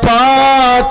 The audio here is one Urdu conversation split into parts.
5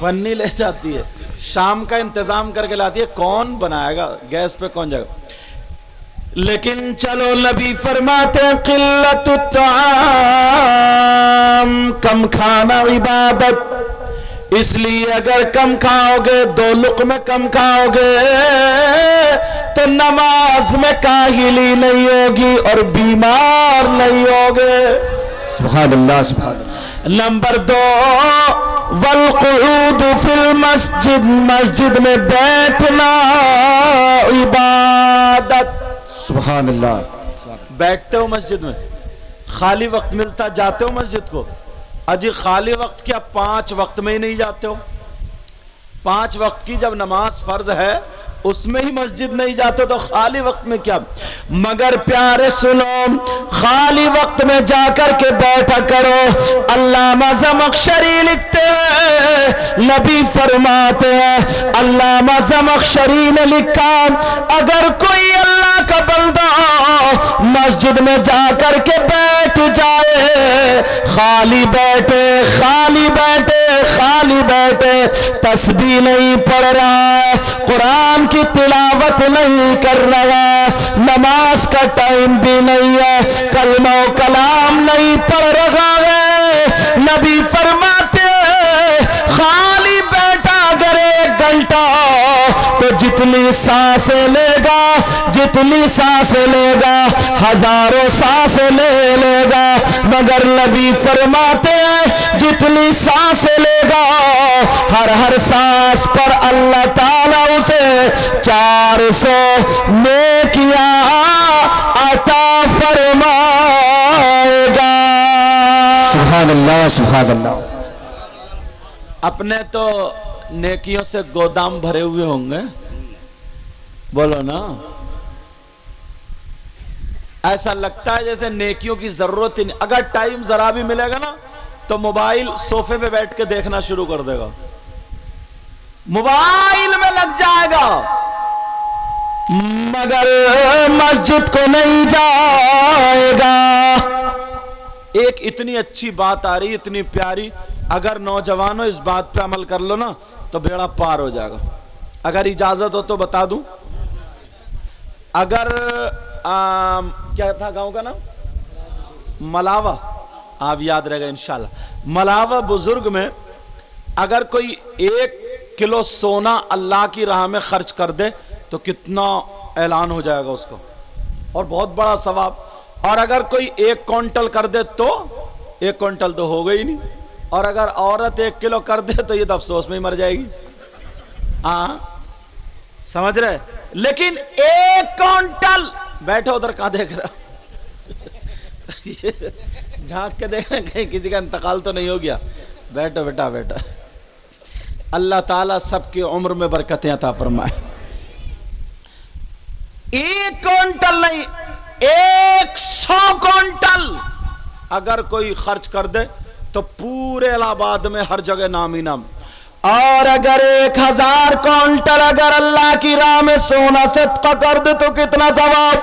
پنی لے جاتی ہے، شام کا انتظام کر کے لاتی ہے، کون بنائے گا گیس پہ، کون جائے گا؟ لیکن چلو نبی فرماتے ہیں قلت الطعام، کم کھانا عبادت، اس لیے اگر کم کھاؤ گے، 2 لقمے کم کھاؤ گے تو نماز میں کاہلی نہیں ہوگی اور بیمار نہیں ہوگے۔ سبحان اللہ سبحان اللہ۔ نمبر 2 والقعود فی المسجد، مسجد میں بیٹھنا عبادت۔ سبحان اللہ۔ بیٹھتے ہو مسجد میں، خالی وقت ملتا جاتے ہو مسجد کو؟ اجی خالی وقت کیا 5 وقت میں ہی نہیں جاتے ہو؟ 5 وقت کی جب نماز فرض ہے اس میں ہی مسجد نہیں جاتے تو خالی وقت میں کیا؟ مگر پیارے سنو، خالی وقت میں جا کر کے بیٹھا کرو۔ علامہ زمخشری لکھتے ہیں، نبی فرماتے ہیں، علامہ زمخشری نے لکھا اگر کوئی اللہ کا بندہ مسجد میں جا کر کے بیٹھ جائے، خالی بیٹھے خالی بیٹھے خالی بیٹھے، تسبیح نہیں پڑھ رہا ہے، قرآن کی تلاوت نہیں کر رہا، نماز کا ٹائم بھی نہیں ہے، کلمہ و کلام نہیں پڑھ رہا ہے، نبی فرماتے ہیں خالی بیٹھا اگر 1 گھنٹہ تو جتنی سانسیں لے گا، جتنی سانسیں لے گا، ہزاروں سانسیں لے گا، مگر نبی فرماتے ہیں جتنی سانسیں لے گا، ہر سانس پر اللہ تعالیٰ اسے 400 نیکیاں عطا فرمائے گا۔ سبحان اللہ سبحان اللہ۔ اپنے تو نیکیوں سے گودام بھرے ہوئے ہوں گے، بولو نا، ایسا لگتا ہے جیسے نیکیوں کی ضرورت ہی نہیں۔ اگر ٹائم ذرا بھی ملے گا نا تو موبائل صوفے پہ بیٹھ کے دیکھنا شروع کر دے گا، موبائل میں لگ جائے گا، مگر مسجد کو نہیں جائے گا۔ ایک اتنی اچھی بات آ رہی، اتنی پیاری، اگر نوجوانوں اس بات پہ عمل کر لو نا تو بیڑا پار ہو جائے گا۔ اگر اجازت ہو تو بتا دوں، اگر کیا تھا گاؤں کا نام؟ ملاوہ، آپ یاد رہے گا انشاءاللہ۔ ملاوہ بزرگ میں اگر کوئی 1 کلو سونا اللہ کی راہ میں خرچ کر دے تو کتنا اعلان ہو جائے گا اس کو، اور بہت بڑا ثواب۔ اور اگر کوئی 1 کوئنٹل کر دے تو 1 کوئنٹل تو ہوگا ہی نہیں، اور اگر عورت 1 کلو کر دے تو یہ تو افسوس میں ہی مر جائے گی۔ ہاں سمجھ رہے؟ لیکن 1 کوئنٹل، بیٹھو ادھر کہاں دیکھ رہا، جھانک کے دیکھ رہے کہیں کسی کا انتقال تو نہیں ہو گیا؟ بیٹھو بیٹا بیٹا، اللہ تعالیٰ سب کی عمر میں برکتیں عطا فرمائے۔ 1 کوئنٹل نہیں، 100 کوئنٹل اگر کوئی خرچ کر دے تو پورے الہ آباد میں ہر جگہ نام ہی نام۔ اور اگر 1000 کوئنٹل اگر اللہ کی راہ میں سونا صدقہ کر دے تو کتنا ثواب۔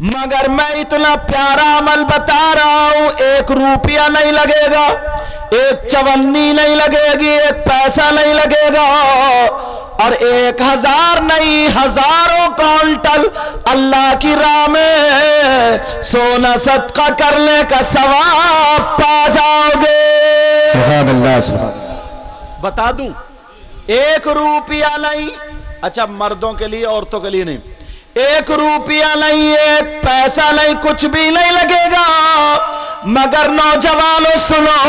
مگر میں اتنا پیارا عمل بتا رہا ہوں، 1 روپیہ نہیں لگے گا، 1 چونی نہیں لگے گی، 1 پیسہ نہیں لگے گا، اور 1000 نہیں، ہزاروں کوئنٹل اللہ کی راہ میں سونا صدقہ کرنے کا ثواب پا جاؤ گے۔ سبحان اللہ سبحان اللہ۔ بتا دوں، 1 روپیہ نہیں، اچھا مردوں کے لیے عورتوں کے لیے نہیں، 1 روپیہ نہیں، 1 پیسہ نہیں، کچھ بھی نہیں لگے گا، مگر نوجوانوں سنو،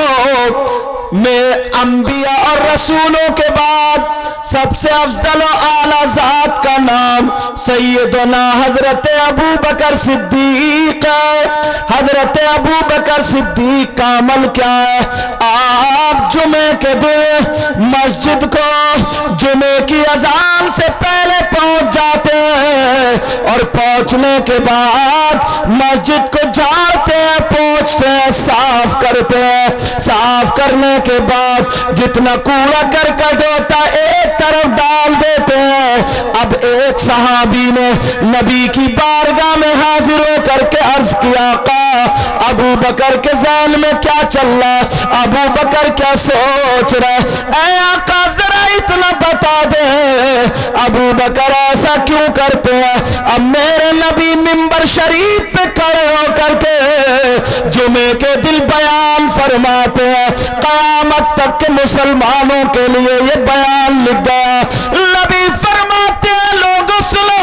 میں انبیاء اور رسولوں کے بعد سب سے افضل و اعلیٰ ذات کا نام سیدنا حضرت ابو بکر صدیق ہے۔ حضرت ابو بکر صدیق کا عمل کیا ہے؟ آپ جمعے کے دن مسجد کو جمعے کی اذان سے پہلے پہنچ جاتے ہیں، اور پہنچنے کے بعد مسجد کو جھاڑتے ہیں، پہنچتے ہیں، صاف کرتے ہیں، صاف کرنے کے بعد جتنا کوڑا کرکٹ ہوتا ہے 1 ایک طرف ڈال دیتے ہیں۔ اب ایک صحابی نے نبی کی بارگاہ میں حاضر ہو کر کے عرض کیا، آقا ابو بکر کے ذہن میں کیا چل رہا ہے، ابو بکر کیا سوچ رہا ہے، اے آقا ذرا اتنا بتا دے ابو بکر ایسا کیوں کرتے ہیں۔ اب میرے نبی منبر شریف پہ کھڑے ہو کر کے جمعے کے دن بیان فرماتے ہیں، قیامت تک کے مسلمانوں کے لیے یہ بیان لکھ گیا۔ نبی فرماتے ہیں لوگوں سنو،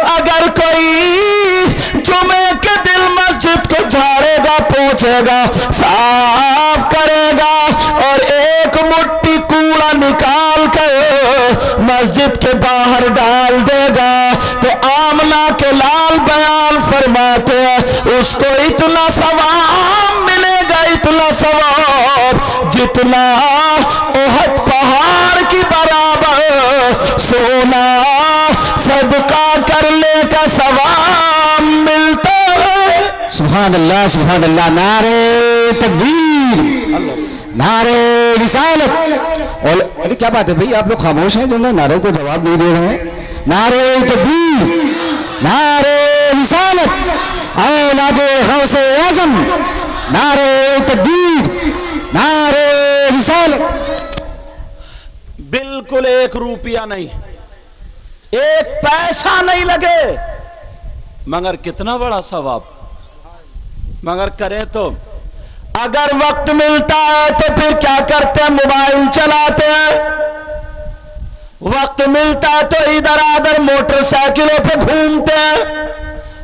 اگر کوئی جمعے کے دن مسجد کو جھاڑے گا، پوچھے گا، صاف کرے گا اور ایک مٹھی کوڑا نکال کر مسجد کے باہر ڈال دے گا تو آمنہ کے لال بیان فرماتے ہیں اس کو اتنا ثواب ملے گا، اتنا ثواب جتنا احد پہاڑ کی برابر سونا صدقہ کرنے کا ثواب ملتا ہے۔ سبحان اللہ سبحان اللہ، نعرہ تکبیر، نعرہ رسالت۔ اور کیا بات ہے بھئی، آپ لوگ خاموش ہیں جو نا نعروں کو جواب نہیں دے رہے ہیں۔ نعرہ تکبیر، نعرہ رسالت، اولاد غوث اعظم، نعرہ تکبیر، نعرہ رسالت۔ بالکل 1 روپیہ نہیں، 1 پیسہ نہیں لگے، مگر کتنا بڑا ثواب، مگر کریں تو اگر وقت ملتا ہے تو پھر کیا کرتے ہیں، موبائل چلاتے ہیں، وقت ملتا ہے تو ادھر ادھر موٹر سائیکلوں پہ گھومتے ہیں،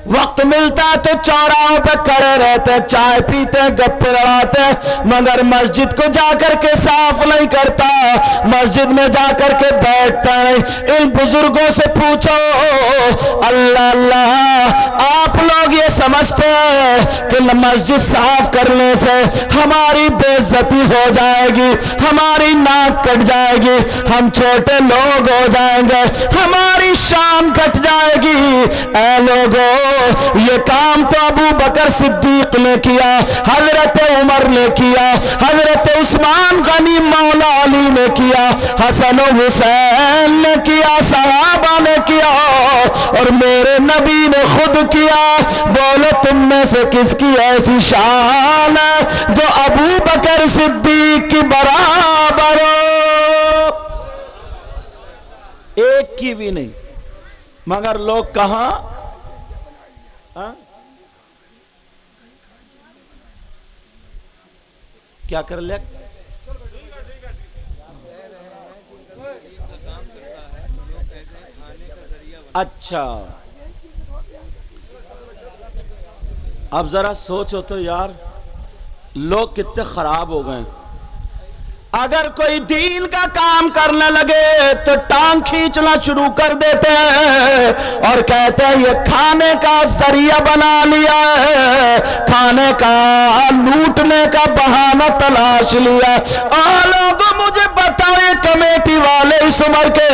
وقت ملتا ہے تو چوراہوں پہ کھڑے رہتے ہیں، چائے پیتے ہیں، گپے لڑاتے ہیں، مگر مسجد کو جا کر کے صاف نہیں کرتا، مسجد میں جا کر کے بیٹھتا نہیں۔ ان بزرگوں سے پوچھو، اللہ اللہ، آپ لوگ یہ سمجھتے ہیں کہ مسجد صاف کرنے سے ہماری بے عزتی ہو جائے گی، ہماری ناک کٹ جائے گی، ہم چھوٹے لوگ ہو جائیں گے، ہماری شان کٹ جائے گی؟ اے لوگوں، یہ کام تو ابو بکر صدیق نے کیا، حضرت عمر نے کیا، حضرت عثمان غنی مولا علی نے کیا، حسن و حسین نے کیا، صحابہ نے کیا، اور میرے نبی نے خود کیا۔ بولو تم میں سے کس کی ایسی شان ہے جو ابو بکر صدیق کی برابر ہو؟ ایک کی بھی نہیں، مگر لوگ کہاں کیا کر لیا؟ اچھا، اب ذرا سوچو تو یار، لوگ کتنے خراب ہو گئے۔ اگر کوئی دین کا کام کرنے لگے تو ٹانگ کھینچنا شروع کر دیتے ہیں اور کہتے ہیں یہ کھانے کا ذریعہ بنا لیا ہے، کھانے کا لوٹنے کا بہانہ تلاش لیا۔ لوگوں مجھے بتاؤ، یہ کمیٹی والے اس عمر کے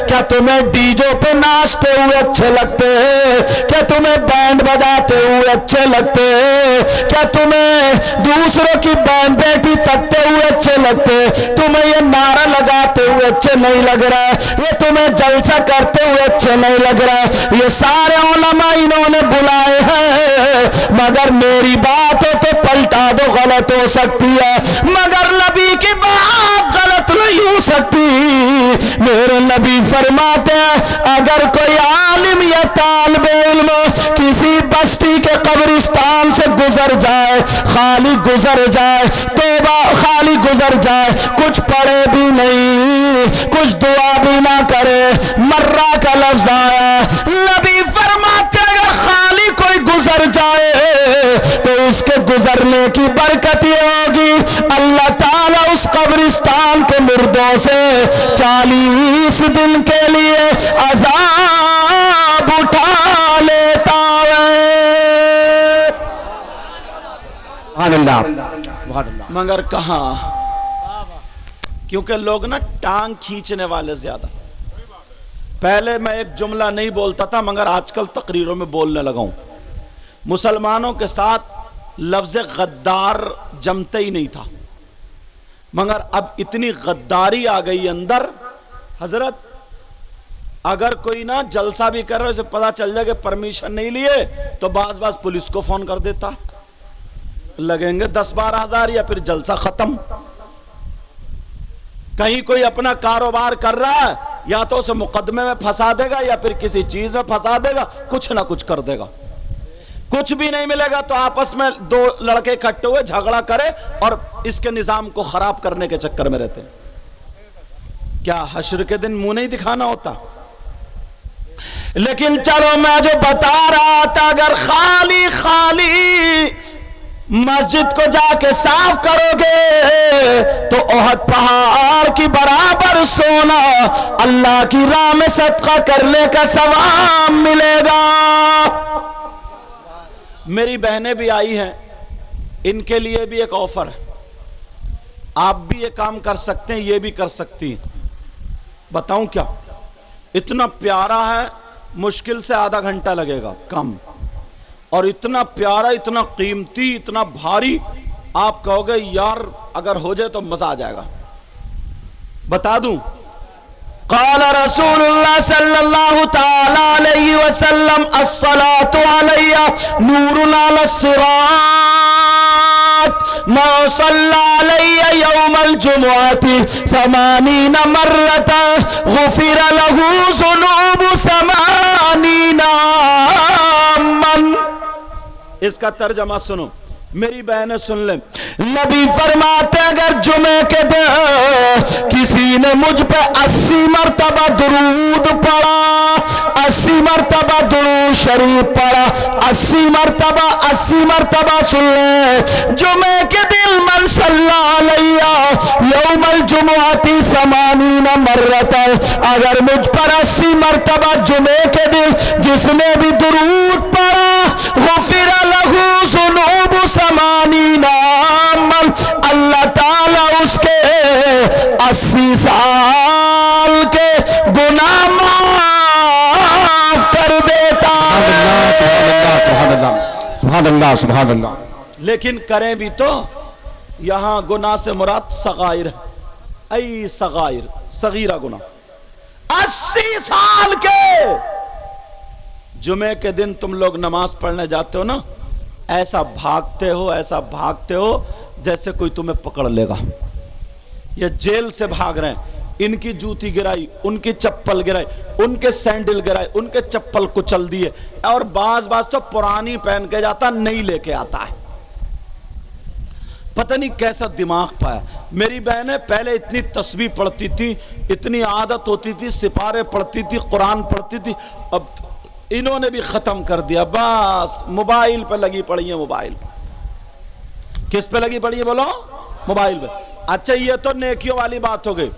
کیا تمہیں ڈیجو پہ ناچتے ہوئے اچھے لگتے ہیں؟ کیا تمہیں بینڈ بجاتے ہوئے اچھے لگتے ہیں؟ کیا تمہیں دوسروں کی بینڈ بیٹی تکتے ہوئے اچھے لگتے؟ تمہیں یہ نعرہ لگاتے ہوئے اچھے نہیں لگ رہا ہے؟ یہ تمہیں جلسہ کرتے ہوئے اچھے نہیں لگ رہا ہے؟ یہ سارے علماء انہوں نے بلائے ہیں، مگر میری بات ہو تو پلٹا دو، غلط ہو سکتی ہے، مگر نبی کی بات غلط نہیں ہو سکتی۔ میرے نبی فرماتے ہیں اگر کوئی عالم یا طالب علم کسی بستی کے قبرستان سے گزر جائے، خالی گزر جائے، توبہ خالی گزر جائے، کچھ پڑھے بھی نہیں، کچھ دعا بھی نہ کرے، مرہ کا لفظ آیا، نبی فرماتے اگر خالی کوئی گزر جائے تو اس کے گزرنے کی برکت یہ ہوگی، اللہ تعالیٰ اس قبرستان کے مردوں سے 40 دن کے لیے عذاب اٹھا لیتا ہے۔ سبحان اللہ سبحان اللہ۔ مگر کہاں، کیونکہ لوگ نا ٹانگ کھینچنے والے زیادہ۔ پہلے میں ایک جملہ نہیں بولتا تھا، مگر آج کل تقریروں میں بولنے لگا ہوں۔ مسلمانوں کے ساتھ لفظ غدار جمتے ہی نہیں تھا، مگر اب اتنی غداری آ گئی اندر حضرت اگر کوئی نا جلسہ بھی کر رہا ہے اسے پتا چل جائے کہ پرمیشن نہیں لیے تو بعض پولیس کو فون کر دیتا، لگیں گے 10-12 ہزار یا پھر جلسہ ختم۔ کہیں کوئی اپنا کاروبار کر رہا ہے یا تو اسے مقدمے میں پھنسا دے گا یا پھر کسی چیز میں پھنسا دے گا، کچھ نہ کچھ کر دے گا۔ کچھ بھی نہیں ملے گا تو آپس میں دو لڑکے اکٹھے ہوئے جھگڑا کرے اور اس کے نظام کو خراب کرنے کے چکر میں رہتے ہیں۔ کیا حشر کے دن منہ نہیں دکھانا ہوتا؟ لیکن چلو میں جو بتا رہا تھا، اگر خالی مسجد کو جا کے صاف کرو گے تو احد پہاڑ کی برابر سونا اللہ کی راہ میں صدقہ کرنے کا ثواب ملے گا۔ میری بہنیں بھی آئی ہیں، ان کے لیے بھی ایک آفر ہے، آپ بھی یہ کام کر سکتے ہیں، یہ بھی کر سکتی ہیں۔ بتاؤں کیا؟ اتنا پیارا ہے، مشکل سے آدھا گھنٹہ لگے گا کم، اور اتنا پیارا، اتنا قیمتی، اتنا بھاری، آپ کہو گے یار اگر ہو جائے تو مزہ آ جائے گا۔ بتا دوں، قال رسول اللہ صلی اللہ تعالی علیہ وسلم الصلاة علی نور علی الصراط من صلی علی یوم الجمعة 80 مرة غفر له ذنوب 80 عاما۔ اس کا ترجمہ سنو، میری بہنیں سن لیں۔ نبی فرماتے اگر جمعے کے دن کسی نے مجھ پہ 80 مرتبہ درود پڑھا، 80 مرتبہ درود شریف پڑھا، 80 مرتبہ سن لیں، جمعے کے دن من صلی علیہ یوم الجمعۃ 80 مرتا، اگر مجھ پر 80 مرتبہ جمعے کے دن جس نے بھی درود پڑھا، غفر لہ ذنوب 80 عاما، اللہ تعالیٰ اس کے 80 سال کے گناہ معاف کر دیتا ہے۔ سبحان اللہ سبحان اللہ سبحان اللہ۔ لیکن کریں بھی تو یہاں گناہ سے مراد صغائر ہے، ای صغائر، صغیرہ گناہ۔ 80 سال کے جمعے کے دن تم لوگ نماز پڑھنے جاتے ہو نا، ایسا بھاگتے ہو جیسے کوئی تمہیں پکڑ لے گا۔ یہ جیل سے بھاگ رہے ہیں، ان کی جوتی گرائی، ان کی چپل گرائی، ان کے سینڈل گرائے، ان کے چپل کچل دیے، اور بعض تو پرانی پہن کے جاتا، نئی لے کے آتا ہے۔ پتہ نہیں کیسا دماغ پایا۔ میری بہنیں پہلے اتنی تسبیح پڑھتی تھی، اتنی عادت ہوتی تھی، سپارے پڑھتی تھی، قرآن پڑھتی تھی، اب انہوں نے بھی ختم کر دیا، بس موبائل پہ لگی پڑی ہیں۔ موبائل پہ کس پہ لگی پڑی ہے بولو؟ موبائل پہ۔ اچھا یہ تو نیکیوں والی بات ہو گئی،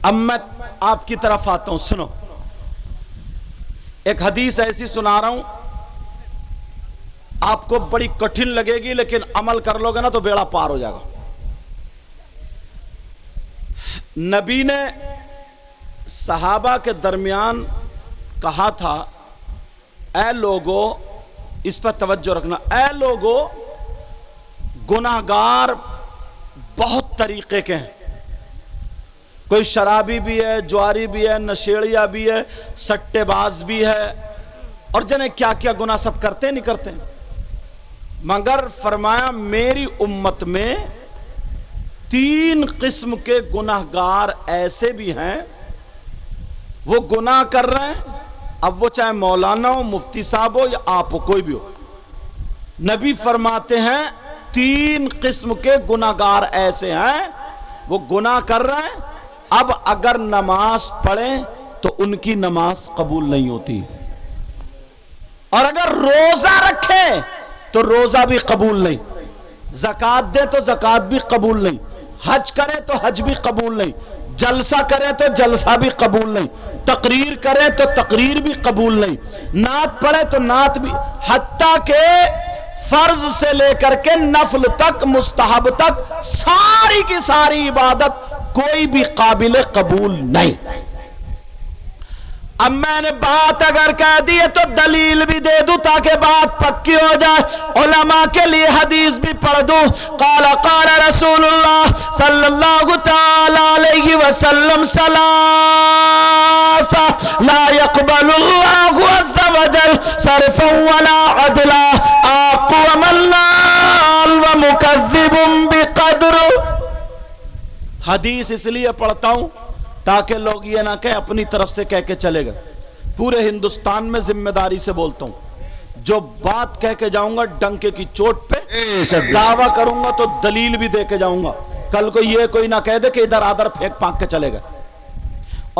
اب میں آپ کی طرف آتا ہوں، سنو۔ ایک حدیث ایسی سنا رہا ہوں، آپ کو بڑی کٹھن لگے گی لیکن عمل کر لو گے نا تو بیڑا پار ہو جائے گا۔ نبی نے صحابہ کے درمیان کہا تھا، اے لوگو، اس پر توجہ رکھنا، اے لوگو، گناہگار بہت طریقے کے ہیں، کوئی شرابی بھی ہے، جواری بھی ہے، نشیڑیا بھی ہے، سٹے باز بھی ہے، اور جنہیں کیا کیا گناہ سب کرتے نہیں کرتے، مگر فرمایا میری امت میں 3 قسم کے گناہگار ایسے بھی ہیں، وہ گناہ کر رہے ہیں، اب وہ چاہے مولانا ہو، مفتی صاحب ہو یا آپ ہو، کوئی بھی ہو، نبی فرماتے ہیں 3 قسم کے گناہگار ایسے ہیں، وہ گناہ کر رہے ہیں، اب اگر نماز پڑھیں تو ان کی نماز قبول نہیں ہوتی، اور اگر روزہ رکھیں تو روزہ بھی قبول نہیں، زکوٰۃ دیں تو زکوٰۃ بھی قبول نہیں، حج کریں تو حج بھی قبول نہیں، جلسہ کریں تو جلسہ بھی قبول نہیں، تقریر کریں تو تقریر بھی قبول نہیں، نعت پڑھیں تو نعت بھی، حتیٰ کہ فرض سے لے کر کے نفل تک، مستحب تک، ساری کی ساری عبادت کوئی بھی قابل قبول نہیں۔ اب میں نے بات اگر کہہ دی تو دلیل بھی دے دوں تاکہ بات پکی ہو جائے، علماء کے لیے حدیث بھی پڑھ دوں۔ قال رسول اللہ صلی اللہ تعالی علیہ وسلم وسلم ثلاث لا يقبل الله عز وجل صرفا ولا عدلا اقوم النار ومكذب بقدر. حدیث اس لیے پڑھتا ہوں تاکہ لوگ یہ نہ کہیں اپنی طرف سے کہہ کے چلے گئے. پورے ہندوستان میں ذمہ داری سے بولتا ہوں, جو بات کہہ کے جاؤں گا ڈنکے کی چوٹ پہ, دعویٰ کروں گا تو دلیل بھی دے کے جاؤں گا. کل کو یہ کوئی نہ کہہ دے کہ ادھر آدھر پھینک پھانک کے چلے گئے.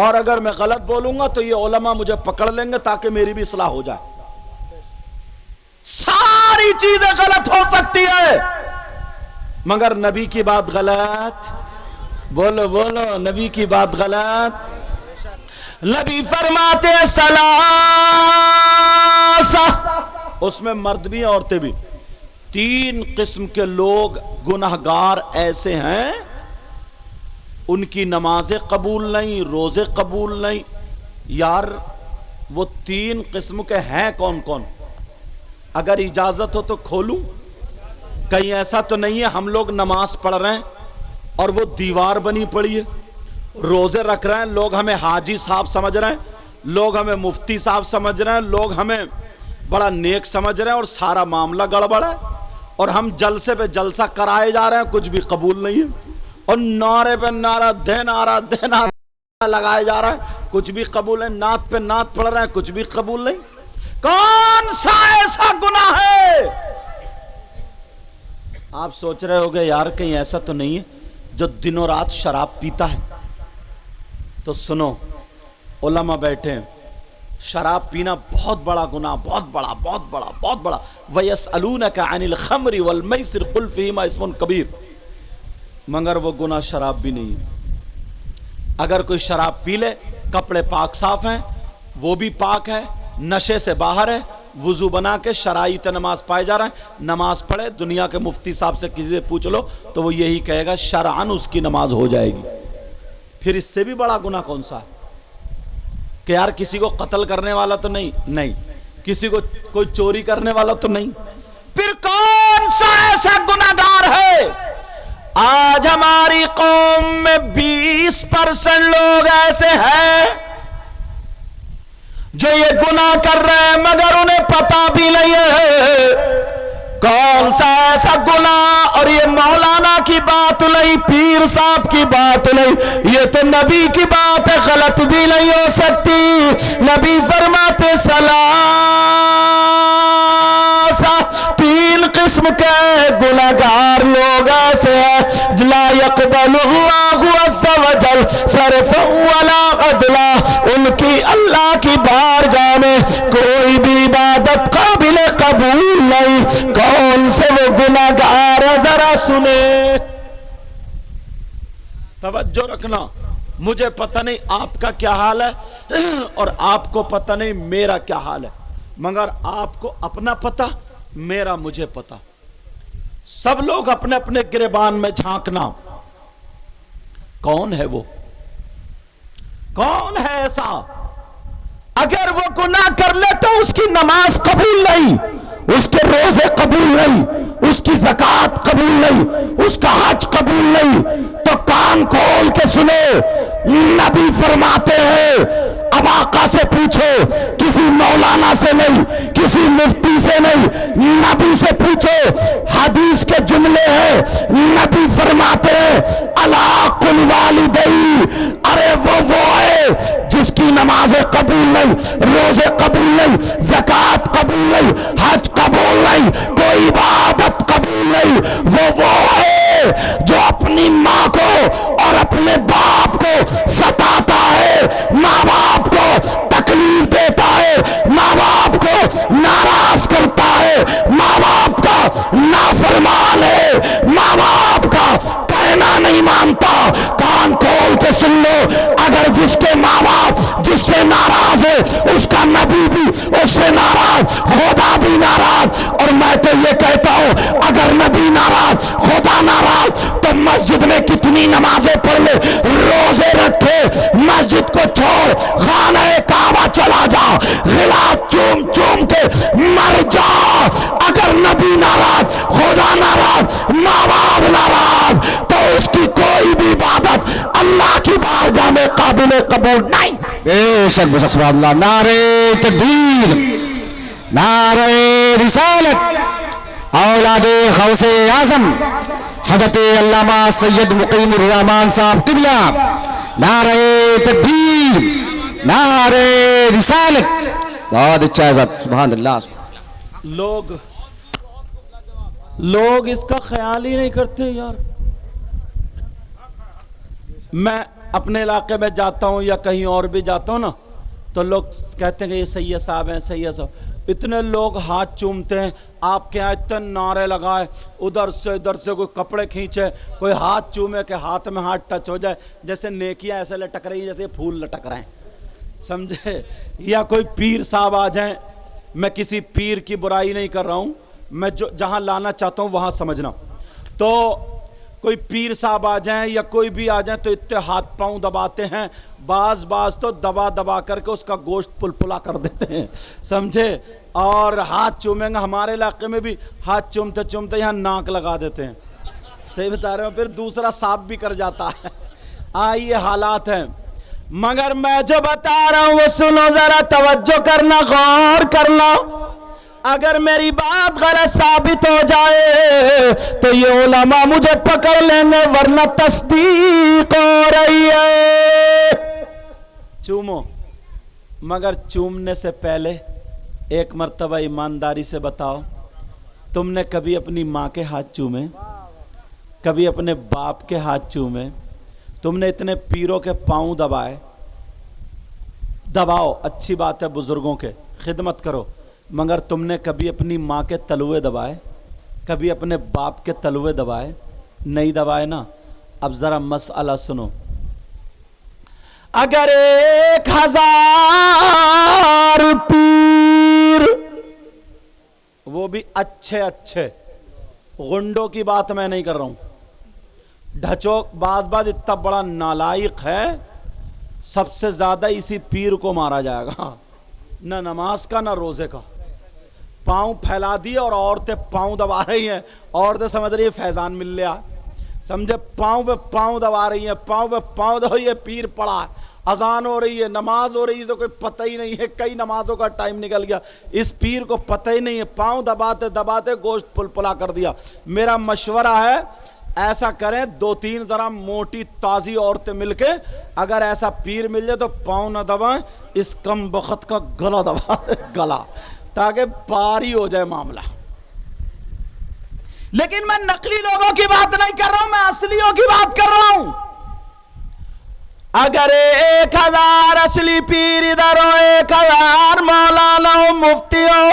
اور اگر میں غلط بولوں گا تو یہ علماء مجھے پکڑ لیں گے تاکہ میری بھی اصلاح ہو جائے. ساری چیزیں غلط ہو سکتی ہے مگر نبی کی بات غلط. بولو بولو, نبی کی بات غلط. نبی فرماتے ثلاثہ, اس میں مرد بھی عورتیں بھی, 3 قسم کے لوگ گناہگار ایسے ہیں ان کی نمازیں قبول نہیں, روزے قبول نہیں. یار وہ 3 قسم کے ہیں کون کون؟ اگر اجازت ہو تو کھولوں. کہیں ایسا تو نہیں ہے ہم لوگ نماز پڑھ رہے ہیں اور وہ دیوار بنی پڑی ہے, روزے رکھ رہے ہیں, لوگ ہمیں حاجی صاحب سمجھ رہے ہیں, لوگ ہمیں مفتی صاحب سمجھ رہے ہیں, لوگ ہمیں بڑا نیک سمجھ رہے ہیں, اور سارا معاملہ گڑبڑ ہے, اور ہم جلسے پہ جلسہ کرائے جا رہے ہیں, کچھ بھی قبول نہیں ہے, اور نعرے پہ نعرہ دے نعرہ لگائے جا رہا ہے, کچھ بھی قبول ہے, نعت پہ نعت پڑھ رہے ہیں, کچھ بھی قبول نہیں. کون سا ایسا گناہ ہے؟ آپ سوچ رہے ہوگے یار کہیں ایسا تو نہیں ہے جو دن و رات شراب پیتا ہے. تو سنو, علماء بیٹھے ہیں, شراب پینا بہت بڑا گناہ, بہت بڑا بہت بڑا بہت بڑا. وَيَسْأَلُونَكَ عَنِ الْخَمْرِ وَالْمَيْسِرِ قُلْ فِيهِمَا اسْمٌ كَبِيرٌ. مگر وہ گناہ شراب بھی نہیں ہے. اگر کوئی شراب پی لے, کپڑے پاک صاف ہیں, وہ بھی پاک ہے, نشے سے باہر ہے, وضو بنا کے شرائط نماز پائے جا رہا ہے, نماز پڑھے, دنیا کے مفتی صاحب سے کسی سے پوچھ لو تو وہ یہی کہے گا شرعاً اس کی نماز ہو جائے گی. پھر اس سے بھی بڑا گناہ کون سا ہے کہ یار کسی کو قتل کرنے والا تو نہیں, کسی کو کوئی چوری کرنے والا تو نہیں. پھر کون سا ایسا گناہگار ہے؟ آج ہماری قوم میں 20% لوگ ایسے ہیں جو یہ گناہ کر رہے ہیں مگر انہیں پتا بھی نہیں ہے. کون سا ایسا گناہ؟ اور یہ مولانا کی بات نہیں, پیر صاحب کی بات نہیں, یہ تو نبی کی بات ہے, غلط بھی نہیں ہو سکتی. نبی فرماتے ثلاثہ, 3 قسم کے گناہگار لوگ ایسے ہیں لا يقبل اللہ عز وجل صرفا ولا عدلا, ان کی اللہ کی بارگاہ میں کوئی بھی عبادت قابل قبول نہیں. کون سے وہ گناہگار ہے ذرا سنے, توجہ رکھنا. مجھے پتہ نہیں آپ کا کیا حال ہے اور آپ کو پتہ نہیں میرا کیا حال ہے, مگر آپ کو اپنا پتہ, میرا مجھے پتہ. سب لوگ اپنے اپنے گریبان میں جھانکنا. کون ہے وہ؟ کون ہے ایسا اگر وہ گناہ کر لے تو اس کی نماز قبول نہیں, اس کے روزے قبول نہیں, اس کی زکوٰۃ قبول نہیں, اس کا حج قبول نہیں؟ تو کان کھول کے سنو, نبی فرماتے ہیں, اب آقا سے پوچھو, کسی مولانا سے نہیں, کسی مفتی سے نہیں, نبی سے پوچھو. حدیث کے جملے ہیں, نبی فرماتے ہیں الا قل والدی, ارے وہ ہے جس کی نمازیں قبول نہیں, روزے قبول نہیں, زکوٰۃ قبول نہیں, حج قبول نہیں, کوئی عبادت قبول نہیں. وہ ہے جو اپنی ماں کو اور اپنے باپ کو ستاتا ہے, ماں باپ کو تکلیف دیتا ہے, ماں باپ کو ناراض کرتا ہے, ماں باپ کا نافرمان ہے, ماں باپ کا کہنا نہیں مانتا. کان کھول کے سن لو, اگر جس کے ماں باپ جس سے ناراض ہے اس کا نبی بھی اس سے ناراض, خدا بھی ناراض. اور میں تو یہ کہتا ہوں اگر نبی ناراض, خدا ناراض, تو مسجد میں کتنی نمازیں پڑھ لے, روزے رکھے, مسجد کو چھوڑ خانہ کعبہ چلا جا, غلاف چوم چوم کے مر جا. اگر نبی ناراض, خدا ناراض, ماں باپ ناراض, تو اس کی کوئی بھی عبادت اللہ کی بارگاہ شک بے شک سبحان اللہ. نعرہ تکبیر, نعرہ رسالت. اولاد غوث اعظم حضرت علامہ سید مقیم الرحمان صاحب قبلہ, نعرہ تکبیر, نعرہ رسالت. بہت اچھا ہے صاحب, سبحان اللہ. لوگ اس کا خیال ہی نہیں کرتے یار. میں اپنے علاقے میں جاتا ہوں یا کہیں اور بھی جاتا ہوں نا, تو لوگ کہتے ہیں کہ یہ سید صاحب ہیں, سید صاحب. اتنے لوگ ہاتھ چومتے ہیں, آپ کے یہاں اتنے نعرے لگائے, ادھر سے کوئی کپڑے کھینچے, کوئی ہاتھ چومے کہ ہاتھ میں ہاتھ ٹچ ہو جائے, جیسے نیکیاں ایسے لٹک رہی ہیں جیسے پھول لٹک رہے ہیں, سمجھے. یا کوئی پیر صاحب آ جائیں, میں کسی پیر کی برائی نہیں کر رہا ہوں, میں جہاں لانا چاہتا ہوں وہاں سمجھنا. تو کوئی پیر صاحب آ جائیں یا کوئی بھی آ جائیں تو اتنے ہاتھ پاؤں دباتے ہیں, بعض تو دبا کر کے اس کا گوشت پلپلا کر دیتے ہیں, سمجھے. اور ہاتھ چومیں گے, ہمارے علاقے میں بھی ہاتھ چومتے یہاں ناک لگا دیتے ہیں, صحیح بتا رہے ہوں, پھر دوسرا صاف بھی کر جاتا ہے. یہ حالات ہیں. مگر میں جو بتا رہا ہوں وہ سنو ذرا, توجہ کرنا, غور کرنا. اگر میری بات غلط ثابت ہو جائے تو یہ علماء مجھے پکڑ لیں گے, ورنہ تصدیق ہو رہی ہے. چومو, مگر چومنے سے پہلے ایک مرتبہ ایمانداری سے بتاؤ, تم نے کبھی اپنی ماں کے ہاتھ چومے, کبھی اپنے باپ کے ہاتھ چومے, تم نے اتنے پیروں کے پاؤں دبائے. دباؤ, اچھی بات ہے, بزرگوں کے خدمت کرو, مگر تم نے کبھی اپنی ماں کے تلوے دبائے, کبھی اپنے باپ کے تلوے دبائے؟ نہیں دبائے نا. اب ذرا مسئلہ سنو. اگر 1000 پیر, وہ بھی اچھے غنڈوں کی بات میں نہیں کر رہا ہوں, ڈھچوک بعد اتنا بڑا نالائق ہے, سب سے زیادہ اسی پیر کو مارا جائے گا, نہ نماز کا نہ روزے کا. پاؤں پھیلا دیے اور عورتیں پاؤں دبا رہی ہیں, عورتیں سمجھ رہی ہیں فیضان مل لیا, سمجھے. پاؤں پہ پاؤں دبا رہی ہیں, پاؤں پہ پاؤں دبا رہی ہے, پیر پڑا ہے, اذان ہو رہی ہے, نماز ہو رہی ہے, تو کوئی پتہ ہی نہیں ہے, کئی نمازوں کا ٹائم نکل گیا, اس پیر کو پتہ ہی نہیں ہے, پاؤں دباتے گوشت پلپلا کر دیا. میرا مشورہ ہے ایسا کریں, 2-3 ذرا موٹی تازی عورتیں مل کے اگر ایسا پیر مل جائے تو پاؤں نہ دبائیں, اس کم بخت کا گلا دبا گلا, تاکہ پاری ہو جائے معاملہ. لیکن میں نقلی لوگوں کی بات نہیں کر رہا ہوں, میں اصلیوں کی بات کر رہا ہوں. اگر 1000 اصلی پیر ادھر ہو, 1000 مولانا ہو, مفتی ہو,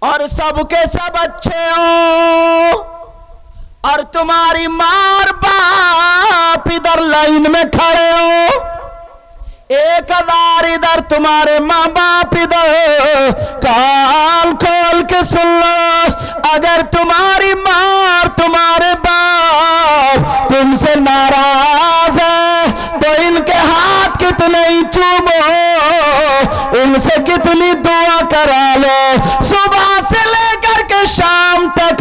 اور سب کے سب اچھے ہو, اور تمہاری ماں باپ ادھر لائن میں کھڑے ہو, 1000 ادھر, تمہارے ماں باپ ادھر, کان کھول کے سن لو. اگر تمہاری ماں تمہارے باپ تم سے ناراض ہے تو ان کے ہاتھ کتنے ہی چومو, ان سے کتنی دعا کرا لو, صبح سے لے کر کے شام تک.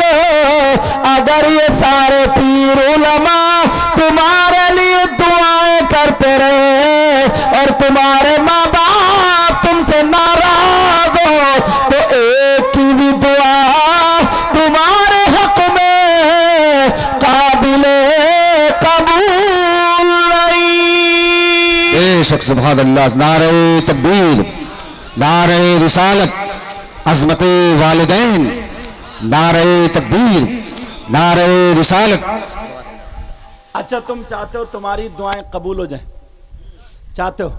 اگر یہ سارے پیر علماء تمہارے لیے دعائیں کرتے رہے اور تمہارے ماں باپ تم سے ناراض ہو, تو ایک کی بھی دعا تمہارے حق میں قابل قبول نہیں. بے شک سبحان اللہ. نعرہ تکبیر, نعرہ رسالت, عظمت والدین, نعرہ تکبیر, نعرہ رسالت. اچھا, تم چاہتے ہو تمہاری دعائیں قبول ہو جائیں, چاہتے ہو؟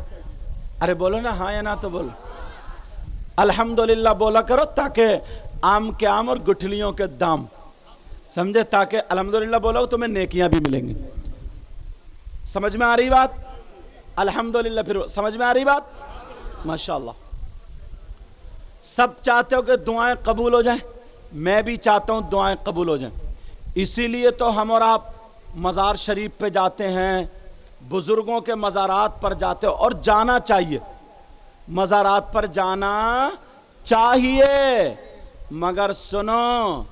ارے بولو نا, ہاں یا نہ تو بولو. الحمدللہ بولا کرو, تاکہ آم کے آم اور گٹھلیوں کے دام, سمجھے, تاکہ الحمدللہ بولو تمہیں نیکیاں بھی ملیں گی. سمجھ میں آ رہی بات؟ الحمدللہ, پھر سمجھ میں آ رہی بات؟ ماشاءاللہ. سب چاہتے ہو کہ دعائیں قبول ہو جائیں, میں بھی چاہتا ہوں دعائیں قبول ہو جائیں. اسی لیے تو ہم اور آپ مزار شریف پہ جاتے ہیں, بزرگوں کے مزارات پر جاتے ہو, اور جانا چاہیے, مزارات پر جانا چاہیے. مگر سنو,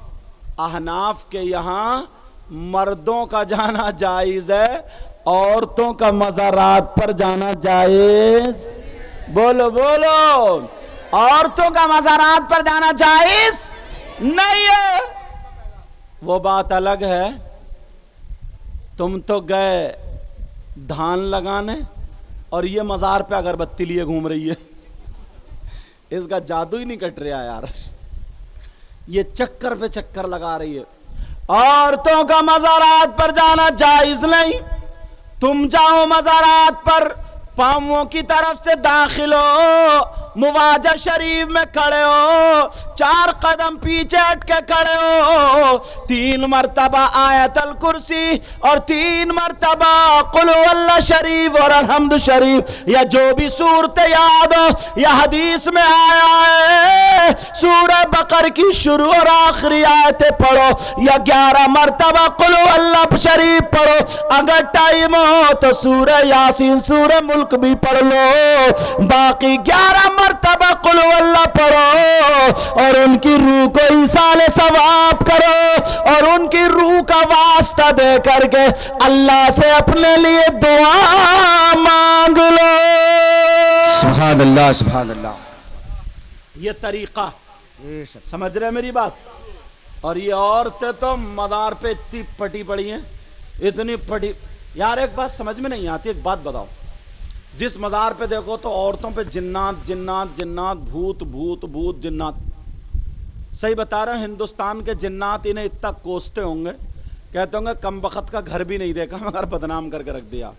احناف کے یہاں مردوں کا جانا جائز ہے عورتوں کا مزارات پر جانا جائز؟ بولو بولو، عورتوں کا مزارات پر جانا جائز نہیں ہے۔ وہ بات الگ ہے، تم تو گئے دھان لگانے اور یہ مزار پہ اگربتی لیے گھوم رہی ہے، اس کا جادو ہی نہیں کٹ رہا یار، یہ چکر پہ چکر لگا رہی ہے۔ عورتوں کا مزارات پر جانا جائز نہیں۔ تم جاؤ مزارات پر، پاؤں کی طرف سے داخل ہو، مواجہ شریف میں کھڑے ہو، 4 قدم پیچھے ہٹ کے کھڑے ہو، 3 مرتبہ آیت الکرسی اور 3 مرتبہ قل هو اللہ شریف اور الحمد شریف یا جو بھی صورت یاد ہو، یا حدیث میں آیا ہے سورہ بقر کی شروع اور آخری آیتیں پڑھو، یا 11 مرتبہ قل هو اللہ شریف پڑھو، اگر ٹائم ہو تو سورہ یاسین سورہ ملک بھی پڑھ لو، باقی 11 مرتبہ قل هو اللہ پڑھو اور ان کی روح کو ایصال ثواب کرو اور ان کی روح کا واسطہ دے کر کے اللہ سے اپنے لیے دعا مانگ لو۔ سبحان اللہ سبحان اللہ۔ یہ طریقہ سمجھ رہے میری بات؟ اور یہ عورتیں تو مدار پہ اتنی پٹی پڑی ہیں، اتنی پٹی، یار ایک بات سمجھ میں نہیں آتی، ایک بات بتاؤ، جس مزار پہ دیکھو تو عورتوں پہ جنات جنات جنات، بھوت بھوت بھوت جنات۔ صحیح بتا رہے ہیں، ہندوستان کے جنات انہیں اتنا کوستے ہوں گے، کہتے ہوں گے کم بخت کا گھر بھی نہیں دیکھا مگر بدنام کر کے رکھ دیا۔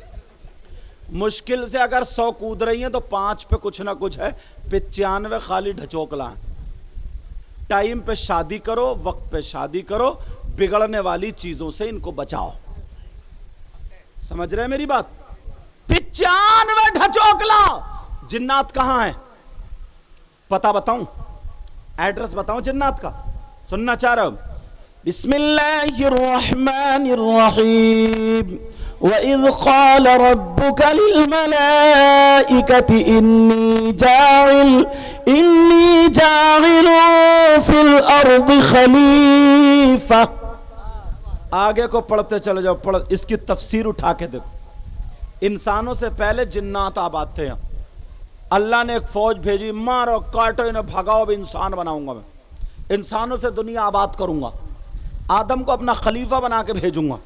مشکل سے اگر 100 کود رہی ہیں تو 5 پہ کچھ نہ کچھ ہے، 95 خالی ڈھچوکلا ہیں۔ ٹائم پہ شادی کرو، وقت پہ شادی کرو، بگڑنے والی چیزوں سے ان کو بچاؤ۔ سمجھ رہے ہیں میری بات؟ 95 ڈھچوکلا جنات کہاں ہیں؟ پتہ بتاؤں، ایڈریس بتاؤں جنات کا؟ سننا چاہ رہا ہوں؟ بسم اللہ الرحمن الرحیم وَإِذْ قَالَ رَبُّكَ لِلْمَلَائِكَةِ إِنِّي جَاعِلٌ فِي الْأَرْضِ خَلِيفَةً۔ آگے کو پڑھتے چلے جاؤ، پڑھ اس کی تفسیر اٹھا کے دیکھو۔ انسانوں سے پہلے جنات آباد تھے یہاں، اللہ نے ایک فوج بھیجی، مارو کاٹو انہیں بھگاؤ، اب انسان بناؤں گا میں، انسانوں سے دنیا آباد کروں گا، آدم کو اپنا خلیفہ بنا کے بھیجوں گا۔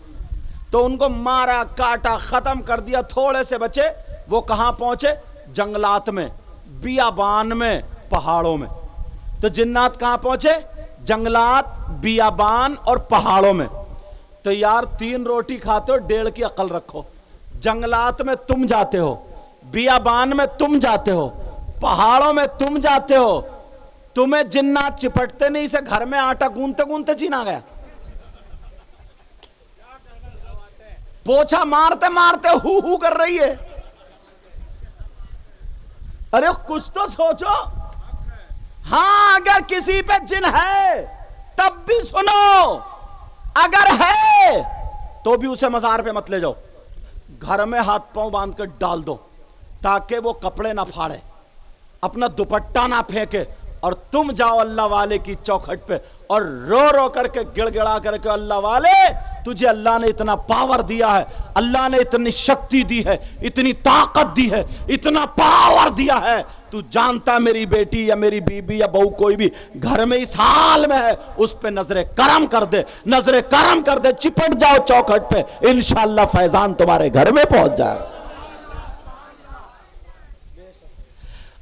تو ان کو مارا کاٹا ختم کر دیا، تھوڑے سے بچے، وہ کہاں پہنچے؟ جنگلات میں، بیابان میں، پہاڑوں میں۔ تو جنات کہاں پہنچے؟ جنگلات، بیابان اور پہاڑوں میں۔ تو یار 3 روٹی کھاتے ہو، 1.5 کی عقل رکھو۔ جنگلات میں تم جاتے ہو، بیابان میں تم جاتے ہو، پہاڑوں میں تم جاتے ہو، تمہیں جنات چپٹتے نہیں سے گھر میں آٹا گونتے گونتے چینا گیا، پوچھا مارتے مارتے ہو کر رہی ہے۔ ارے کچھ تو سوچو۔ ہاں اگر کسی پہ جن ہے تب بھی سنو، اگر ہے تو بھی اسے مزار پہ مت لے جاؤ، گھر میں ہاتھ پاؤں باندھ کر ڈال دو تاکہ وہ کپڑے نہ پھاڑے، اپنا دوپٹہ نہ پھینکے، اور تم جاؤ اللہ والے کی چوکھٹ پہ اور رو رو کر کے گڑ گڑا کر کے، اللہ والے تجھے اللہ نے اتنا پاور دیا ہے، اللہ نے اتنی شکتی دی ہے، اتنی طاقت دی ہے، اتنا پاور دیا ہے، تو جانتا میری بیٹی یا میری بیوی یا بہو کوئی بھی گھر میں اس حال میں ہے، اس پہ نظر کرم کر دے، نظر کرم کر دے، چپٹ جاؤ چوکھٹ پہ، انشاءاللہ فیضان تمہارے گھر میں پہنچ جائے گا۔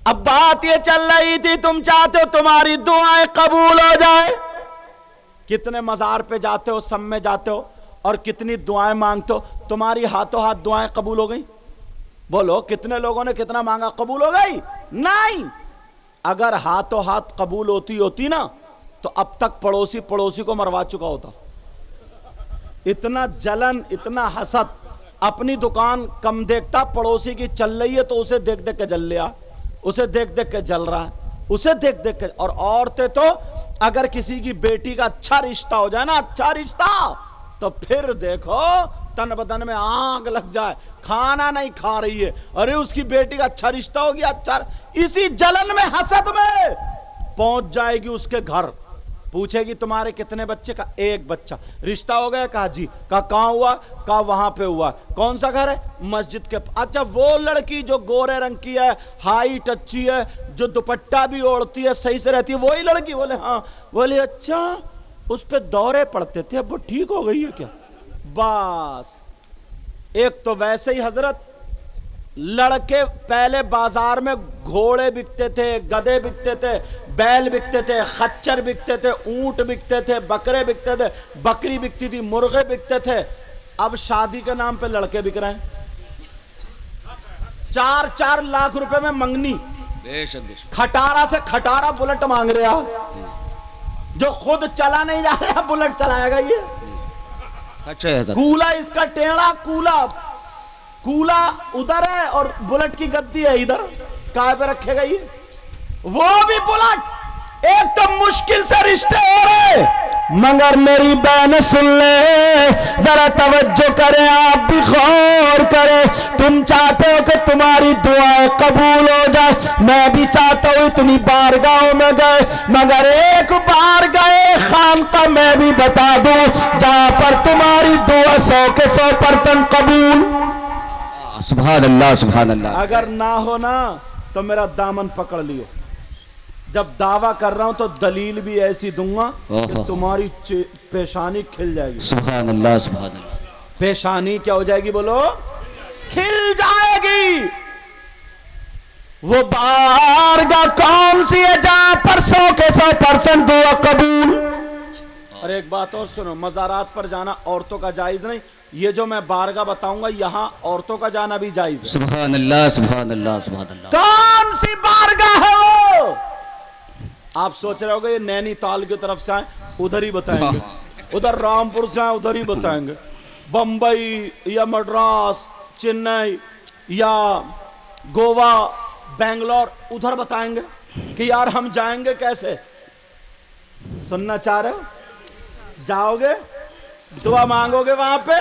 اب بات یہ چل رہی تھی، تم چاہتے ہو تمہاری دعائیں قبول ہو جائے، کتنے مزار پہ جاتے ہو، سب میں جاتے ہو اور کتنی دعائیں مانگتے ہو، تمہاری ہاتھوں ہاتھ دعائیں قبول ہو گئی؟ بولو کتنے لوگوں نے کتنا مانگا، قبول ہو گئی؟ نہیں۔ اگر ہاتھوں ہاتھ قبول ہوتی نا تو اب تک پڑوسی کو مروا چکا ہوتا۔ اتنا جلن، اتنا حسد، اپنی دکان کم دیکھتا، پڑوسی کی چل رہی ہے تو اسے دیکھ دیکھ کے جل لیا، اسے دیکھ دیکھ کے جل رہا ہے، اسے دیکھ دیکھ کے۔ اور عورتیں تو اگر کسی کی بیٹی کا اچھا رشتہ ہو جائے نا، اچھا رشتہ، تو پھر دیکھو تن بدن میں آگ لگ جائے، کھانا نہیں کھا رہی ہے، ارے اس کی بیٹی کا اچھا رشتہ ہو گیا، اچھا، اسی جلن میں حسد میں پہنچ جائے گی اس کے گھر، پوچھے گی تمہارے کتنے بچے؟ کا ایک بچہ. رشتہ ہو گیا؟ کہا جی. کہا کہاں ہوا؟ کہا وہاں پہ ہوا. کون سا گھر ہے؟ مسجد کے. اچھا وہ لڑکی جو گورے رنگ کی ہے، ہائٹ اچھی ہے، جو دوپٹہ بھی اوڑھتی ہے، صحیح سے رہتی ہے، وہی لڑکی؟ بولے ہاں. بولے اچھا اس پہ دورے پڑتے تھے، اب وہ ٹھیک ہو گئی ہے کیا؟ بس. ایک تو ویسے ہی حضرت لڑکے پہلے بازار میں گھوڑے بکتے تھے، گدے بکتے تھے، بیل بکتے تھے، خچر بکتے تھے، اونٹ بکتے تھے، بکرے بکتے تھے، بکری بکتی تھی، مرغے بکتے تھے. اب شادی کے نام پہ لڑکے بک رہے ہیں. 4-4 لاکھ روپے میں منگنی. کھٹارا سے کھٹارا بلٹ مانگ رہے ہیں. جو خود چلا نہیں جا رہا بلٹ چلائے گا یہ. کولا اس کا ٹیڑھا، کولا ادھر ہے اور بلٹ کی گدی ہے ادھر. کائے پہ رکھے گا یہ؟ وہ بھی بلٹ. ایک تو مشکل سے رشتے ہو رہے. مگر میری بہن سن لے، ذرا توجہ کریں، آپ بھی غور کریں. تم چاہتے ہو کہ تمہاری دعائیں قبول ہو جائے، میں بھی چاہتا ہوں اتنی بارگاہوں میں گئے، مگر ایک بار گئے خانقاہ میں بھی بتا دوں جہاں پر تمہاری دعا 100 کے 100% قبول. سبحان اللہ سبحان اللہ. اگر نہ ہو نا تو میرا دامن پکڑ لیو. جب دعویٰ کر رہا ہوں تو دلیل بھی ایسی دوں گا کہ تمہاری پیشانی کھل جائے گی. سبحان اللہ سبحان اللہ. پیشانی کیا ہو جائے گی؟ بولو. کھل جائے گی. وہ بارگاہ کون سی ہے جہاں پر 100 کے 100% دعا قبول؟ اور ایک بات اور سنو، مزارات پر جانا عورتوں کا جائز نہیں. یہ جو میں بارگاہ بتاؤں گا یہاں عورتوں کا جانا بھی جائز ہے. سبحان اللہ سبحان اللہ سبحان اللہ. کون سی بارگاہ ہے وہ؟ آپ سوچ رہے ہو گے یہ نینی تال کی طرف سے آئیں، ادھر ہی بتائیں گے. ادھر رامپور سے آئیں، ادھر ہی بتائیں گے. بمبئی یا مڈراس، چنئی یا گووا، بنگلور، ادھر بتائیں گے کہ یار ہم جائیں گے کیسے. سننا چاہ رہے ہو؟ جاؤ گے، دعا مانگو گے وہاں پہ.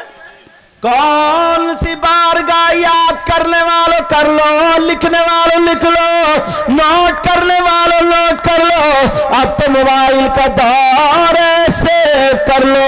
کون سی بارگاہ؟ یاد کرنے والوں کر لو، لکھنے والوں لکھ لو، نوٹ کرنے والوں نوٹ کر لو. اب تو موبائل کا دور ہے، سیو کر لو.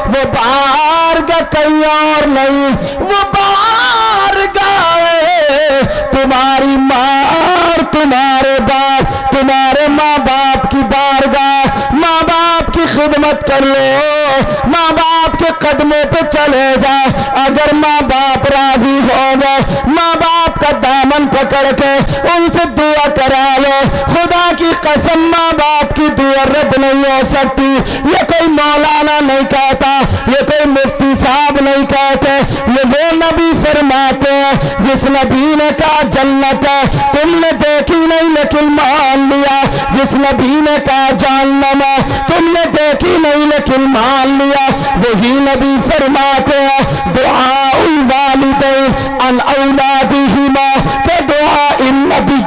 وہ بارگاہ کہیں اور نہیں، وہ بارگاہ ہے تمہاری ماں اور تمہارے باپ، تمہارے ماں باپ کی بارگاہ. ماں باپ کی خدمت کر لو، ماں باپ کے قدموں پہ چلے جاؤ. اگر ماں باپ راضی ہو گئے، ماں باپ کا دامن پکڑ کے ان سے دعا کرا لو. خدا کی قسم ماں باپ کی دعا رد نہیں ہو سکتی. یہ کوئی مولانا نہیں کہتا، یہ کوئی مفتی صاحب نہیں کہتے، یہ وہ نبی فرماتے ہیں جس نبی نے کہا جنت ہے تم نے دیکھی نہیں لیکن مان لیا، جس نبی نے کہا جہنم ہے تم نے دیکھی نہیں لیکن مان لیا، وہی نبی فرماتے ہیں دعاء الوالدین عن اولادہما کہ دعاء النبی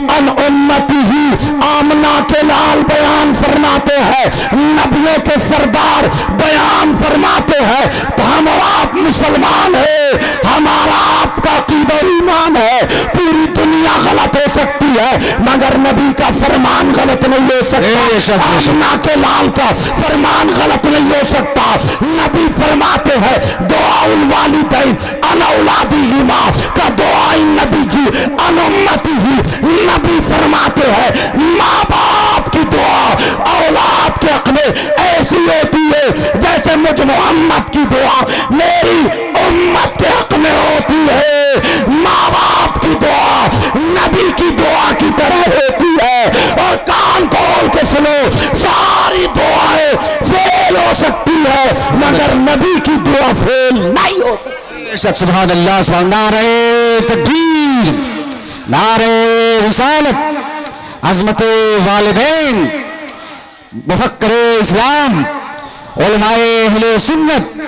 عن امتہ. آمنہ کے لال بیان فرماتے ہیں، نبیوں کے سردار بیان فرماتے ہیں تو ہم اور آپ مسلمان ہیں، ہمارا آپ کا عقیدہ ایمان ہے. پوری دنیا غلط ہو سکتی ہے مگر نبی کا فرمان غلط نہیں ہو سکتا. آمنہ کے لال کا فرمان غلط نہیں ہو سکتا. نبی فرماتے ہیں دعاء الوالدین عن اولادہما کا دعاء النبی جی عن امتہ. نبی فرماتے ہیں ماں باپ کی دعا اولاد کے حق میں ایسی ہوتی ہے جیسے مجھ محمد کی دعا میری امت کے حق میں ہوتی ہے. ماں باپ کی دعا نبی کی دعا کی طرح ہوتی ہے. اور کان کھول کے سنو، ساری دعائیں فیل ہو سکتی ہے مگر نبی کی دعا فیل نہیں ہو سکتی. سبحان اللہ سبحان. نعرہ تکبیر، نعرہ رسالت، عظمت والدین، مفکر اسلام، علماء اہل سنت،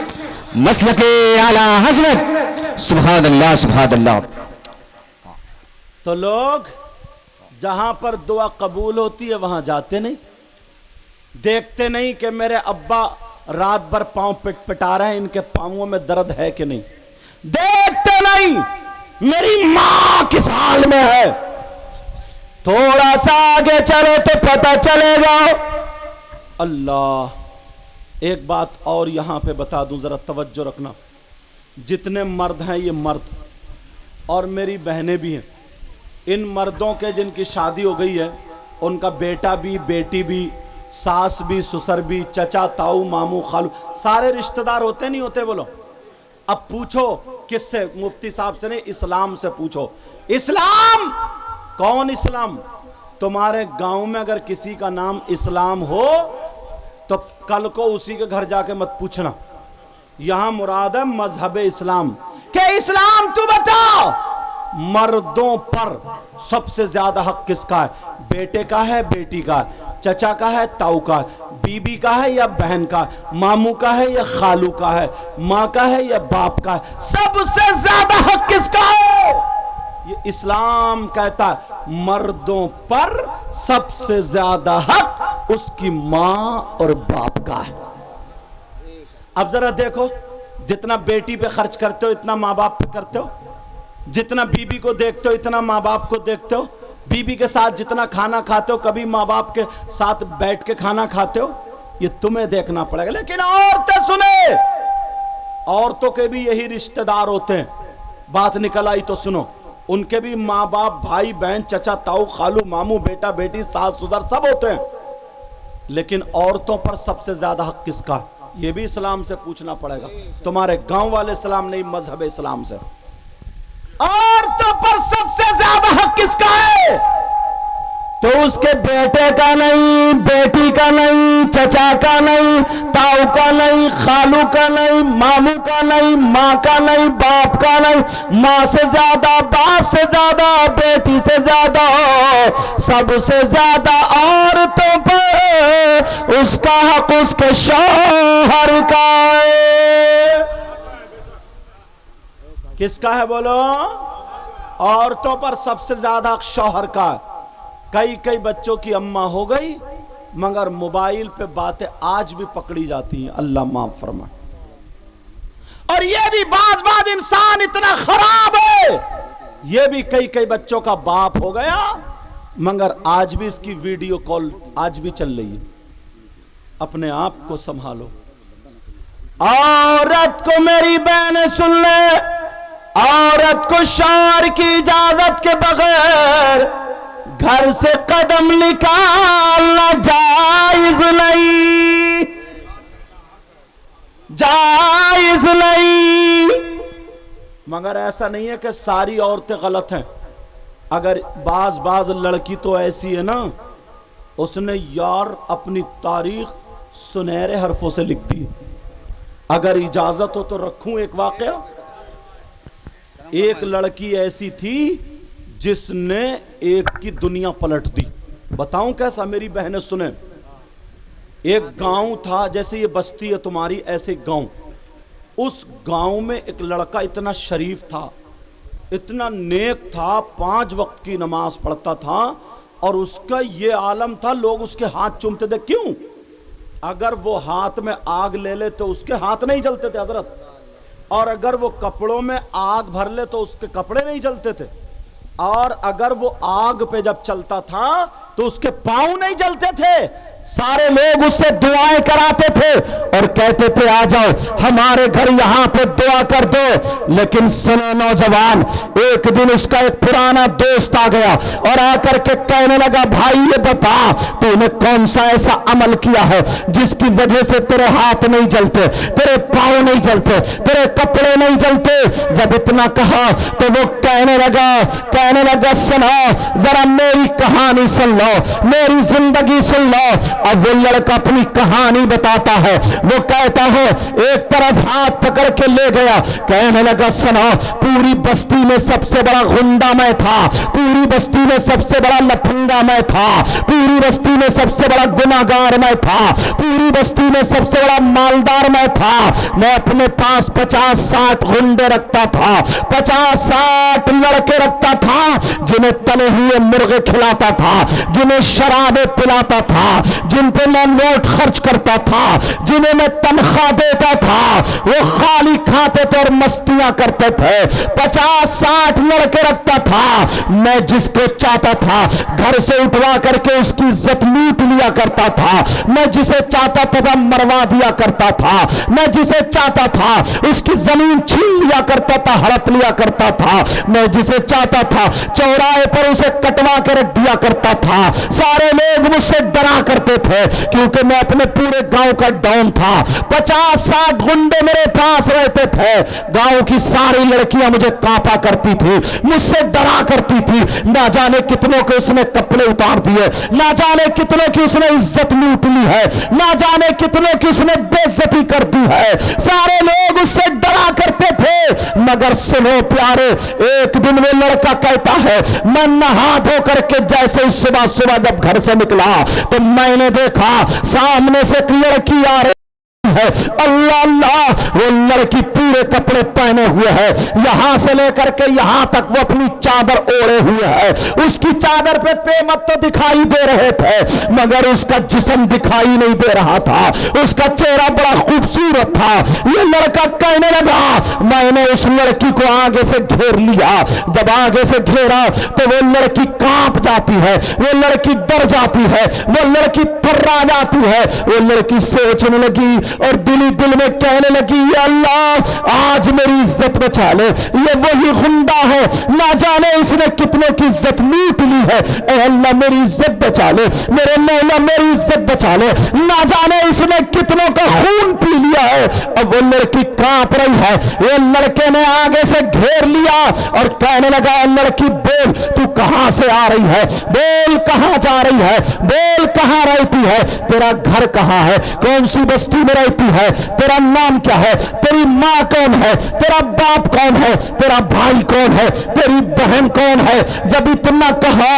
مسلک اعلی حضرت. سبحان اللہ سبحان اللہ. تو لوگ جہاں پر دعا قبول ہوتی ہے وہاں جاتے نہیں، دیکھتے نہیں کہ میرے ابا رات بھر پاؤں پٹ پٹا رہے ہیں، ان کے پاؤں میں درد ہے کہ نہیں. دیکھتے نہیں میری ماں کس حال میں ہے. تھوڑا سا آگے چلو تو پتہ چلے گا اللہ. ایک بات اور یہاں پہ بتا دوں، ذرا توجہ رکھنا. جتنے مرد ہیں یہ مرد اور میری بہنیں بھی ہیں، ان مردوں کے جن کی شادی ہو گئی ہے ان کا بیٹا بھی، بیٹی بھی، ساس بھی، سسر بھی، چچا، تاؤ، ماموں، خالو، سارے رشتہ دار ہوتے نہیں ہوتے؟ بولو. اب پوچھو کس سے؟ مفتی صاحب سے نہیں، اسلام سے پوچھو. اسلام کون؟ اسلام. تمہارے گاؤں میں اگر کسی کا نام اسلام ہو تو کل کو اسی کے گھر جا کے مت پوچھنا. یہاں مراد ہے مذہب اسلام. کہ اسلام تو بتا، مردوں پر سب سے زیادہ حق کس کا ہے؟ بیٹے کا ہے، بیٹی کا ہے، چچا کا ہے، تاؤ کا ہے، بیوی کا ہے یا بہن کا ہے، ماموں کا ہے یا خالو کا ہے، ماں کا ہے یا باپ کا ہے؟ سب سے زیادہ حق کس کا ہے؟ یہ اسلام کہتا ہے مردوں پر سب سے زیادہ حق اس کی ماں اور باپ کا ہے. اب ذرا دیکھو، جتنا بیٹی پہ خرچ کرتے ہو اتنا ماں باپ پہ کرتے ہو، جتنا بیوی کو دیکھتے ہو اتنا ماں باپ کو دیکھتے ہو، بیوی کے ساتھ جتنا کھانا کھاتے ہو کبھی ماں باپ کے ساتھ بیٹھ کے کھانا کھاتے ہو؟ یہ تمہیں دیکھنا پڑے گا. لیکن عورتیں سنیں، عورتوں کے بھی یہی رشتہ دار ہوتے ہیں. بات نکل آئی تو سنو، ان کے بھی ماں باپ، بھائی بہن، چچا، تاؤ، خالو، ماموں، بیٹا، بیٹی، ساس، سسر سب ہوتے ہیں. لیکن عورتوں پر سب سے زیادہ حق کس کا؟ یہ بھی اسلام سے پوچھنا پڑے گا. تمہارے گاؤں والے اسلام نہیں، مذہب اسلام سے. عورتوں پر سب سے زیادہ حق کس کا ہے؟ تو اس کے بیٹے کا نہیں، بیٹی کا نہیں، چچا کا نہیں، تاؤ کا نہیں، خالو کا نہیں، ماموں کا نہیں، ماں کا نہیں، باپ کا نہیں. ماں سے زیادہ، باپ سے زیادہ، بیٹی سے زیادہ، سب سے زیادہ عورتوں پر اس کا حق اس کے شوہر کا ہے. کس کا ہے بولو؟ عورتوں پر سب سے زیادہ حق شوہر کا ہے. کئی بچوں کی اماں ہو گئی مگر موبائل پہ باتیں آج بھی پکڑی جاتی ہیں. اللہ معاف فرمائے. اور یہ بھی بعض انسان اتنا خراب ہے، یہ بھی کئی بچوں کا باپ ہو گیا مگر آج بھی اس کی ویڈیو کال آج بھی چل رہی ہے. اپنے آپ کو سنبھالو. عورت کو میری بہن سن لے، عورت کو شوہر کی اجازت کے بغیر گھر سے قدم نکالنا جائز نہیں، جائز نہیں. مگر ایسا نہیں ہے کہ ساری عورتیں غلط ہیں. اگر بعض لڑکی تو ایسی ہے نا، اس نے یار اپنی تاریخ سنہرے حرفوں سے لکھ دی. اگر اجازت ہو تو رکھوں ایک واقعہ. ایک لڑکی ایسی تھی جس نے ایک کی دنیا پلٹ دی. بتاؤں کیسا؟ میری بہنیں سنیں. ایک گاؤں تھا، جیسے یہ بستی ہے تمہاری، ایسے گاؤں. اس گاؤں میں ایک لڑکا اتنا شریف تھا، اتنا نیک تھا، 5 وقت کی نماز پڑھتا تھا، اور اس کا یہ عالم تھا لوگ اس کے ہاتھ چومتے تھے. کیوں؟ اگر وہ ہاتھ میں آگ لے لے تو اس کے ہاتھ نہیں جلتے تھے حضرت، اور اگر وہ کپڑوں میں آگ بھر لے تو اس کے کپڑے نہیں جلتے تھے، اور اگر وہ آگ پہ جب چلتا تھا تو اس کے پاؤں نہیں جلتے تھے. سارے لوگ اس سے دعائیں کراتے تھے اور کہتے تھے آ جاؤ ہمارے گھر یہاں پہ دعا کر دو. لیکن سنو نوجوان، ایک دن اس کا ایک پرانا دوست آ گیا اور آ کر کے کہنے لگا بھائی یہ بتا تو نے کون سا ایسا عمل کیا ہے جس کی وجہ سے تیرے ہاتھ نہیں جلتے، تیرے پاؤں نہیں جلتے، تیرے کپڑے نہیں جلتے. جب اتنا کہا تو وہ کہنے لگا سنو ذرا میری کہانی سن لو، میری زندگی سن لو. اب وہ لڑکا اپنی کہانی بتاتا ہے. وہ کہتا ہے ایک طرف ہاتھ پکڑ کے لے گیا، کہنے لگا سنا پوری بستی میں سب سے بڑا غنڈہ میں تھا، پوری بستی میں سب سے بڑا لفنگا میں تھا، پوری بستی میں سب سے بڑا گناہگار میں تھا، پوری بستی میں سب سے بڑا مالدار میں تھا. میں اپنے پاس 50-60 غنڈے رکھتا تھا، 50-60 لڑکے رکھتا تھا جنہیں تلے ہوئے مرغے کھلاتا تھا، جنہیں شرابیں پلاتا تھا، جن پہ میں نوٹ خرچ کرتا تھا، جنہیں میں تنخواہ دیتا تھا، وہ خالی کھاتے تھے اور مستیاں کرتے تھے۔ 50-60 لڑکے رکھتا تھا، میں جس کو چاہتا تھا گھر سے اٹھوا کر کے اس کی عزت لوٹ لیا کرتا تھا، میں جسے چاہتا تھا مروا دیا کرتا تھا، میں جسے چاہتا تھا اس کی زمین چھین لیا کرتا تھا، ہڑپ لیا کرتا تھا، میں جسے چاہتا تھا چوراہے پر اسے کٹوا کے رکھ دیا کرتا تھا۔ سارے لوگ مجھ سے ڈرا کرتے تھے کیونکہ میں اپنے پورے گاؤں کا ڈان تھا۔ 50-60 گنڈے میرے پاس رہتے تھے، گاؤں کی ساری لڑکیاں مجھے کانپا کرتی تھی، مجھ سے ڈرا کرتی تھی۔ نہ جانے کتنوں کے اس نے کپڑے اتار دیے، نہ جانے کتنوں کی اس نے عزت لوٹ لی ہے، نہ جانے کتنوں کی اس نے بے عزتی کر دی ہے۔ سارے لوگ اس سے ڈرا کرتے تھے، مگر سنو پیارے، ایک دن وہ لڑکا کہتا ہے میں نہا دھو کر کے جیسے صبح صبح جب گھر سے نکلا تو میں نے دیکھا سامنے سے ایک لڑکی آ رہی ہے۔ اللہ اللہ، وہ لڑکی پورے کپڑے پہنے ہوئے ہے، یہاں سے لے کر کے یہاں تک وہ اپنی چادر اوڑے ہوئے ہے، اس کی چادر پہ پیمت تو دکھائی دے رہے تھے مگر اس کا جسم دکھائی نہیں دے رہا تھا، اس کا چہرہ بڑا خوبصورت تھا۔ یہ لڑکا کہنے لگا، میں نے اس لڑکی کو آگے سے گھیر لیا، جب آگے سے گھیرا تو وہ لڑکی کانپ جاتی ہے، وہ لڑکی ڈر جاتی ہے، وہ لڑکی تھرا جاتی ہے، وہ لڑکی سوچنے لگی اور دلی دل میں کہنے لگی یا اللہ آج میری عزت بچا لے، یہ وہی غنڈہ ہے، نہ جانے اس نے کتنوں کی عزت لوٹ لی ہے، اے اللہ میری عزت بچا لے، میرے مولا میری عزت بچا لے، نہ جانے اس نے کتنوں کا خون پی لیا ہے۔ اب وہ لڑکی کانپ رہی ہے، یہ لڑکے نے آگے سے گھیر لیا اور کہنے لگا لڑکی بول تو کہاں سے آ رہی ہے، بول کہاں جا رہی ہے، بول کہاں رہتی ہے، تیرا گھر کہاں ہے، کون سی بستی میں رہتی ہے، تیرا نام کیا ہے، تیری ماں کون ہے، تیرا باپ کون ہے، تیرا بھائی کون ہے، تیری بہن کون ہے۔ جب اتنا کہا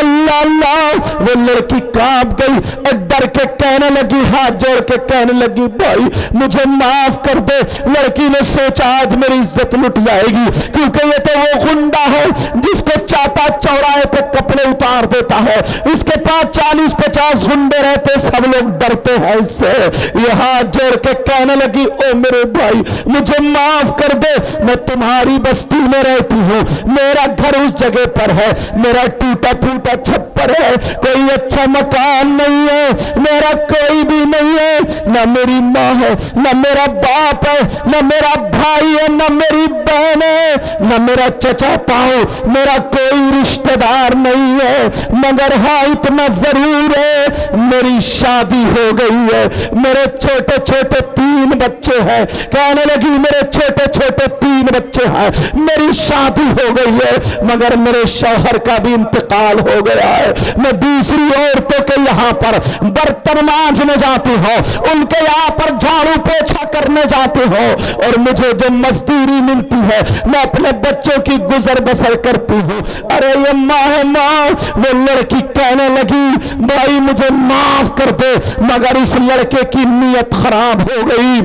اللہ اللہ، وہ لڑکی کانپ گئی اور ڈر کے کہنے لگی، ہاتھ جوڑ کے کہنے لگی بھائی مجھے معاف کر دے۔ لڑکی نے سوچا آج میری عزت لٹ جائے گی کیونکہ یہ تو وہ غنڈہ ہے جس کو چاہتا چوراہے پہ کپڑے اتار دیتا ہے، اس کے پاس 40-50 غنڈے رہتے، سب لوگ ڈرتے ہیں اس سے۔ یہ ہاتھ جوڑ کے کہنے لگی او میرے بھائی مجھے معاف کر دے، میں تمہاری بستی میں رہتی ہوں، میرا گھر اس جگہ پر ہے، میرا ٹوٹا پھوٹا چھپر ہے، کوئی اچھا مکان نہیں ہے، میرا کوئی بھی نہیں ہے، نہ میری ماں ہے، نہ میرا باپ ہے، نہ میرا بھائی ہے، نہ میری بہن ہے، نہ میرا چچا تاؤ، میرا کوئی رشتہ دار نہیں ہے، مگر ہاں اتنا ضرور ہے میری شادی ہو گئی ہے، میرے چھوٹے چھوٹے 3 بچے ہیں۔ کہنے لگی میرے چھوٹے چھوٹے 3 بچے ہیں، میری شادی ہو گئی ہے مگر میرے شوہر کا بھی انتقال ہو گیا ہے، میں دوسری عورتوں کے یہاں پر برتن مانجنے جاتی ہوں، ان کے یہاں پر جھاڑو پوچھا کرنے جاتی ہوں اور مجھے جو مزدوری ملتی ہے میں اپنے بچوں کی گزر بسر کرتی ہوں۔ ارے یہ ماں ہے ماں۔ وہ لڑکی کہنے لگی بھائی مجھے معاف کر دے، مگر اس لڑکے کی نیت خراب ہو گئی،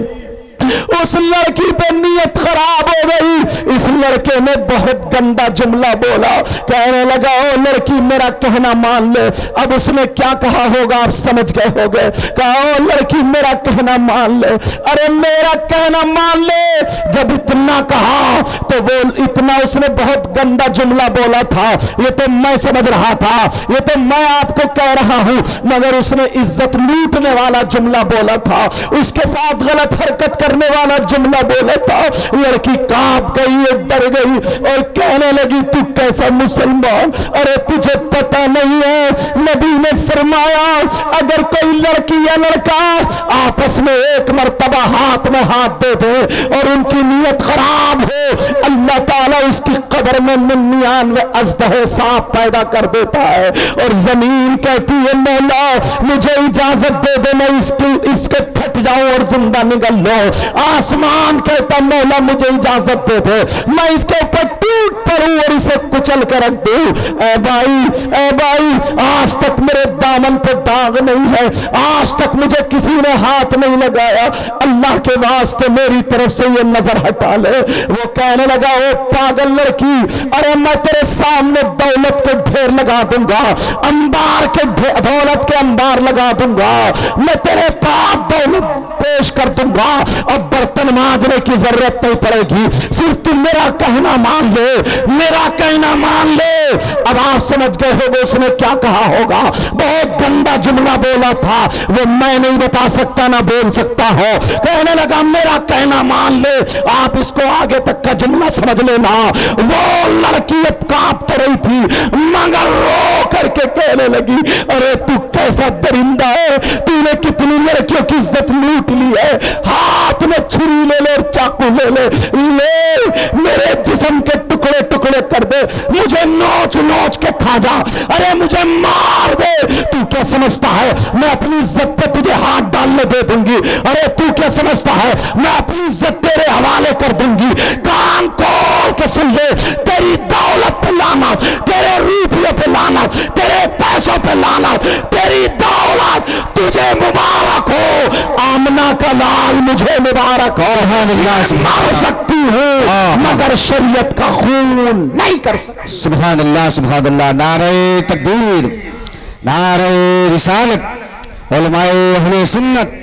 اس لڑکی پہ نیت خراب ہو گئی۔ اس لڑکے نے بہت گندا جملہ بولا، کہنے لگا او لڑکی میرا کہنا مان لے۔ اب اس نے کیا کہا ہوگا آپ سمجھ گئے ہوگے، کہا او لڑکی میرا کہنا مان لے۔ ارے میرا کہنا مان لے، جب اتنا کہا تو وہ اتنا اس نے بہت گندا جملہ بولا تھا، یہ تو میں سمجھ رہا تھا، یہ تو میں آپ کو کہہ رہا ہوں، مگر اس نے عزت لوٹنے والا جملہ بولا تھا، اس کے ساتھ غلط حرکت کرنے والا جملہ بولا تھا۔ لڑکی کانپ گئی، ڈر گئی اور کہنے لگی تو کیسا مسلمان، ارے تجھے پتہ نہیں ہے نبی نے فرمایا اگر کوئی لڑکی یا لڑکا آپس میں ایک مرتبہ ہاتھ میں ہاتھ دے دے اور ان کی نیت خراب ہو، اللہ تعالیٰ اس کی قبر میں 99 اژدہے سانپ پیدا کر دیتا ہے۔ اور زمین کہتی ہے مولا مجھے اجازت دے دے میں اس کے پھٹ جاؤں اور زندہ نگل لو۔ آسمان کہتا مولا مجھے اجازت دے دے میں اس کے اوپر ٹوٹ پڑوں اور اسے کچھ کچل کے رکھ دوں۔ اے بھائی آج تک میرے دامن پہ داغ نہیں ہے، آج تک مجھے کسی نے ہاتھ نہیں لگایا، اللہ کے واسطے میری طرف سے یہ نظر ہٹا لے۔ وہ کہنے لگا او پاگل لڑکی، ارے میں تیرے سامنے دولت کے ڈھیر لگا دوں گا، انبار کے دولت کے انبار لگا دوں گا، میں تیرے پاس دولت پیش کر دوں گا، اب برتن مانجنے کی ضرورت نہیں پڑے گی، صرف تم میرا کہنا مان لے، میرا کہنا مان لے۔ اب آپ سمجھ گئے ہوگے اس نے کیا کہا ہوگا، بہت گندا جملہ بولا تھا، وہ میں نہیں بتا سکتا نہ بول سکتا ہو۔ کہنے لگا میرا کہنا مان لے، آپ اس کو آگے تک کا جملہ سمجھ لینا۔ وہ لڑکی اب کانپ تو رہی تھی مگر رو کر کے کہنے لگی ارے تو کیسا درندہ ہے، تو نے کتنی لڑکیوں کی عزت لوٹ لی ہے، ہاتھ میں چھری لے لے اور چاقو لے لے، میرے جسم کے ٹکڑے ٹکڑے کر دے، مجھے نوچ نوچ کے کھا جا، ارے مجھے مار دے، تو کیا سمجھتا ہے میں اپنی عزت پہ تجھے ہاتھ ڈالنے دے دوں گی، ارے تو کیا سمجھتا ہے میں اپنی عزت تیرے حوالے کر دوں گی۔ کان کھول کے سن لے، تیری دولت پہ لعنت، تیرے روپیوں پہ لعنت، تیرے پیسوں پہ لعنت، تیری دولت تجھے مبارک ہو، آمنہ کا لال مجھے مبارک ہو، مار سکتی ہوں مگر شریعت کا خون نہیں کر سکتی۔ سبحان اللہ سبحان اللہ، نعرہ تکبیر، نعرہ رسالت، علماء اہل سنت،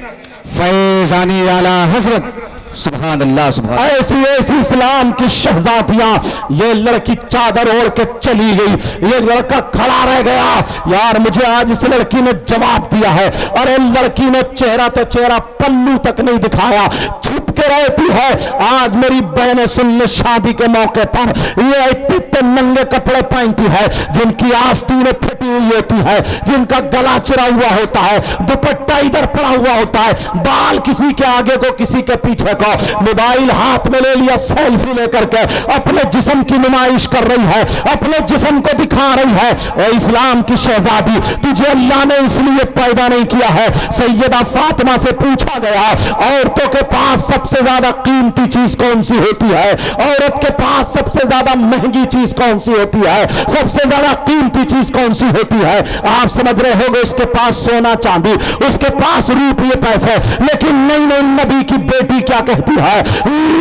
فیضانی اعلیٰ حضرت، سبحان اللہ سبحان اللہ۔ ایسی ایسی اسلام کی شہزادیاں، یہ لڑکی چادر اوڑھ کے چلی گئی، یہ لڑکا کھڑا رہ گیا، یار مجھے آج اس لڑکی نے جواب دیا ہے، اور لڑکی نے چہرہ تو چہرہ پلو تک نہیں دکھایا، چھپ کے رہتی ہے۔ آج میری بہنیں سن لے، شادی کے موقع پر یہ اتنے ننگے کپڑے پہنتی ہے جن کی آستینیں پھٹی ہوئی ہوتی ہے، جن کا گلا چرا ہوا ہوتا ہے، دوپٹہ ادھر پڑا ہوا ہوتا ہے، بال کسی کے آگے کو کسی کے پیچھے کو، موبائل ہاتھ میں لے لیا، سیلفی لے کر کے اپنے جسم کی نمائش کر رہی ہے، اپنے جسم کو دکھا رہی ہے۔ اے اسلام کی شہزادی، تجھے اللہ نے اس لیے پیدا نہیں کیا ہے۔ سیدہ فاطمہ سے پوچھا گیا عورتوں کے پاس سب سے زیادہ قیمتی چیز کون سی ہوتی ہے، عورت کے پاس سب سے زیادہ مہنگی چیز کون سی ہوتی ہے، سب سے زیادہ قیمتی چیز کون سی ہوتی ہے؟ آپ سمجھ رہے ہوگے اس کے پاس سونا چاندی، اس کے پاس روپیے پیسے، لیکن نہیں نبی کی بیٹی کیا کہتی ہے،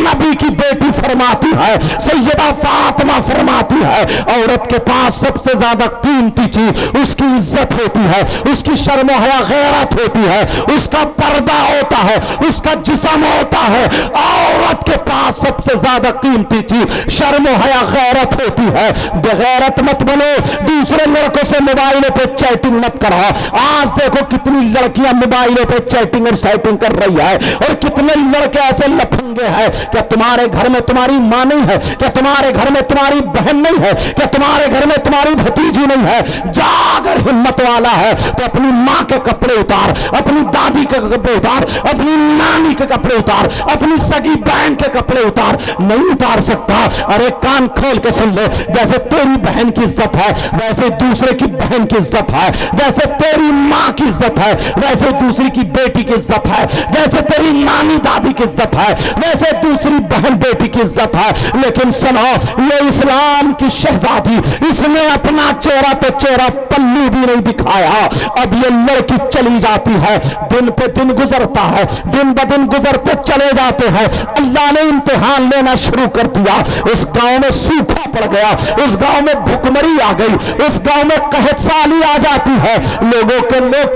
نبی کی بیٹی فرماتی ہے، سیدہ فاطمہ فرماتی ہے عورت کے پاس سب سے زیادہ قیمتی چیز اس کی عزت ہوتی ہے، اس کی شرم و حیا غیرت ہوتی ہے، اس کا پردہ ہوتا ہے، اس کا جسم ہوتا ہے۔ عورت کے پاس سب سے زیادہ قیمتی چیز شرم و حیا غیرت ہوتی ہے۔ بغیرت مت بنو، دوسرے لڑکوں سے موبائلوں پہ چیٹنگ مت کرو۔ آج دیکھو کتنی لڑکیاں موبائلوں پہ چیٹنگ اور سیٹنگ کر رہی ہے، اور کتنے لڑکے ایسے لفنگے ہیں۔ کیا تمہارے گھر میں تمہاری ماں نہیں ہے؟ کیا تمہارے گھر میں تمہاری بہن نہیں ہے؟ کیا تمہارے گھر میں تمہاری بھتیجی نہیں ہے؟ جا اگر ہمت والا ہے تو اپنی ماں کے کپڑے اتار، اپنی دادی کے کپڑے اتار، اپنی نانی کے کپڑے اتار، اپنی سگی بہن کے کپڑے اتار۔ نہیں اتار سکتا؟ ارے کان کھول کے سن لے، جیسے تیری بہن کی عزت ہے ویسے دوسرے کی بہن کی عزت ہے، جیسے تیری ماں کی عزت ہے ویسے دوسری کی بیٹی کی عزت ہے، جیسے تیری نانی دادی کی عزت ہے ویسے دوسری بہن بیٹی کی عزت ہے۔ لیکن سنو، یہ اسلام کی شہزادی، اس نے اپنا چہرہ تو چہرہ پلو بھی نہیں دکھایا۔ اب یہ لڑکی چلی جاتی ہے، دن پہ دن گزرتا ہے، دن بہ دن گزرتے چلے جاتے ہیں، اللہ نے امتحان لینا شروع کر دیا۔ اس گاؤں میں سوکھا پڑ گیا، اس گاؤں میں بھوکمری آ گئی، اس گاؤں میں قحط سالی آ جاتی ہے، لوگ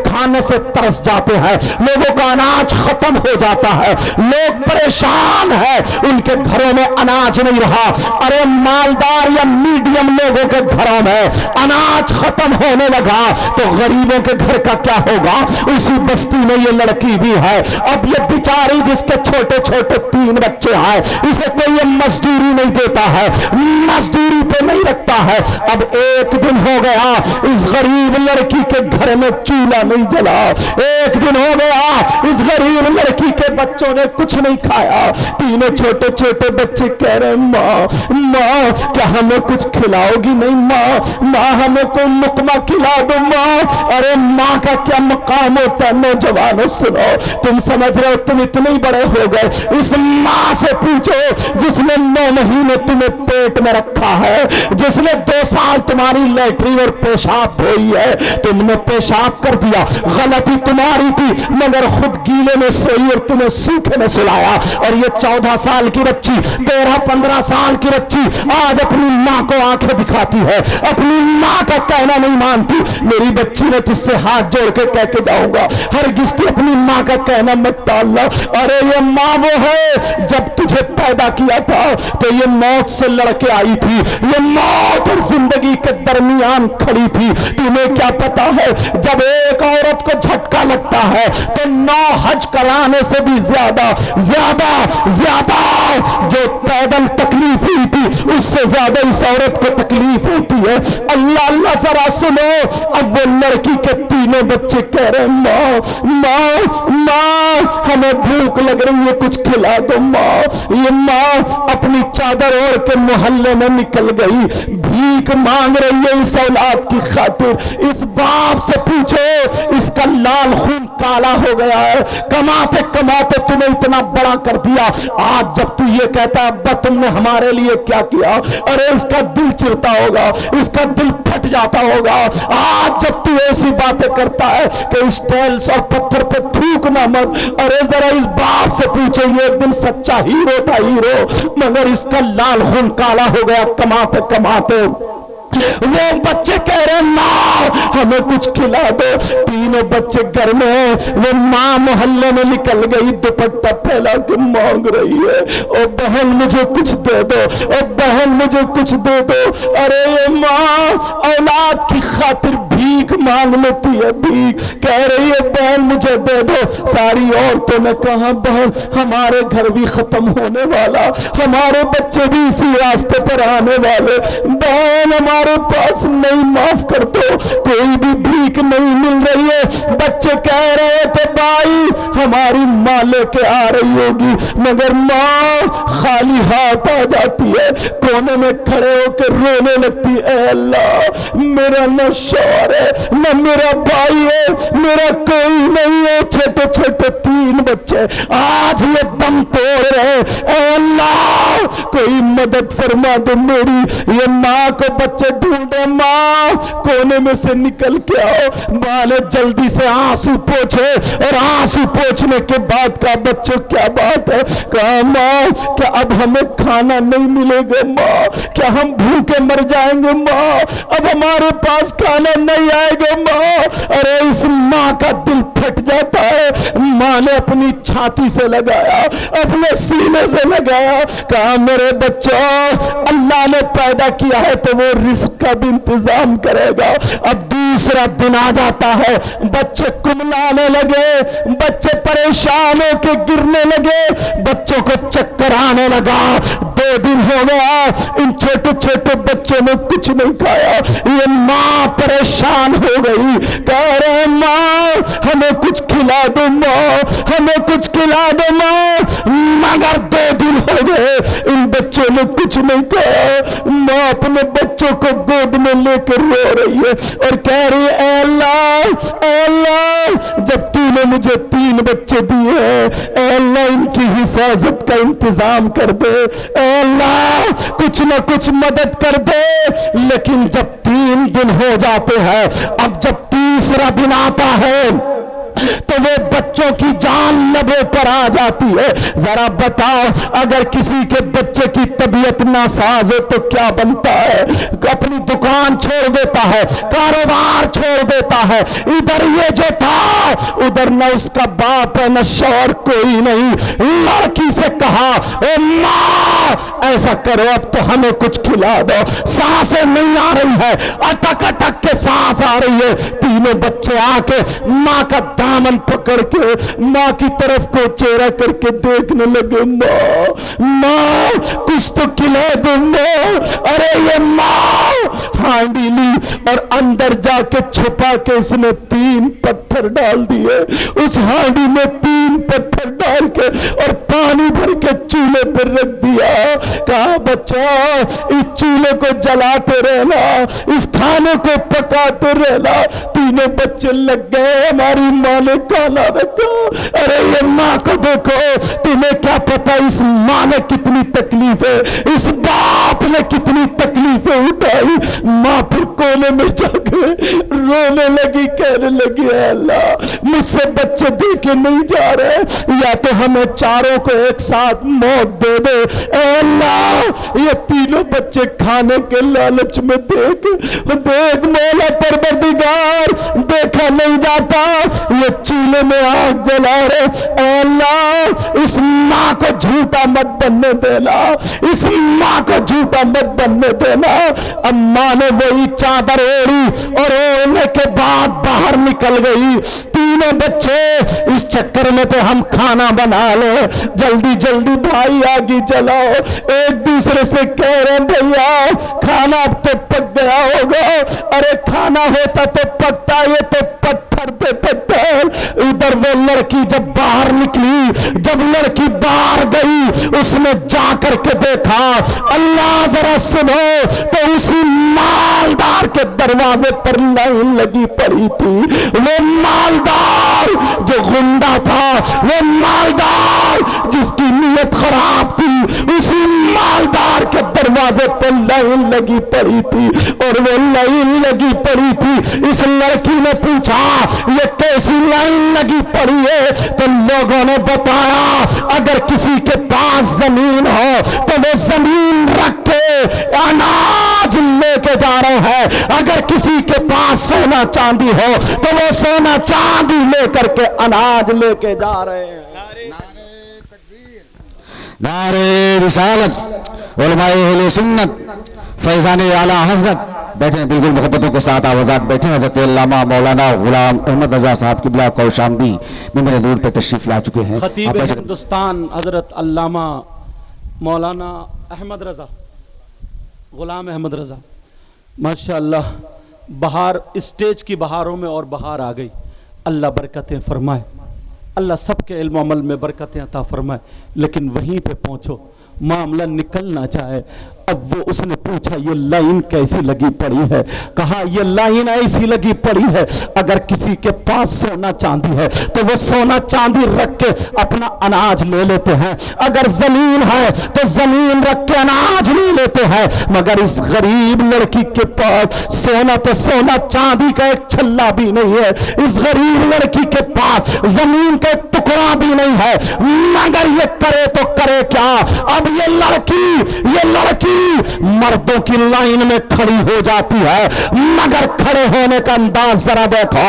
کھانے سے ترس جاتے ہیں، لوگوں کا اناج ختم ہو جاتا ہے، لوگ پریشان ہیں، ان کے گھروں میں اناج نہیں رہا۔ ارے مالدار یا میڈیم لوگوں کے گھروں میں اناج ختم ہونے لگا تو غریبوں کے گھر کا کیا ہوگا؟ اسی بستی میں یہ لڑکی بھی ہے۔ اب یہ بیچاری جس کے چھوٹے چھوٹے 3 بچے ہیں، اسے کوئی مزدوری نہیں دیتا ہے، مزدوری پہ نہیں رکھتا ہے۔ اب ایک دن ہو گیا اس غریب لڑکی کے گھر میں چولہا نہیں جلا، ایک دن ہو گیا اس غریب لڑکی کے بچوں نے کچھ نہیں کھایا۔ 3 چھوٹے چھوٹے بچے کہہ رہے ماں کیا ہمیں کچھ کھلاؤ گی؟ نہیں ماں ہمیں کوئی لقمہ کھلا دو ماں۔ ارے ماں کا کیا مقام ہوتا ہے؟ نوجوانوں سنو، تم سمجھ رہے ہو تم اتنے ہی بڑے ہو گئے، اس ماں سے پوچھو جس نے 9 مہینے تمہیں پیٹ میں رکھا ہے، جس نے 2 سال تمہاری لیٹرین اور پیشاب دھوئی ہے، تم نے پیشاب کر دیا، غلطی تمہاری تھی، مگر خود گیلے میں سوئی اور تمہیں سوکھے میں سلایا۔ اور یہ 14 سال کی بچی، 13-15 سال کی بچی آج اپنی ماں کو آنکھیں دکھاتی ہے، اپنی ماں کا کہنا نہیں مانتی۔ میری بچی نے تجھ سے ہاتھ جوڑ کے کہہ کے جاؤں گا، ہرگز تو اپنی ماں کا کہنا مت ٹالنا۔ ارے یہ ماں وہ ہے جب تجھے پیدا کیا تھا تو یہ موت سے لڑ کے آئی تھی، یہ موت اور زندگی کے درمیان کھڑی تھی۔ تمہیں کیا پتا ہے جب ایک عورت کو جھٹکا لگتا ہے تو 9 حج کرانے سے بھی زیادہ جو پیدل تکلیف ہوئی تھی اس سے زیادہ اس عورت کو تکلیف ہوتی ہے۔ اللہ اللہ ذرا سنو، اب وہ لڑکی کے 3 بچے کہہ رہے ہیں ماں ہمیں بھوک لگ رہی ہے، کچھ کھلا دو ماں۔ یہ ماں اپنی چادر اوڑھ کے محلے میں نکل گئی، بھیک مانگ رہی ہے اس اولاد کی خاطر۔ اس باپ سے پوچھو، اس کا لال خون کالا ہو گیا ہے، کماتے کماتے تمہیں اتنا بڑا کر دیا، آج جب تو یہ کہتا ہے ابا تم نے ہمارے لیے کیا کیا، ارے اس کا دل چرتا ہوگا، اس کا دل پھٹ جاتا ہوگا۔ آج جب تو ایسی باتیں کرتا ہے کہ اس ٹیلس اور پتھر پہ تھوکنا مت، ارے ذرا اس باپ سے پوچھو، یہ ایک دن سچا ہیرو تھا، ہیرو، مگر اس کا لال خون کالا ہو گیا کماتے کماتے۔ وہ بچے کہہ رہے ماں ہمیں کچھ کھلا دو، 3 بچے گھر میں ہیں، وہ ماں محلے میں نکل گئی، دوپٹہ پھیلا کے مانگ رہی ہے، او بہن مجھے کچھ دے دو، او بہن مجھے کچھ دے دو۔ ارے یہ ماں اولاد کی خاطر بھیک مانگ لیتی ہے، بھیک کہہ رہی ہے بہن مجھے دے دو۔ ساری عورتوں نے کہا بہن ہمارے گھر بھی ختم ہونے والا، ہمارے بچے بھی اسی راستے پر آنے والے، بہن ہمارے پاس نہیں، معاف کر دو، کوئی بھی بھیک نہیں مل رہی ہے۔ بچے کہہ رہے تھے بھائی ہماری ماں لے کے آ رہی ہوگی، مگر ماں خالی ہاتھ آ جاتی ہے، کونے میں کھڑے ہو کے رونے لگتی، اے اللہ میرا نہ شوہر ہے نہ میرا بھائی ہے، میرا کوئی نہیں ہے، چھوٹے چھوٹے 3 بچے آج یہ دم توڑ رہے، اے اللہ کوئی مدد فرما دے میری۔ یہ ماں کو بچے ڈھونڈے، ماں کونے میں سے نکل کے آؤ، ماں نے جلدی سے آنسو پوچھے، اور آنسو پوچھنے کے بعد کہا بچوں کیا بات ہے، کہا ماں کیا اب ہمیں کھانا نہیں ملے گا، ماں کیا ہم بھوکے مر جائیں گے، ماں اب ہمارے پاس کھانا نہیں آئے گا ماں۔ ارے اس ماں کا دل پھٹ جاتا ہے، ماں نے اپنی چھاتی سے لگایا، اپنے سینے سے لگایا، کہا میرے بچوں اللہ نے پیدا کیا ہے تو وہ رزق کا بھی انتظام کرے گا۔ اب دوسرا دن آ جاتا ہے، بچے کملانے لگے، بچے پریشان ہو کے گرنے لگے، بچوں کو چکر آنے لگا، 2 دن ہو گیا ان چھوٹے چھوٹے بچوں نے کچھ نہیں کھایا۔ یہ ماں پریشان ہو گئی، کہہ رہے ماں ہمیں کچھ کھلا دو، ماں ہمیں کچھ کھلا دو ماں، مگر 2 دن ہو گئے ان بچوں نے کچھ نہیں کھایا۔ ماں اپنے بچوں کو گود میں لے کر رو رہی ہے اور کہہ رہی ہے اے اللہ جب تو نے مجھے 3 بچے دیے ہیں، اے اللہ ان کی حفاظت کا انتظام کر دے، اے اللہ کچھ نہ کچھ مدد کر دے۔ لیکن جب 3 دن ہو جاتے ہیں، اب جب تیسرا دن آتا ہے تو وہ بچوں کی جان لبوں پر آ جاتی ہے۔ ذرا بتاؤ اگر کسی کے بچے کی طبیعت ناساز ہو تو کیا بنتا ہے؟ اپنی دکان چھوڑ دیتا ہے، کاروبار چھوڑ دیتا ہے، ادھر یہ جو تھا ادھر نہ اس کا باپ ہے نہ شوہر کوئی نہیں۔ لڑکی سے کہا اے ماں ایسا کرو اب تو ہمیں کچھ کھلا دو، سانسیں نہیں آ رہی ہے، اٹک اٹک کے سانس آ رہی ہے۔ 3 بچے آ کے ماں کا دامن پکڑ کے ماں کی طرف کو چہرہ کر کے دیکھنے لگے، ماں کچھ تو کھلا دو ماں۔ ارے یہ ماں ہانڈی لی اور اندر جا کے چھپا کے اس نے 3 پتھر ڈال دیے، اس ہانڈی میں 3 پتھر ڈال کے اور پانی بھر کے چولہے پر رکھ دیا، کہا بچہ اس چولہے کو جلاتے رہنا، اس کھانے کو پکاتے رہنا۔ تینوں بچے لگ گئے، ہماری ماں نے کھانا رکھا۔ ارے یہ ماں کو دیکھو، تمہیں کیا پتا اس ماں نے کتنی تکلیفیں، اس باپ نے کتنی تکلیفیں اٹھائی۔ ماں پھر کونے میں جا کے رونے لگی، کہنے لگی اے اللہ مجھ سے بچے دیکھے نہیں جا رہے، یا تو ہمیں چاروں کو ایک ساتھ موت دے دے، اے اللہ یہ تینوں بچے کھانے کے لالچ میں دیکھ مولا پروردگار دیکھا نہیں جاتا، یہ چولہے میں آگ جلا رہے، اے اللہ اس ماں کو جھوٹا مت بننے دینا، اس ماں کو جھوٹا مت بننے دینا۔ اب ماں نے وہی چادر اوڑھی اور اوڑھنے کے بعد باہر نکل گئی۔ تینوں بچے اس چکر میں تو ہم کھانا بنا لے، جلدی جلدی بھائی آگے چلاؤ، ایک دوسرے سے کہہ رہے بھیا کھانا اب تو پک گیا ہوگا، ارے کھانا ہوتا تو پکتا، یہ تو پتھر پہ پتھر۔ ادھر وہ لڑکی جب باہر نکلی، جب لڑکی باہر گئی اس نے جا کر کے دیکھا، اللہ ذرا سنو تو اسی مالدار کے دروازے پر لائن لگی پڑی تھی، وہ مالدار جو غنڈہ تھا، وہ مالدار جس کی نیت خراب تھی، اسی مالدار کے دروازے پر لائن لگی پڑی تھی، اور وہ لائن لگی پڑی تھی۔ اس لڑکی نے پوچھا یہ کیسی لائن لگی پڑی ہے؟ تو لوگوں نے بتایا اگر کسی کے پاس زمین ہو تو وہ زمین رکھ کے اناج لے کے جا رہے ہیں، اگر کسی کے پاس سونا چاندی ہو تو وہ سونا چاندی لے کر کے اناج لے کے جا رہے ہیں۔ نعرہ رسالت، علماء اہل سنت، فیضان اعلی حضرت بیٹھے بالکل محبتوں کے ساتھ آوازات بیٹھے، حضرت علامہ مولانا غلام احمد رضا صاحب قبلہ کوشامبی ممبر نور پہ تشریف لا چکے ہیں۔ خطیب ہندوستان حضرت علامہ مولانا احمد رضا، غلام احمد رضا، ماشاءاللہ بہار اسٹیج کی بہاروں میں اور بہار آ گئی، اللہ برکتیں فرمائے، اللہ سب کے علم و عمل میں برکتیں عطا فرمائے۔ لیکن وہیں پہ پہنچو، معاملہ نکل نہ چاہے۔ اب وہ اس نے پوچھا یہ لائن کیسی لگی پڑی ہے؟ کہا یہ لائن ایسی لگی پڑی ہے اگر کسی کے پاس سونا چاندی ہے تو وہ سونا چاندی رکھ کے اپنا اناج لے لیتے ہیں، اگر زمین ہے تو زمین رکھ کے اناج لے لیتے ہیں، مگر اس غریب لڑکی کے پاس سونا تو سونا چاندی کا ایک چھلا بھی نہیں ہے، اس غریب لڑکی کے پاس زمین کا ایک ٹکڑا بھی نہیں ہے، مگر یہ کرے تو کرے کیا؟ اب یہ لڑکی مردوں کی لائن میں کھڑی ہو جاتی ہے، مگر کھڑے ہونے کا انداز ذرا دیکھو۔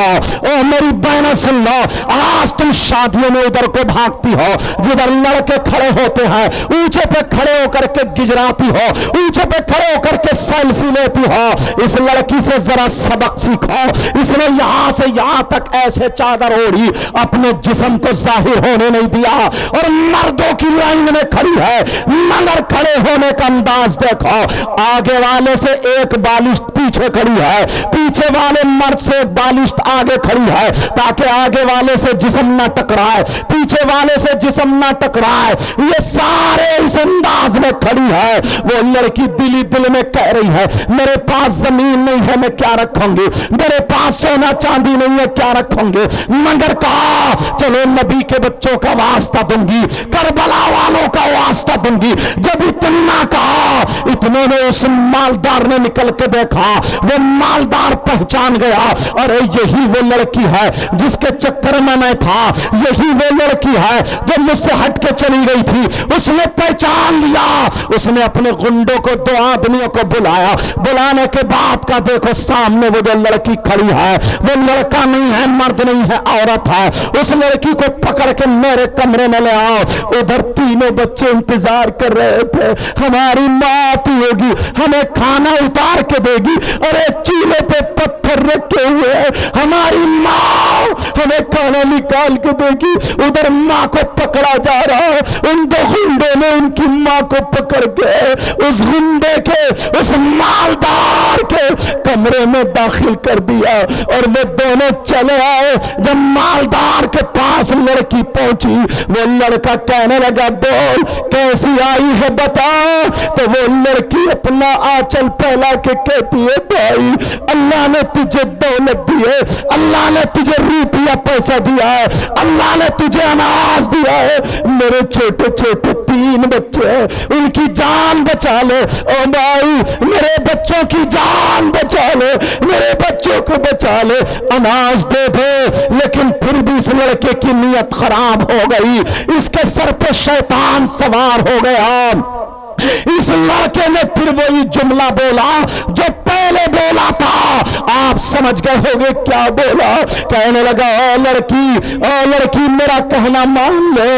او میری بہنیں سن لو، آج تم شادیوں میں ادھر کو بھاگتی ہو جدھر لڑکے کھڑے ہوتے ہیں، اونچے پہ کھڑے ہو کر کے گجراتی ہو، اونچے پہ کھڑے ہو کر کے سیلفی لیتی ہو۔ اس لڑکی سے ذرا سبق سیکھو، اس نے یہاں سے یہاں تک ایسے چادر اوڑھی، اپنے جسم کو ظاہر ہونے نہیں دیا، اور مردوں کی لائن میں کھڑی ہے، مگر کھڑے ہونے کا انداز دیکھو۔ آگے والے سے ایک بالشت پیچھے کھڑی ہے، پیچھے والے مرد سے بالشت آگے کھڑی ہے تاکہ آگے والے سے جسم نہ ٹکرائے، پیچھے والے سے جسم نہ ٹکرائے، یہ سارے اس انداز میں کھڑی ہے۔ وہ لڑکی دل میں کہہ رہی ہے میرے پاس زمین نہیں ہے میں کیا رکھوں گی، میرے پاس سونا چاندی نہیں ہے کیا رکھوں گے، مگر کہا چلو نبی کے بچوں کا واسطہ دوں گی، کربلا والوں کا واسطہ دوں گی۔ جب اتنا کہا، اتنے میں اس مالدار نے نکل کے دیکھا، وہ مالدار پہچان گیا، ارے یہی وہ لڑکی ہے جس کے چکر میں میں تھا، یہی وہ لڑکی ہے جو مجھ سے ہٹ کے چلی گئی تھی۔ اس نے پہچان لیا، اس نے اپنے گنڈوں کو 2 آدمیوں کو بلایا، بلانے کے بعد کا دیکھو سامنے وہ جو لڑکی کھڑی ہے وہ لڑکا نہیں ہے، مرد نہیں ہے، عورت ہے۔ اس لڑکی کو پکڑ کے میرے کمرے میں لے آؤ۔ ادھر تینوں بچے انتظار کر رہے تھے، ہماری ماں آتی ہوگی ہمیں کھانا اتار کے دے گی، ارے چولہے پہ پتھر رکھے ہوئے ہیں، ہماری ماں ہمیں کھانا نکال کے دے گی. ادھر ماں کو پکڑا جا رہا. ان دو غنڈوں نے ان کی ماں کو پکڑ کے اس غنڈے کے اس مالدار کے کمرے میں داخل کر دیا اور وہ دونوں چلے آئے. جب مالدار کے پاس لڑکی پہنچی وہ لڑکا کہنے لگا بول کیسی آئی ہے بتا. تو وہ لڑکی اپنا آنچل پھیلا کے کہتی ہے بھائی اللہ نے تجھے دولت دی ہے, اللہ نے تجھے روپیہ پیسہ دیا ہے, اللہ نے تجھے اناج دیا ہے, میرے چھوٹے چھوٹے 3 بچے ہیں ان کی جان بچا لے. او بھائی میرے بچوں کی جان بچا لے, میرے بچوں کو بچا لے, اناج دے دے. لیکن پھر بھی اس لڑکے کی نیت خراب ہو گئی, اس کے سر پہ شیطان سوار ہو گیا. اس لڑکے نے پھر وہی جملہ بولا جو پہلے بولا تھا. آپ سمجھ گئے ہوگے کیا بولا. کہنے لگا اے لڑکی میرا کہنا مان لے.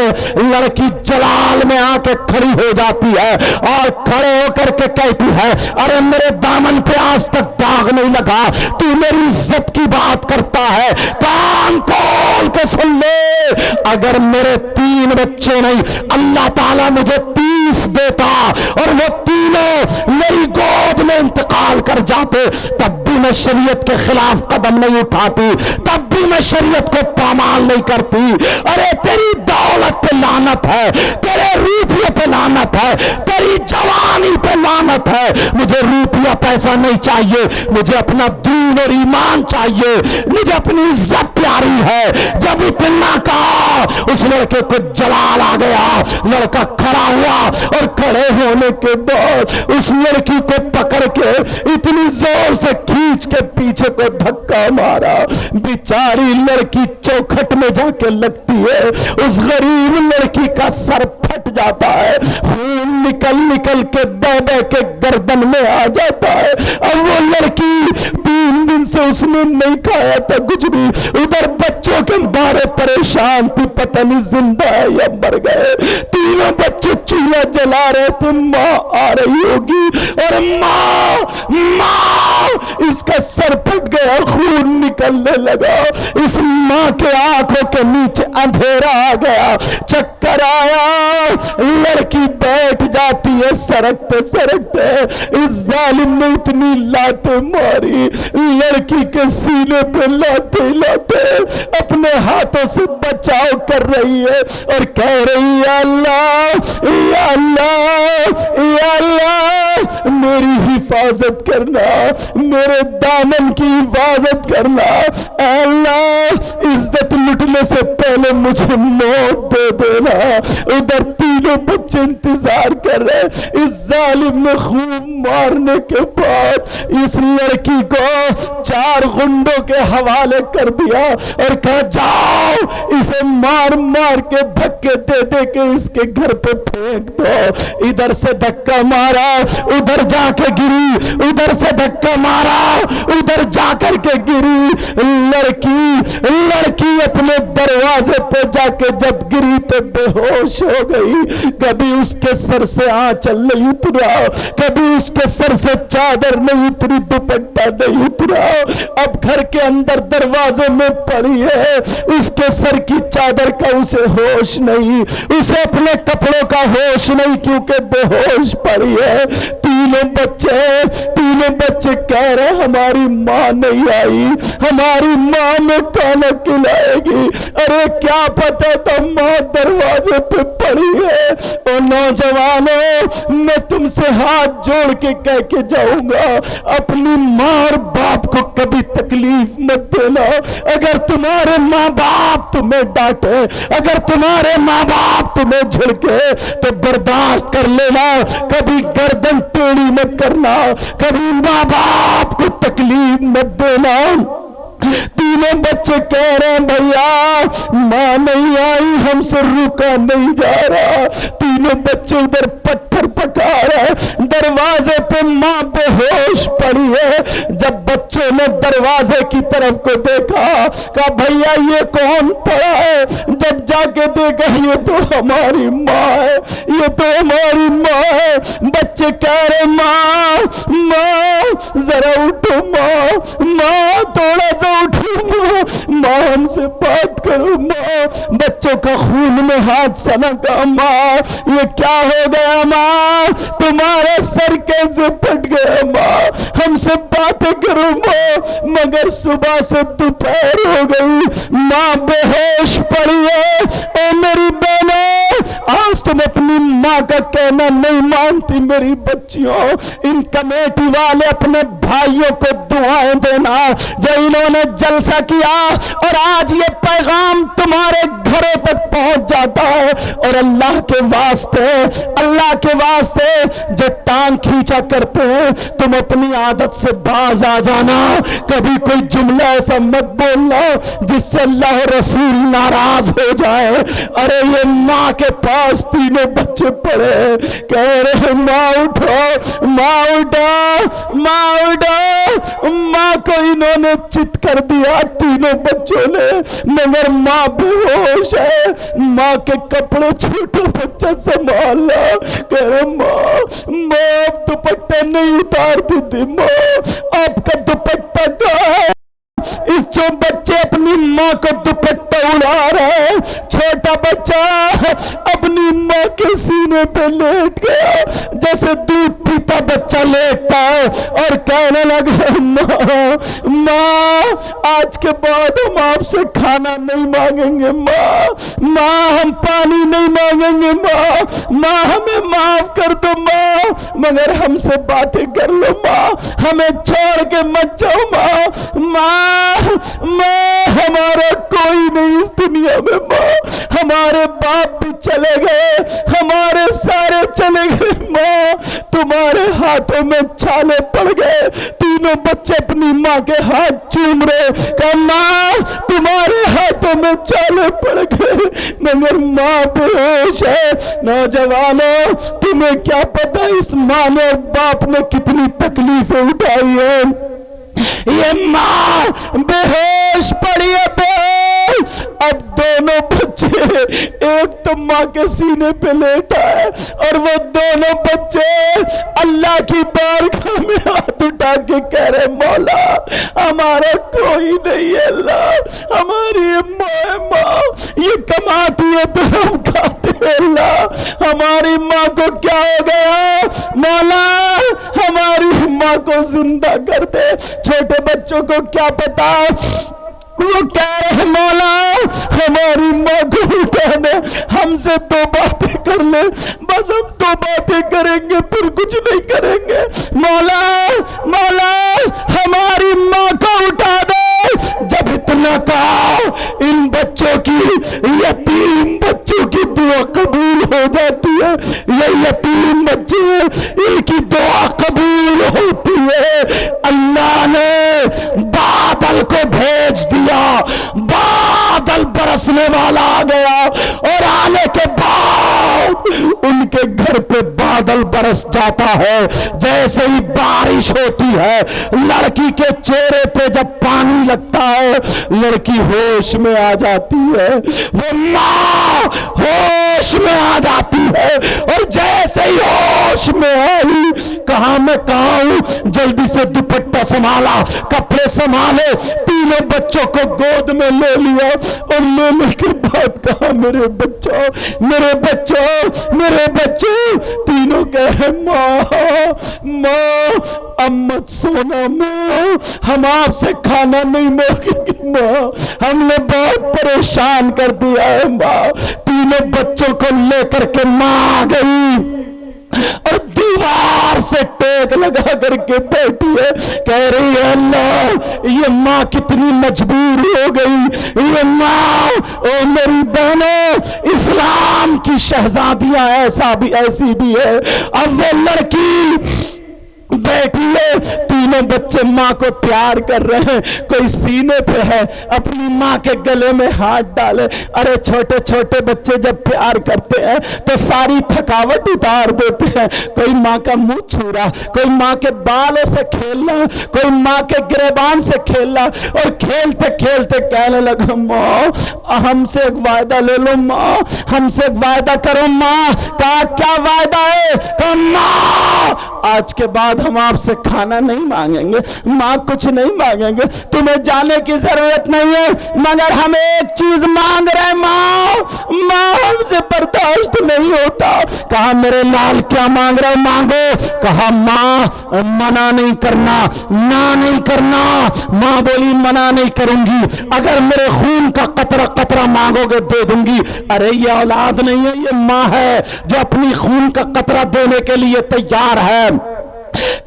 لڑکی جلال میں آ کے کھڑی ہو جاتی ہے اور کھڑے ہو کر کے کہتی ہے ارے میرے دامن پہ آج تک داغ نہیں لگا, تو میری عزت کی بات کرتا ہے. کان کھول کے سن لے, اگر میرے 3 بچے نہیں اللہ تعالیٰ مجھے 30 دیتا اور وہ تینوں میری گود میں انتقال کر جاتے تب بھی میں شریعت کے خلاف قدم نہیں اٹھاتی, تب بھی میں شریعت کو پامال نہیں کرتی. ارے تیری دولت پہ لعنت ہے, تیرے روپیے پہ لعنت ہے, تیری جوانی پہ لعنت ہے. مجھے روپیہ پیسہ نہیں چاہیے, مجھے اپنا دین اور ایمان چاہیے, مجھے اپنی عزت پیاری ہے. جب اتنا کہا اس لڑکے کو جلال آ گیا. لڑکا کھڑا ہوا اور کھڑے ہونے کے بعد اس لڑکی کو پکڑ کے اتنی زور سے کھینچ کے پیچھے کو دھکا مارا. بیچاری لڑکی چوکھٹ میں جا کے لگتی ہے, اس غریب لڑکی کا سر پھٹ جاتا ہے, خون نکل کے بہ کے گردن میں آ جاتا ہے. اب وہ لڑکی 3 دن سے اس نے نہیں کھایا تھا کچھ بھی. ادھر بچوں کے بارے پریشان تھی, پتہ نہیں زندہ ہے یا مر گئے. تینوں بچے چولہا جلا رہے تھے, ماں آ رہی ہوگی اور ماں اس کا سر پھٹ گیا, خون نکلنے لگا. اس ماں کے آنکھوں کے نیچے اندھیرا آ گیا, چکر آیا. لڑکی بیٹھ جاتی ہے سرکتے سرکتے. اس ظالم نے اتنی لاتیں ماری, لڑکی کے سینے پہ لاتے لاتے اپنے ہاتھوں سے بچاؤ کر رہی ہے اور کہہ رہی ہے اللہ یا اللہ یا اللہ میری حفاظت کرنا, میرے دامن کی حفاظت کرنا. اے اللہ عزت لٹنے سے پہلے مجھے موت دے دینا. ادھر تینوں بچے انتظار کر رہے. اس ظالم نے خوب مارنے کے بعد اس لڑکی کو 4 غنڈوں کے حوالے کر دیا اور کہا جاؤ اسے مار مار کے دھکے دے دے کے اس کے گھر پہ پھینک دو. ادھر سے دھکا مارا, ادھر جا کے گری, ادھر سے دھکا مارا, ادھر جا کر کے گری. لڑکی اپنے دروازے پہ جا کے جب گری تو بے ہوش ہو گئی. کبھی اس کے سر سے آنچل نہیں اترا, کبھی اس کے سر سے چادر نہیں اتری, دوپٹہ نہیں اترا. اب گھر کے اندر دروازے میں پڑی ہے, اس کے سر کی چادر کا اسے ہوش نہیں, اسے اپنے کپڑوں کا ہوش نہیں کیونکہ بے ہوش پڑی ہے. تینوں بچے کہہ رہے ہماری ماں نہیں آئی, ہماری ماں میں کھانا کھلائے گی. ارے کیا پتا تھا ماں دروازے پہ پڑی ہے. اور نوجوانوں میں تم سے ہاتھ جوڑ کے کہہ کے جاؤں گا اپنی ماں اور باپ کو کبھی تکلیف مت دینا. اگر تمہارے ماں باپ تمہیں ڈانٹے, اگر تمہارے ماں باپ تمہیں جھڑکے تو برداشت کر لینا, کبھی گردن ٹیڑھی مت کرنا, کبھی ماں باپ کو تکلیف مت دینا. تینوں بچے کہہ رہے ہیں بھیا ماں نہیں آئی, ہم سے رکا نہیں جا رہا. تینوں بچے ادھر پتھر پکا رہے, دروازے پہ ماں بے ہوش پڑی ہے. جب بچوں نے دروازے کی طرف کو دیکھا کہا بھیا یہ کون پڑا ہے؟ جب جا کے دیکھا یہ تو ہماری ماں ہے, یہ تو ہماری ماں ہے. بچے کہہ رہے ماں ذرا اٹھو, ماں تھوڑا سا اٹھو, ماں ہم سے بات کرو ماں، بچوں کا خون میں ہاتھ سنکا ماں، یہ کیا ہو گیا ماں، تمہارے سر کیسے پھٹ گیا ماں، ہم سے باتیں کرو ماں، مگر صبح سے دوپہر ہو گئی، ماں بے ہوش پڑی ہے۔ اے میری بہنوں، آج تم اپنی ماں کا کہنا نہیں مانتی میری بچیوں، ان کمیٹی والے اپنے بھائیوں کو دعائیں دینا جو انہوں نے جلسہ کیا، اور آج یہ پیغام تمہارے گھروں تک پہنچ جاتا ہے، اور اللہ کے واسطے، اللہ کے واسطے جو ٹانگ کھینچا کرتے ہیں، تم اپنی عادت سے باز آ جانا، کبھی کوئی جملہ ایسا مت بولنا جس سے اللہ رسول ناراض ہو جائے۔ ارے یہ ماں کے پاس تینوں بچے پڑے، کہہ رہے ماں اٹھو، ماں اٹھو، ماں اٹھو، ماں کو انہوں نے چت کر دیا تینوں بچوں نے، مگر ماں بے ہوش ہے، ماں کے کپڑے چھوٹا بچہ سنبھالا، کہہ رہے ماں اب دوپٹہ نہیں اتارتی تھی، ماں آپ کا دوپٹہ کہاں ہے؟ اس جو بچے اپنی ماں کو دوپٹہ اڑا رہے، چھوٹا بچہ اپنی ماں کے سینے پہ لیٹ گیا جیسے دودھ پیتا بچہ لیٹتا ہے، اور کہنے لگا ماں آج کے بعد ہم آپ سے کھانا نہیں مانگیں گے، ماں ہم پانی نہیں مانگیں گے، ماں ہمیں معاف کر دو، مگر ہم سے باتیں کر لو، ہمیں چھوڑ کے مت جاؤ، ماں ہمارا کوئی نہیں اس دنیا میں، ہمارے باپ بھی چلے گئے، ہمارے سارے چلے گئے، تمہارے ہاتھوں میں چھالے پڑ گئے۔ تینوں بچے اپنی ماں کے ہاتھ چوم رہے کہ ماں تمہارے ہاتھوں میں چھالے پڑ گئے، مگر ماں بے ہوش ہے۔ نوجوانوں، تمہیں کیا پتا اس ماں نے اور باپ نے کتنی تکلیفیں اٹھائی ہیں۔ یہ ماں بے ہوش پڑی ہے، بے ہوش۔ اب دونوں بچے، ایک تو ماں کے سینے پہ لیٹا ہے، اور وہ دونوں بچے اللہ کی بارگاہ میں ہاتھ اٹھا کے کہہ رہے مولا ہمارا کوئی نہیں ہے، اللہ ہماری ماں یہ کماتی ہے تو ہم کھاتے ہیں، اللہ ہماری ماں کو کیا ہو گیا، مولا ہماری ماں کو زندہ کر دے۔ چھوٹے بچوں کو کیا پتا، وہ کہہ رہے مولا ہماری ماں کو اٹھا دے، ہم سے دو باتیں کر لے، بس ہم دو باتیں کریں گے پھر کچھ نہیں کریں گے، مولا ہماری ماں کو اٹھا دے۔ جب اتنا کہا، ان بچوں کی، یتیم بچوں کی دعا قبول ہو جاتی ہے، یہ یتیم بچے ان کی دعا قبول ہوتی ہے۔ اللہ نے بادل کو بھیج دیا، بادل برسنے والا آ گیا، اور آنے کے بعد ان کے گھر پہ بادل برس جاتا ہے۔ جیسے ہی بارش ہوتی ہے، لڑکی کے چہرے پہ جب پانی لگتا ہے، لڑکی ہوش میں آ جاتی ہے، وہ ماں ہوش میں آ جاتی ہے، اور جیسے ہی ہوش میں آئی، کہاں میں کہاں ہوں، جلدی سے دوپٹہ سنبھالا، کپڑے سنبھالے، تینوں بچوں کو گود میں لے لیا، اور لینے کے بعد کہا میرے بچوں، تینوں کہے ماں اب مت سونا، ماں ہم آپ سے کھانا نہیں مانگیں گے، ماں ہم نے بہت پریشان کر دیا ہے، ماں۔ تینوں بچوں کو لے کر کے ماں آ گئی، اور دیوار سے ٹیک لگا کر کے بیٹھی ہے، کہہ رہی ہے اللہ یہ ماں کتنی مجبور ہو گئی، یہ ماں، او میری بہنوں، اسلام کی شہزادیاں ایسی بھی ہے۔ اب وہ لڑکی بیٹھی ہے، تینوں بچے ماں کو پیار کر رہے ہیں، کوئی سینے پہ ہے اپنی ماں کے گلے میں ہاتھ ڈالے۔ ارے چھوٹے چھوٹے بچے جب پیار کرتے ہیں تو ساری تھکاوٹ اتار دیتے ہیں، کوئی ماں کا منہ چھو رہا، کوئی ماں کے بالوں سے کھیلنا، کوئی ماں کے گریبان سے کھیلنا، اور کھیلتے کھیلتے کہنے لگا ماں ہم سے ایک وعدہ لے لو، ماں ہم سے ایک وعدہ کرو، ماں کہا کیا وعدہ ہے، کہا ماں آج کے بعد ہم آپ سے کھانا نہیں مانگیں گے، ماں کچھ نہیں مانگیں گے، تمہیں جانے کی ضرورت نہیں ہے، مگر ہم ایک چیز مانگ رہے ہیں ماں ہم سے برداشت نہیں ہوتا۔ کہا میرے لال کیا مانگ رہے، مانگو۔ کہا ماں منع نہیں کرنا، نہ نہیں کرنا۔ ماں بولی منع نہیں کروں گی، اگر میرے خون کا قطرہ قطرہ مانگو گے دے دوں گی۔ ارے یہ اولاد نہیں ہے، یہ ماں ہے جو اپنی خون کا قطرہ دینے کے لیے تیار ہے۔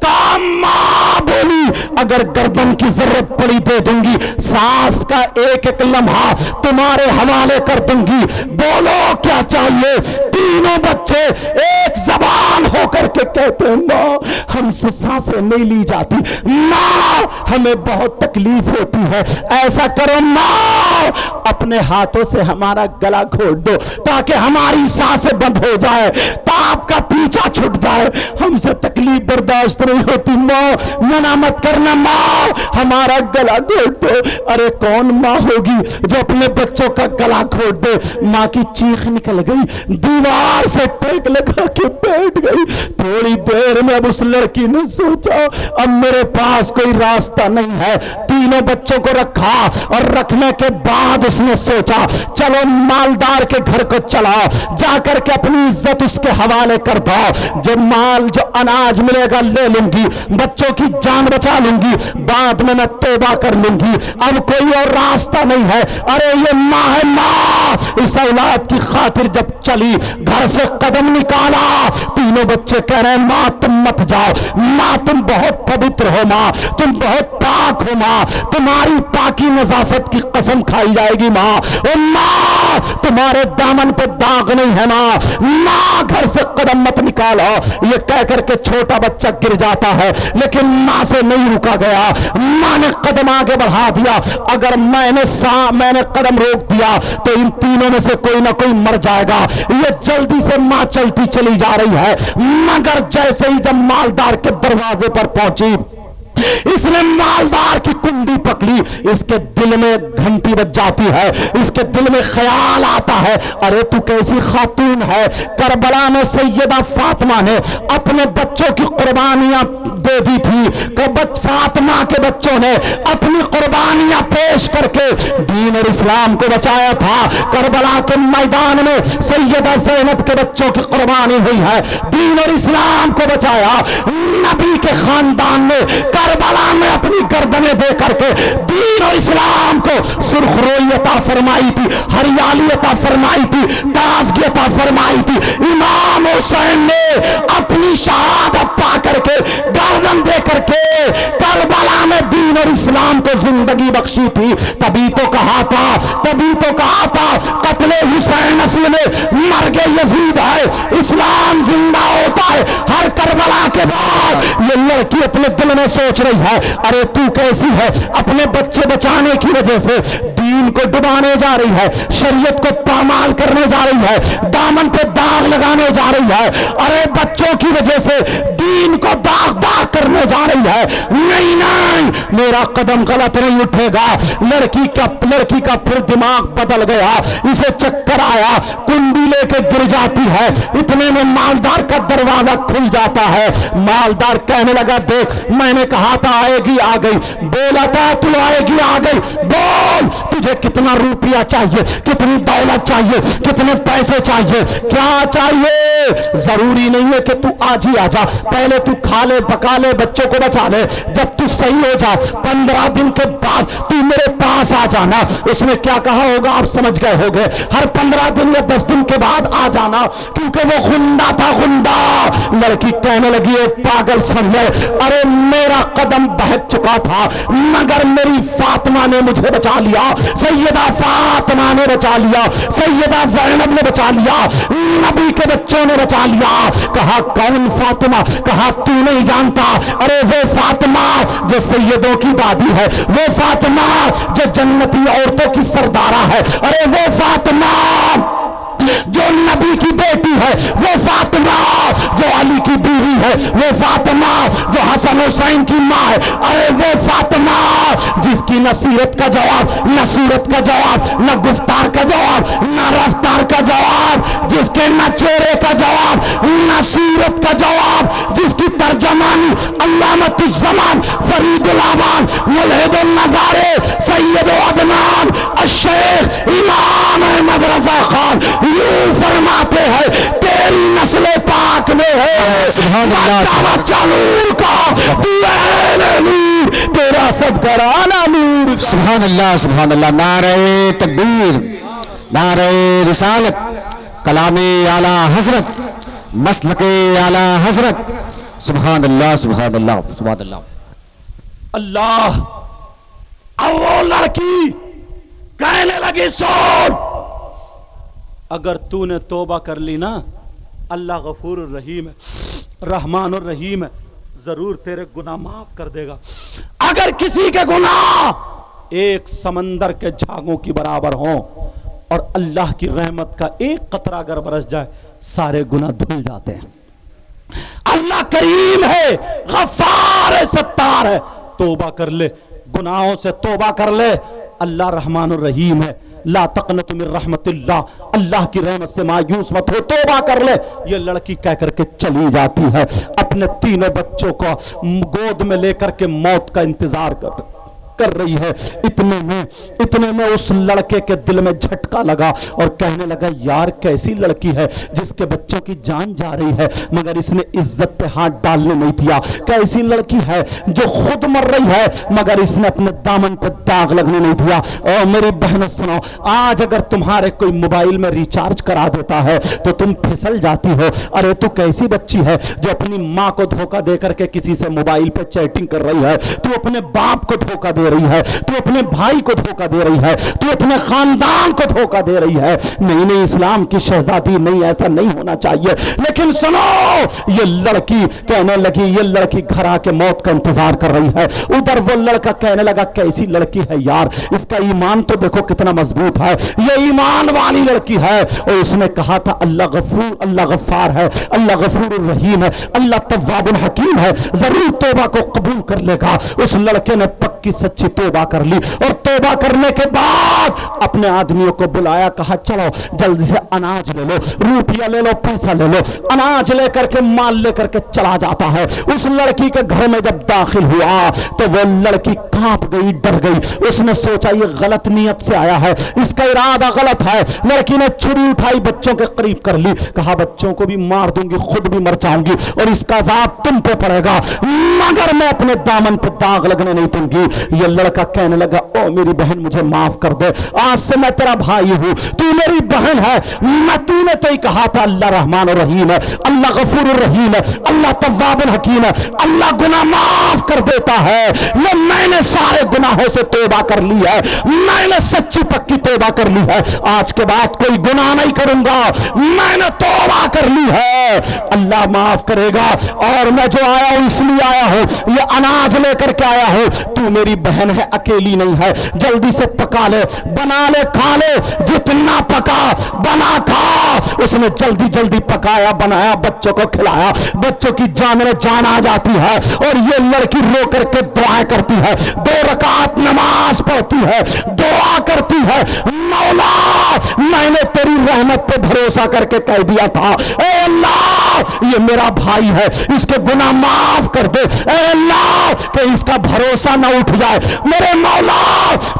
کہا ماں بولی اگر گردن کی ضرورت پڑی دے دوں گی، سانس کا ایک ایک لمحہ تمہارے حوالے کر دوں گی، بولو کیا چاہیے۔ تینوں بچے ایک زبان ہو کر کے کہتے ہیں ماں ہم سے سانسیں نہیں لی جاتی، ماں ہمیں بہت تکلیف ہوتی ہے، ایسا کرو ماں اپنے ہاتھوں سے ہمارا گلا گھونٹ دو تاکہ ہماری سانسیں بند ہو جائے، تاپ کا پیچھا چھٹ جائے، ہم سے تکلیف برداشت نہیں ہوتی، ماں منع مت کرنا، ماں ہمارا گلا گھونٹ دو۔ ارے کون ماں ہوگی جو اپنے بچوں کا گلا گھونٹ دے؟ ماں کی چیخ نکل گئی، دیوار سے ٹیک لگا کے بیٹھ گئی۔ تھوڑی دیر میں اب اس لڑکی نے سوچا اب میرے پاس کوئی راستہ نہیں ہے، تینوں بچوں کو رکھا اور رکھنے کے بعد اس نے سوچا چلو مالدار کے گھر کو چلا جا کر کے اپنی عزت اس کے حوالے کر دو، جو مال جو اناج ملے گا لے لوں گی، بچوں کی جان بچا لوں گی، بعد میں توبہ کر لوں گی، اب کوئی اور راستہ نہیں ہے۔ ارے یہ ماں ہے، ماں اس اولاد کی خاطر جب چلی گھر سے قدم نکالا، تینوں بچے کہہ رہے ہیں ماں تم مت جاؤ، ماں تم بہت پوتر ہو، ماں تم بہت پاک ہو، ماں تمہاری پاکی نظافت کی قسم کھائی جائے گی، ماں اے ماں تمہارے دامن پہ داغ نہیں ہے، ماں گھر سے قدم مت نکالو۔ یہ کہہ کر کے چھوٹا بچہ گر جاتا ہے لیکن ماں سے نہیں رکا گیا، ماں نے قدم آگے بڑھا دیا، اگر میں نے قدم روک دیا تو ان تینوں میں سے کوئی نہ کوئی مر جائے گا۔ یہ جلدی سے ماں چلتی چلی جا رہی ہے، مگر جیسے ہی جب مالدار کے دروازے پر پہنچی اس نے مالدار کی کنڈی پکڑی، اس کے دل میں گھنٹی بج جاتی ہے، اس کے دل میں خیال آتا ہے ارے تو کیسی خاتون ہے۔ کربلا میں سیدہ فاطمہ نے اپنے بچوں کی قربانیاں دے دی تھی، فاطمہ کے بچوں نے اپنی قربانیاں پیش کر کے دین اور اسلام کو بچایا تھا۔ کربلا کے میدان میں سیدہ زینب کے بچوں کی قربانی ہوئی ہے، دین اور اسلام کو بچایا۔ نبی کے خاندان نے کربلا میں اپنی گردنیں دے کر کے دین اور اسلام کو سرخ روئی عطا فرمائی تھی، ہریالی عطا فرمائی تھی، تازگی عطا فرمائی تھی۔ امام حسین نے اپنی شہادت پا کر کے گردن دے کر کے کربلا میں دین اور اسلام کو زندگی بخشی تھی۔ تبھی تو کہا تھا قتل حسین اصل میں مرگ یزید ہے، اسلام زندہ ہوتا ہے ہر کربلا کے بعد۔ یہ لڑکی اپنے دل میں سوچ رہی ہے ارے تو کیسی ہے، اپنے بچے بچانے کی وجہ سے دین کو ڈبانے جا رہی ہے، شریعت کو پامال کرنے جا رہی ہے، دامن پہ داغ لگانے جا رہی ہے، ارے بچوں کی وجہ سے دین کو داغ کرنے جا رہی ہے۔ نہیں میرا قدم غلط نہیں اٹھے گا۔ لڑکی کا پھر دماغ بدل گیا، اسے چکر آیا، کنڈی لے کے گر جاتی ہے، اتنے میں مالدار کا دروازہ کھل جاتا ہے۔ مالدار کہنے لگا دیکھ میں نے کہا تھا آئے گی آ گئی، بولا تھا تو آئے گی آ گئی، بول تجھے کتنا روپیہ چاہیے، کتنی دولت چاہیے، کتنے پیسے چاہیے، کیا چاہیے؟ ضروری نہیں ہے کہ تو آج ہی آ جا، پہلے تو کھا لے پکا لے بچوں کو بچا لے، جب تو صحیح ہو جا 15 دن کے بعد تو میرے پاس آ جانا۔ اس نے کیا کہا ہوگا آپ سمجھ گئے ہوگے، ہر 15 دن یا 10 دن کے بعد آ جانا، کیونکہ وہ غنڈہ تھا، غنڈہ۔ لڑکی کہنے لگی اے پاگل سن لے، ارے میرا قدم بہت چکا تھا مگر میری فاطمہ نے مجھے بچا لیا، سیدہ فاطمہ نے بچا لیا، سیدہ زینب نے بچا لیا، نبی کے بچوں نے بچا لیا۔ کہا کون فاطمہ؟ کہا تو نہیں جانتا، ارے وہ فاطمہ جو سیدوں کی دادی ہے، وہ فاطمہ جو جنتی عورتوں کی سردارہ ہے، ارے وہ فاطمہ جو نبی کی بیٹی ہے وہ فاطمہ، جو علی کی بیوی ہے وہ فاطمہ، جو حسن حسین کی ماں ہے ارے وہ فاطمہ، جس کی نہ سیرت کا جواب، نہ صورت کا جواب، نہ گفتار کا جواب، نہ رفتار کا جواب، جس کے نہ چہرے کا جواب، نہ صورت کا جواب، جس کی ترجمانی علامت الزمان فرید الامان ملحد النظارے سید عدنان الشیخ امام احمد رضا خان یوں فرماتے ہیں تیری نسل پاک میں ہے سبحان اللہ، نور کا تو اہل نور، تیرا سب گرانا نور۔ سبحان اللہ سبحان اللہ، نعرہ تکبیر، نعرہ رسالت، کلام اعلی حضرت، مسلک اعلی حضرت، سبحان اللہ سبحان اللہ سبحان اللہ۔ اللہ اب وہ لڑکی کہنے لگی سن، اگر تو نے توبہ کر لی نا اللہ غفور الرحیم ہے، رحمان الرحیم ہے، ضرور تیرے گناہ معاف کر دے گا۔ اگر کسی کے گناہ ایک سمندر کے جھاگوں کی برابر ہوں اور اللہ کی رحمت کا ایک قطرہ اگر برس جائے سارے گناہ دھل جاتے ہیں۔ اللہ کریم ہے، غفار ہے، ستار ہے، توبہ کر لے، گناہوں سے توبہ کر لے، اللہ رحمان الرحیم ہے، لا تقنط من رحمت اللہ، اللہ کی رحمت سے مایوس مت ہو، توبہ کر لے۔ یہ لڑکی کہہ کر کے چلی جاتی ہے، اپنے تینوں بچوں کو گود میں لے کر کے موت کا انتظار کر رہی ہے۔ اتنے میں اس لڑکے کے دل میں جھٹکا لگا اور کہنے لگا یار کیسی لڑکی ہے جس کے بچوں کی جان جا رہی ہے مگر اس نے عزت پہ ہاتھ ڈالنے نہیں دیا، کیسی لڑکی ہے جو خود مر رہی ہے مگر اس نے اپنے دامن پہ داغ لگنے نہیں دیا۔ اور میری بہنوں سنو، آج اگر تمہارے کوئی موبائل میں ریچارج کرا دیتا ہے تو تم پھسل جاتی ہو، ارے تو کیسی بچی ہے جو اپنی ماں کو دھوکہ دے کر کے کسی سے موبائل پہ چیٹنگ کر رہی ہے، تو اپنے باپ کو دھوکہ دے رہی ہے، تو اپنے بھائی کو دھوکہ دے رہی ہے، تو اپنے خاندان کو دھوکہ دے رہی ہے۔ نہیں اسلام کی شہزادی نہیں، ایسا نہیں ہونا چاہیے۔ لیکن سنو، یہ لڑکی کہنے لگی، یہ لڑکی گھر آ کے موت کا انتظار کر رہی ہے، ادھر وہ لڑکا کہنے لگا کیسی لڑکی ہے یار، اس کا ایمان تو دیکھو کتنا مضبوط ہے، یہ ایمان والی لڑکی ہے۔ اور اس نے کہا تھا اللہ غفور، اللہ غفار ہے، اللہ غفور الرحیم ہے، اللہ تواب الحکیم ہے، ضرور توبہ کو قبول کر لے گا۔ اس لڑکے نے پکی سچی توبہ کر لی اور توبہ کرنے کے بعد اپنے آدمیوں کو بلایا، کہا چلو جلدی سے اناج لے لو، روپیہ لے لو، پیسہ لے لو۔ اناج لے کر کے، مال لے کر کے چلا جاتا ہے۔ اس لڑکی کے گھر میں جب داخل ہوا تو وہ لڑکی کانپ گئی، ڈر گئی، اس نے سوچا یہ غلط نیت سے آیا ہے، اس کا ارادہ غلط ہے۔ لڑکی نے چھری اٹھائی، بچوں کے قریب کر لی، کہا بچوں کو بھی مار دوں گی، خود بھی مر جاؤں گی اور اس کا عذاب تم پہ پڑے گا مگر میں اپنے دامن پہ داغ لگنے نہیں دوں گی۔ یہ لڑکا کہنے لگا او میری بہن مجھے معاف کر دے، آج سے میں تیرا بھائی ہوں، تو میری بہن ہے، تو نے تو ہی کہا تھا اللہ رحمان الرحیم ہے، اللہ غفور الرحیم ہے، اللہ تواب الحکیم ہے، اللہ گناہ معاف کر دیتا ہے۔ یہ میں نے سارے گناہوں سے توبہ کر لی ہے، میں نے سچی پکی توبہ کر لی ہے، آج کے بعد کوئی گناہ نہیں کروں گا، میں نے توبہ کر لی ہے، اللہ معاف کرے گا۔ اور میں جو آیا ہوں اس لیے آیا ہوں، یہ اناج لے کر کے آیا ہوں، تو میری بہن ہے، اکیلی نہیں ہے، جلدی سے پکا لے، بنا لے، کھا لے، جتنا پکا بنا کھا۔ اس نے جلدی جلدی پکایا، بنایا، بچوں کو کھلایا، بچوں کی جان میں جان آ جاتی ہے اور یہ لڑکی رو کر کے دعائیں کرتی ہے، 2 رکعت نماز پڑھتی ہے، دعا کرتی ہے، مولا میں نے تیری رحمت پہ بھروسہ کر کے کہہ دیا تھا، اے اللہ یہ میرا بھائی ہے، اس کے گناہ معاف کر دے، اے اللہ کہ اس کا بھروسہ نہ اٹھ جائے، میرے مولا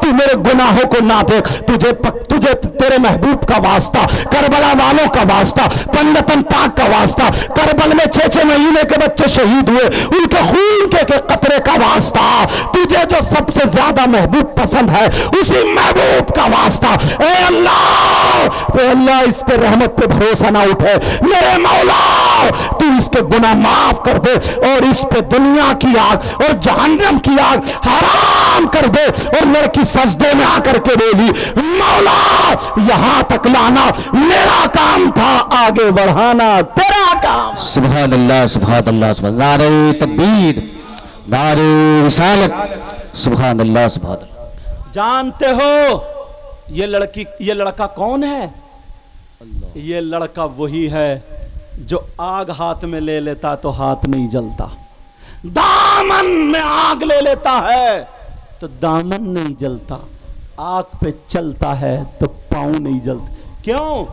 تو میرے گناہوں کو نہ دیکھ، تجھے تیرے محبوب کا واسطہ، کربلا والوں کا واسطہ، پنجتن پاک کا واسطہ، کربل میں 6 مہینے کے بچے شہید ہوئے ان کے خون کے قطرے کا واسطہ، تجھے جو سب سے زیادہ محبوب پسند ہے اسی محبوب کا واسطہ، اے اللہ اس کے رحمت پہ بھروسہ نہ اٹھے، میرے مولا تو اس کے گناہ معاف کر دے اور اس پہ دنیا کی آگ اور جہنم کی آگ حرام کر دے۔ اور لڑکی سجدے میں آ کر کے بولی مولا یہاں تک لانا میرا کام تھا، آگے بڑھانا تیرا کام۔ سبحان اللہ سبحان اللہ سبحان اللہ، نعرہ تکبیر، نعرہ رسالت، سبحان اللہ سبحان اللہ۔ جانتے ہو یہ لڑکا کون ہے؟ یہ لڑکا وہی ہے جو آگ ہاتھ میں لے لیتا تو ہاتھ نہیں جلتا، دامن میں آگ لے لیتا ہے تو دامن نہیں جلتا، آگ پہ چلتا ہے تو پاؤں نہیں جلتے۔ کیوں؟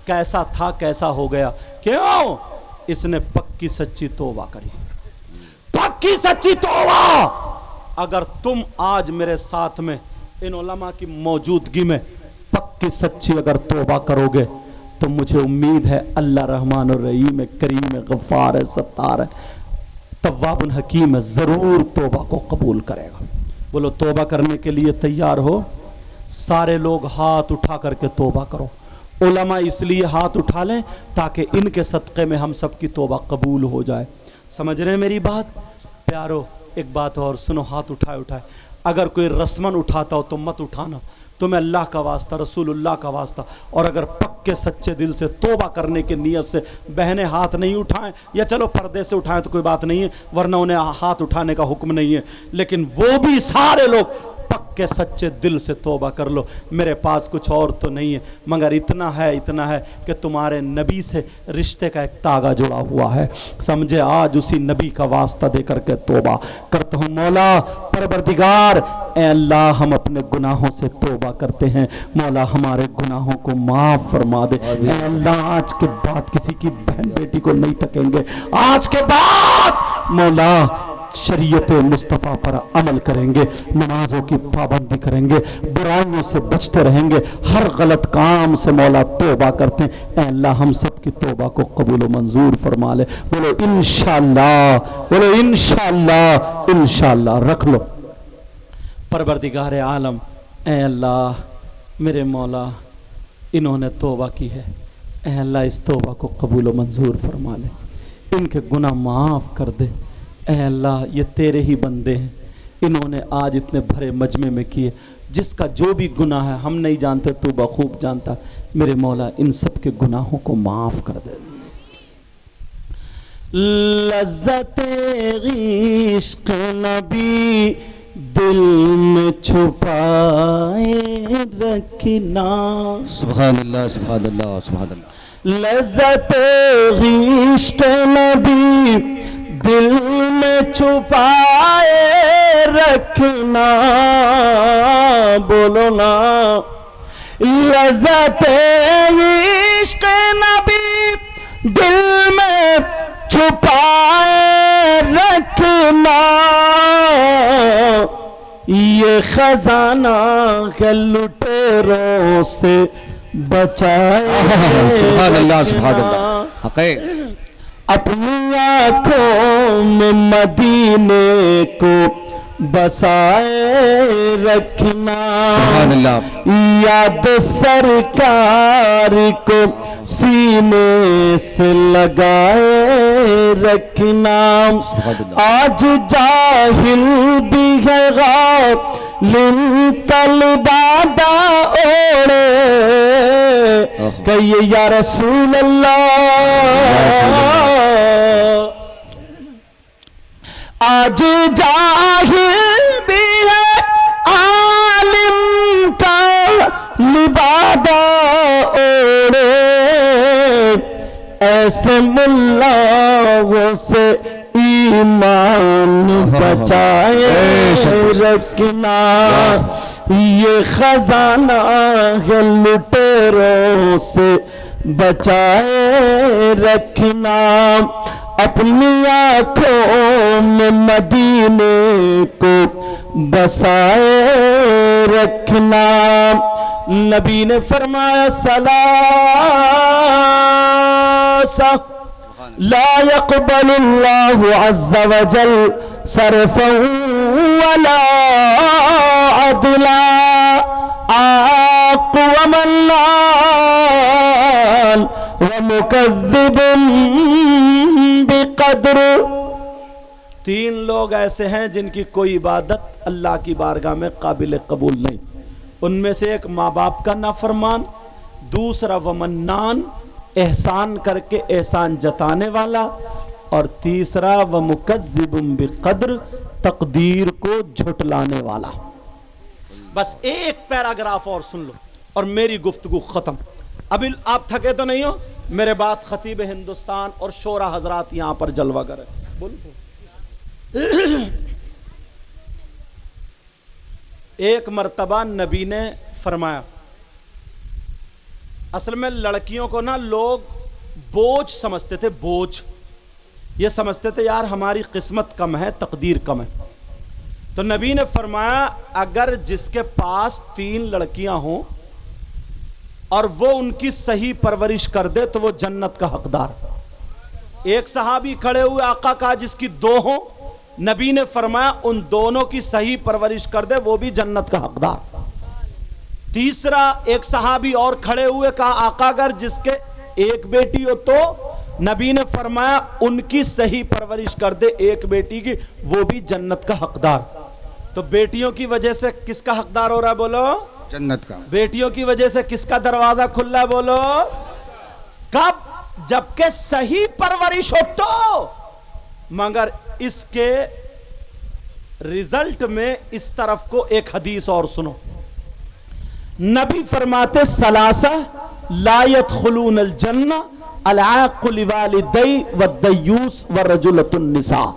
کیسا تھا کیسا ہو گیا، کیوں؟ اس نے پکی سچی توبہ کری، پکی سچی توبہ۔ اگر تم آج میرے ساتھ میں ان علماء کی موجودگی میں پکی سچی اگر توبہ کرو گے تو مجھے امید ہے اللہ رحمان الرحیم ہے، کریم ہے، غفار ہے، ستار ہے، تواب حکیم ہے، ضرور توبہ کو قبول کرے گا۔ بولو توبہ کرنے کے لیے تیار ہو؟ سارے لوگ ہاتھ اٹھا کر کے توبہ کرو۔ علماء اس لیے ہاتھ اٹھا لیں تاکہ ان کے صدقے میں ہم سب کی توبہ قبول ہو جائے۔ سمجھ رہے ہیں میری بات؟ پیارو ایک بات اور سنو، ہاتھ اٹھائے، اگر کوئی رسمن اٹھاتا ہو تو مت اٹھانا، تمہیں اللہ کا واسطہ، رسول اللہ کا واسطہ، اور اگر پکے سچے دل سے توبہ کرنے کی نیت سے بہنیں ہاتھ نہیں اٹھائیں، یا چلو پردے سے اٹھائیں تو کوئی بات نہیں ہے، ورنہ انہیں ہاتھ اٹھانے کا حکم نہیں ہے، لیکن وہ بھی سارے لوگ پکے سچے دل سے توبہ کر لو۔ میرے پاس کچھ اور تو نہیں ہے مگر اتنا ہے کہ تمہارے نبی سے رشتے کا ایک تاغا جڑا ہوا ہے، سمجھے؟ آج اسی نبی کا واسطہ دے کر کے توبہ کرتا ہوں۔ مولا پروردگار، اے اللہ ہم اپنے گناہوں سے توبہ کرتے ہیں، مولا ہمارے گناہوں کو معاف فرما دے۔ اے اللہ آج کے بعد کسی کی بہن بیٹی کو نہیں تکیں گے، آج کے بعد مولا شریعت مصطفیٰ پر عمل کریں گے، نمازوں کی پابندی کریں گے، برائیوں سے بچتے رہیں گے، ہر غلط کام سے مولا توبہ کرتے ہیں۔ اے اللہ ہم سب کی توبہ کو قبول و منظور فرما لے۔ بولو انشاءاللہ، بولو انشاءاللہ، انشاءاللہ۔ رکھ لو۔ پروردگار عالم، اے اللہ میرے مولا انہوں نے توبہ کی ہے، اے اللہ اس توبہ کو قبول و منظور فرما لے، ان کے گناہ معاف کر دے۔ اے اللہ یہ تیرے ہی بندے ہیں، انہوں نے آج اتنے بھرے مجمع میں کیے، جس کا جو بھی گناہ ہے ہم نہیں جانتے تو بخوب جانتا، میرے مولا ان سب کے گناہوں کو معاف کر دے۔ لذت عشق نبی دل میں چھپائے رکھنا، سبحان اللہ، سبحان اللہ، سبحان اللہ۔ لذت عشق نبی دل میں چھپائے رکھنا، بولو نا، لذت عشق نبی دل میں چھپائے رکھنا، یہ خزانہ ہے لٹیروں سے بچائے سبحان اللہ، سبحان اللہ، حقیق۔ اپنی آنکھوں میں مدینے کو بسائے رکھنا، سبحان اللہ۔ یاد سرکار کو سینے سے لگائے رکھنا، آج جاہل بھی ہے غافل طلبادہ اوڑے، کہیے یا رسول اللہ، آج جاہل بھی ہے عالم کا لبادہ اوڑے، ایسے ملاؤں سے ایمان بچائے رکھنا، یہ خزانہ ہے لٹیروں سے بچائے رکھنا، اپنی آنکھوں میں مدینے کو بسائے رکھنا۔ نبی نے فرمایا ثلاثہ لا يقبل اللہ عز وجل صرفا ولا عدلا، عاق ومنان ومکذب بقدر۔ تین لوگ ایسے ہیں جن کی کوئی عبادت اللہ کی بارگاہ میں قابل قبول نہیں، ان میں سے ایک ماں باپ کا نافرمان، دوسرا ومنان احسان کر کے احسان جتانے والا، اور تیسرا ومکذب بقدر تقدیر کو جھٹلانے والا۔ بس ایک پیراگراف اور سن لو اور میری گفتگو ختم۔ ابھی آپ تھکے تو نہیں ہو؟ میرے بعد خطیب ہندوستان اور شورا حضرات یہاں پر جلوہ گر ہے. بولو. ایک مرتبہ نبی نے فرمایا، اصل میں لڑکیوں کو نا لوگ بوجھ سمجھتے تھے، بوجھ. یہ سمجھتے تھے یار ہماری قسمت کم ہے، تقدیر کم ہے. تو نبی نے فرمایا اگر جس کے پاس 3 لڑکیاں ہوں اور وہ ان کی صحیح پرورش کر دے تو وہ جنت کا حقدار. ایک صحابی کھڑے ہوئے، آقا کہا جس کی 2 ہوں، نبی نے فرمایا ان دونوں کی صحیح پرورش کر دے وہ بھی جنت کا حقدار. تیسرا ایک صحابی اور کھڑے ہوئے، کہا آقا اگر جس کے 1 بیٹی ہو تو نبی نے فرمایا ان کی صحیح پرورش کر دے 1 بیٹی کی، وہ بھی جنت کا حقدار. تو بیٹیوں کی وجہ سے کس کا حقدار ہو رہا ہے؟ بولو. جنت کا. بیٹیوں کی وجہ سے کس کا دروازہ کھلا ہے؟ بولو. کب؟ جبکہ صحیح پرورش ہو تو. مگر اس کے رزلٹ میں اس طرف کو ایک حدیث اور سنو. نبی فرماتے ثلاثہ لا يدخلون الجنہ العاق لوالدی والدیوس والرجلۃ النساء.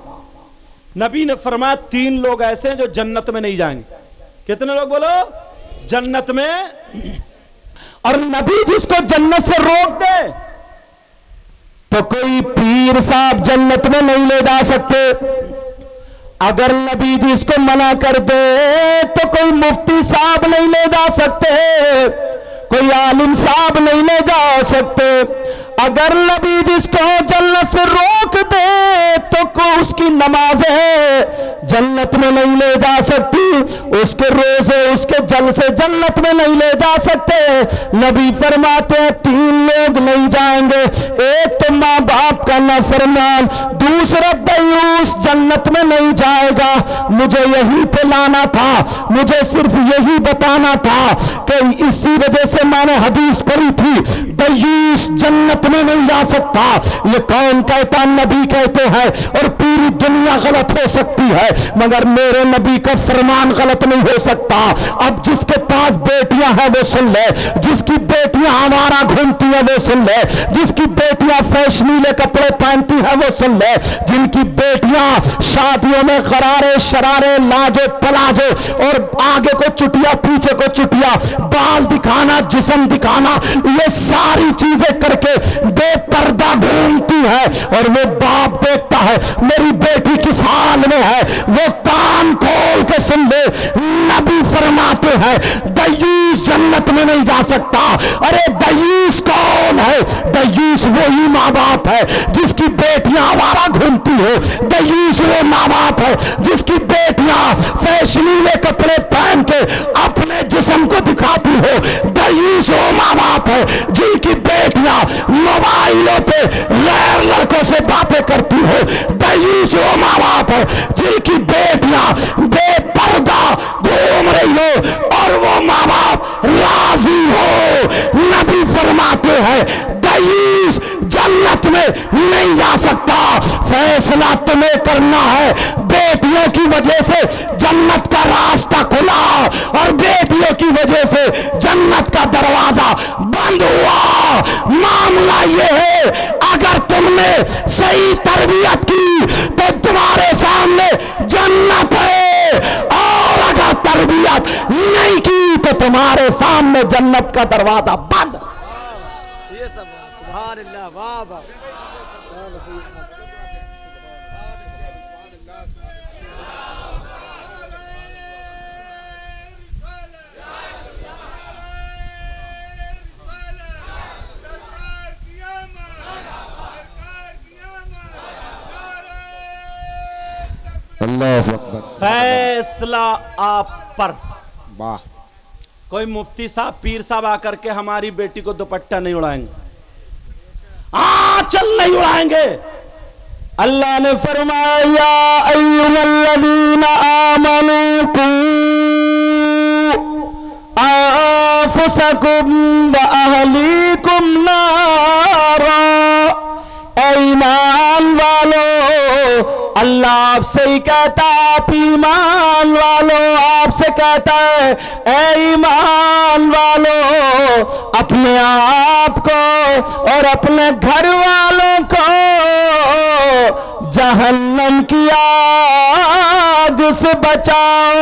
نبی نے فرمایا 3 لوگ ایسے ہیں جو جنت میں نہیں جائیں گے. کتنے لوگ؟ بولو. جنت میں. اور نبی جس کو جنت سے روک دے تو کوئی پیر صاحب جنت میں نہیں لے جا سکتے. اگر نبی جس کو منع کر دے تو کوئی مفتی صاحب نہیں لے جا سکتے، کوئی عالم صاحب نہیں لے جا سکتے. اگر نبی جس کو جنت سے روک دے تو اس کی نمازیں جنت میں نہیں لے جا سکتی، اس کے روزے اس کے جلسے جنت میں نہیں لے جا سکتے. نبی فرماتے ہیں 3 لوگ نہیں جائیں گے. ایک تو ماں باپ کا نافرمان، دوسرا دیوس جنت میں نہیں جائے گا. مجھے یہی پہ لانا تھا، مجھے صرف یہی بتانا تھا کہ اسی وجہ سے میں نے حدیث پڑھی تھی دیوس جنت میں نہیں جا سکتا. یہ کون کہتا؟ نبی کہتے ہیں. اور پوری دنیا غلط ہو سکتی ہے مگر میرے نبی کا فرمان غلط نہیں ہو سکتا. اب جس کے پاس بیٹیاں ہیں وہ سن لے، جس کی بیٹیاں آوارہ گھومتی ہیں وہ سن لے، جس کی بیٹیاں فیشنیلے کپڑے پہنتی ہیں وہ سن لے، جن کی بیٹیاں شادیوں میں غرارے شرارے لاجو پلاجو اور آگے کو چٹیا پیچھے کو چٹیا، بال دکھانا جسم دکھانا، یہ ساری چیزیں کر کے بے پردہ گھومتی ہے اور وہ باپ دیکھتا ہے میری بیٹی کس حال میں ہے، وہ کان کھول کے سن لے. نبی فرماتے ہیں دیوس جنت میں نہیں جا سکتا. ارے دیوس کون ہے؟ دیوس وہی ماں باپ ہے جس کی بیٹیاں آوارہ گھومتی ہو. دیوس وہ ماں باپ ہے جس کی بیٹیاں فیشنیلے کپڑے پہن کے اپنے جسم کو دکھاتی ہو. دیوس وہ ماں باپ ہے جن کی بیٹیاں موبائلوں پہ غیر لڑکوں سے باتیں کرتی ہو. دیوس وہ ماں باپ ہے جن کی بیٹیاں بے پردہ گھوم رہی ہو اور وہ ماں باپ راضی ہو. نبی فرماتے ہیں دیوس جنت میں نہیں جا سکتا. فیصلہ تمہیں کرنا ہے. بیٹیوں کی وجہ سے جنت کا راستہ کھلا اور بیٹیوں کی وجہ سے جنت کا دروازہ بند ہوا. معاملہ یہ ہے اگر تم نے صحیح تربیت کی تو تمہارے سامنے جنت ہے، اور اگر تربیت نہیں کی تو تمہارے سامنے جنت کا دروازہ بند. یہ سب سبحان اللہ. واہ واہ. اللہ اکبر. فیصلہ آپ پر. واہ. کوئی مفتی صاحب پیر صاحب آ کر کے ہماری بیٹی کو دوپٹہ نہیں اڑائیں گے، چل نہیں اڑائیں گے. اللہ نے فرمایا یا ایھا الذین آمنوا قوا انفسکم واہلیکم نارا. اے ایمان والو، اللہ آپ سے ہی کہتا آپ ایمان والو، آپ سے کہتا ہے اے ایمان والو اپنے آپ کو اور اپنے گھر والوں کو جہنم کی آگ سے بچاؤ.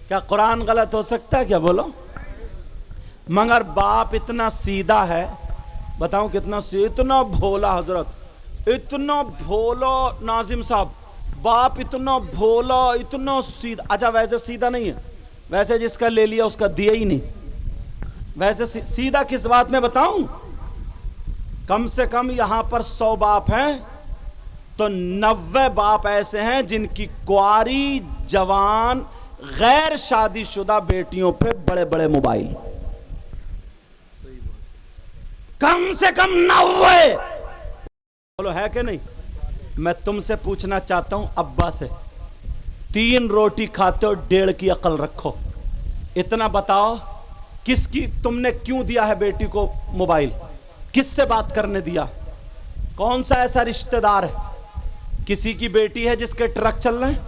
کیا قرآن غلط ہو سکتا ہے؟ کیا بولو. مگر باپ اتنا سیدھا ہے، بتاؤں کتنا اتنا بھولا حضرت، اتنا بھولا ناظم صاحب، باپ اتنا بھولا اتنا سیدھا. اچھا ویسے سیدھا نہیں ہے، ویسے جس کا لے لیا اس کا دیا ہی نہیں. ویسے سیدھا کس بات میں بتاؤں؟ کم سے کم یہاں پر 100 باپ ہیں تو 90 باپ ایسے ہیں جن کی کواری جوان غیر شادی شدہ بیٹیوں پہ بڑے بڑے موبائل، کم سے کم 90. بولو ہے کہ نہیں؟ میں تم سے پوچھنا چاہتا ہوں ابا سے، 3 روٹی کھاتے ہو 1.5 کی عقل رکھو، اتنا بتاؤ کس کی تم نے کیوں دیا ہے بیٹی کو موبائل؟ کس سے بات کرنے دیا؟ کون سا ایسا رشتہ دار ہے؟ کسی کی بیٹی ہے جس کے ٹرک چل رہے ہیں،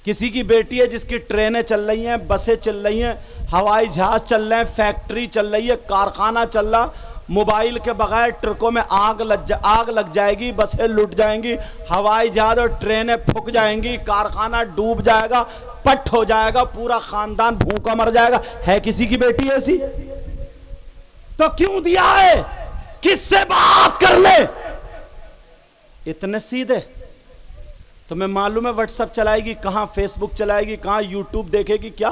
کسی کی بیٹی ہے جس کی ٹرینیں چل رہی ہیں، بسیں چل رہی ہیں، ہوائی جہاز چل رہے ہیں، فیکٹری چل رہی ہے، کارخانہ چل رہا. موبائل کے بغیر ٹرکوں میں آگ لگ جائے گی، بسیں لٹ جائیں گی، ہوائی جہاز اور ٹرینیں پھک جائیں گی، کارخانہ ڈوب جائے گا، پٹ ہو جائے گا، پورا خاندان بھوکا مر جائے گا. ہے کسی کی بیٹی ایسی؟ تو کیوں دیا ہے؟ کس سے بات کر لے؟ اتنے سیدھے. تمہیں معلوم ہے واٹس ایپ چلائے گی کہاں، فیس بک چلائے گی کہاں، یوٹیوب دیکھے گی کیا.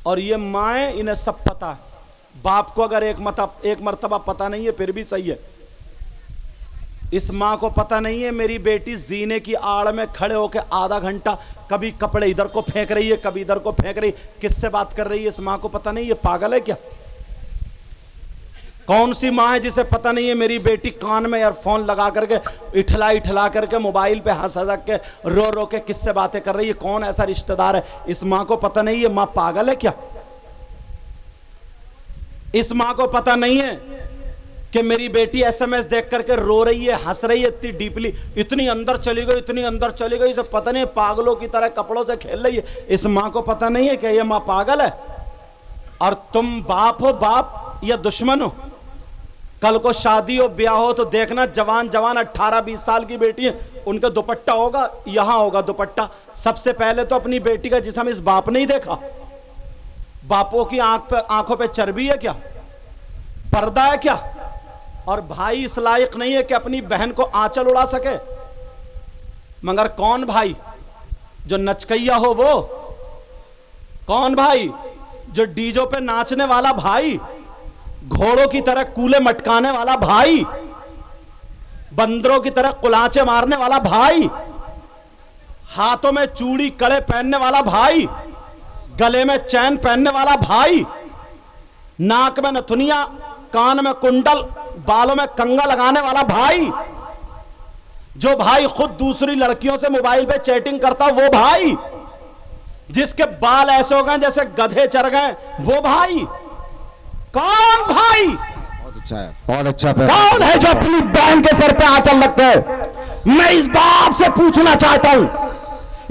اور یہ مائیں انہیں سب پتا ہے. باپ کو اگر ایک مرتبہ پتا نہیں ہے پھر بھی صحیح ہے. اس ماں کو پتا نہیں ہے میری بیٹی زینے کی آڑ میں کھڑے ہو کے آدھا گھنٹہ کبھی کپڑے ادھر کو پھینک رہی ہے، کبھی ادھر کو پھینک رہی ہے. کس سے بات کر رہی ہے اس ماں کو پتا نہیں؟ یہ پاگل ہے کیا؟ کون سی ماں ہے جسے پتہ نہیں ہے میری بیٹی کان میں ایئر فون لگا کر کے اٹھلا کر کے موبائل پہ ہنس کے رو کے کس سے باتیں کر رہی ہے؟ کون ایسا رشتہ دار ہے اس ماں کو پتہ نہیں؟ یہ ماں پاگل ہے کیا؟ اس ماں کو پتہ نہیں ہے کہ میری بیٹی ایس ایم ایس دیکھ کر کے رو رہی ہے، ہنس رہی ہے اتنی ڈیپلی، اتنی اندر چلی گئی اسے پتہ نہیں، پاگلوں کی طرح کپڑوں سے کھیل رہی ہے. اس ماں کو پتہ نہیں ہے کہ یہ ماں پاگل ہے؟ اور تم باپ ہو، باپ یا دشمن ہو؟ کل کو شادی ہو، بیاہ ہو تو دیکھنا جوان 18-20 سال کی بیٹی ہیں، ان کا دوپٹہ ہوگا، یہاں ہوگا دوپٹہ. سب سے پہلے تو اپنی بیٹی کا جسم اس باپ نہیں دیکھا. باپوں کی آنکھوں پہ چربی ہے کیا؟ پردہ ہے کیا؟ اور بھائی اس لائق نہیں ہے کہ اپنی بہن کو آنچل اڑا سکے. مگر کون بھائی جو نچکیا ہو؟ وہ کون بھائی جو ڈیجو پہ ناچنے والا بھائی، گھوڑوں کی طرح کولے مٹکانے والا بھائی، بندروں کی طرح قلانچے مارنے والا بھائی، ہاتھوں میں چوڑی کڑے پہننے والا بھائی، گلے میں چین پہننے والا بھائی، ناک میں نتھنیاں، کان میں کنڈل، بالوں میں کنگا لگانے والا بھائی، جو بھائی خود دوسری لڑکیوں سے موبائل پہ چیٹنگ کرتا وہ بھائی، جس کے بال ایسے ہو گئے جیسے گدھے چر گئے وہ بھائی. کون بھائی؟ بہت اچھا ہے، بہت اچھا. کون ہے جو اپنی بہن کے سر پہ آنچل رکھتے ہے؟ میں اس باپ سے پوچھنا چاہتا ہوں،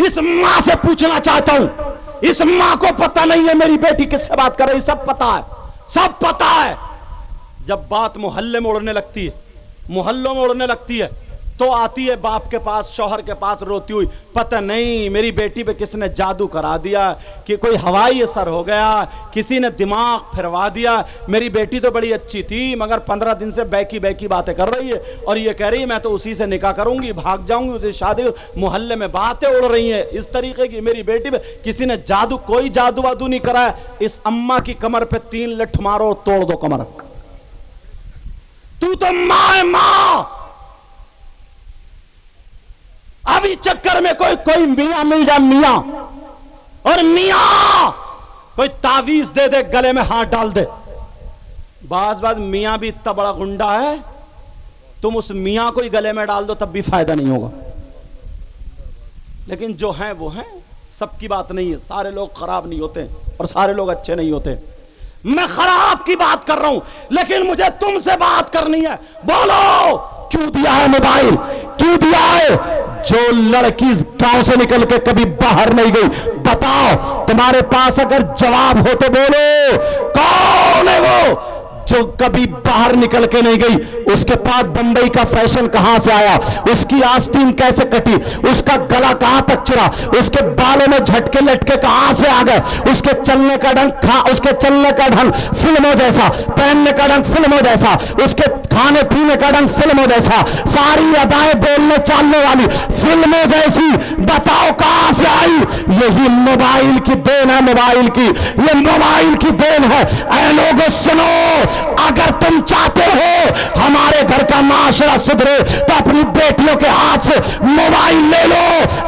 اس ماں سے پوچھنا چاہتا ہوں. اس ماں کو پتہ نہیں ہے میری بیٹی کس سے بات کر رہی؟ سب پتہ ہے، سب پتہ ہے. جب بات محلے میں اڑنے لگتی ہے، محلوں میں اڑنے لگتی ہے تو آتی ہے باپ کے پاس، شوہر کے پاس روتی ہوئی، پتہ نہیں میری بیٹی پہ کس نے جادو کرا دیا، کہ کوئی ہوائی اثر ہو گیا، کسی نے دماغ پھروا دیا، میری بیٹی تو بڑی اچھی تھی مگر 15 دن سے بیکی باتیں کر رہی ہے اور یہ کہہ رہی ہے میں تو اسی سے نکاح کروں گی، بھاگ جاؤں گی، اسی شادی. محلے میں باتیں اڑ رہی ہیں اس طریقے کی میری بیٹی پہ کسی نے جادو، کوئی جادو وادو نہیں کرا ہے. اس اماں کی کمر پہ 3 لٹھ مارو اور توڑ دو کمر. تو ماں ہے، ماں. ابھی چکر میں کوئی میاں مل جائے، میاں، اور میاں کوئی تعویذ دے دے، گلے میں ہاتھ ڈال دے. بعض میاں بھی اتنا بڑا گنڈا ہے، تم اس میاں کو ہی گلے میں ڈال دو تب بھی فائدہ نہیں ہوگا. لیکن جو ہیں وہ ہیں، سب کی بات نہیں ہے. سارے لوگ خراب نہیں ہوتے اور سارے لوگ اچھے نہیں ہوتے. میں خراب کی بات کر رہا ہوں لیکن مجھے تم سے بات کرنی ہے. بولو کیوں دیا ہے موبائل؟ کیوں دیا ہے؟ جو لڑکی گاؤں سے نکل کے کبھی باہر نہیں گئی، بتاؤ تمہارے پاس اگر جواب ہو تو بولو، کون ہے وہ جو کبھی باہر نکل کے نہیں گئی؟ اس کے پاس بمبئی کا فیشن کہاں سے آیا، اس کی آستین کیسے کٹی، اس کا گلا کہاں تک چرا، اس کے بالوں میں جھٹکے لٹکے کہاں سے آ گئے، اس کے چلنے کا ڈھنگ فلموں جیسا، پہننے کا ڈھنگ فلموں جیسا، اس کے کھانے پینے کا ڈھنگ فلموں جیسا، ساری ادائیں بولنے چالنے والی فلموں جیسی، بتاؤ کہاں سے آئی؟ یہی موبائل کی دین ہے، موبائل کی، یہ موبائل کی دین ہے۔ اے لوگوں سنو، اگر تم چاہتے ہو ہمارے گھر کا معاشرہ سدھرے تو اپنی بیٹیوں کے ہاتھ سے موبائل لے لو،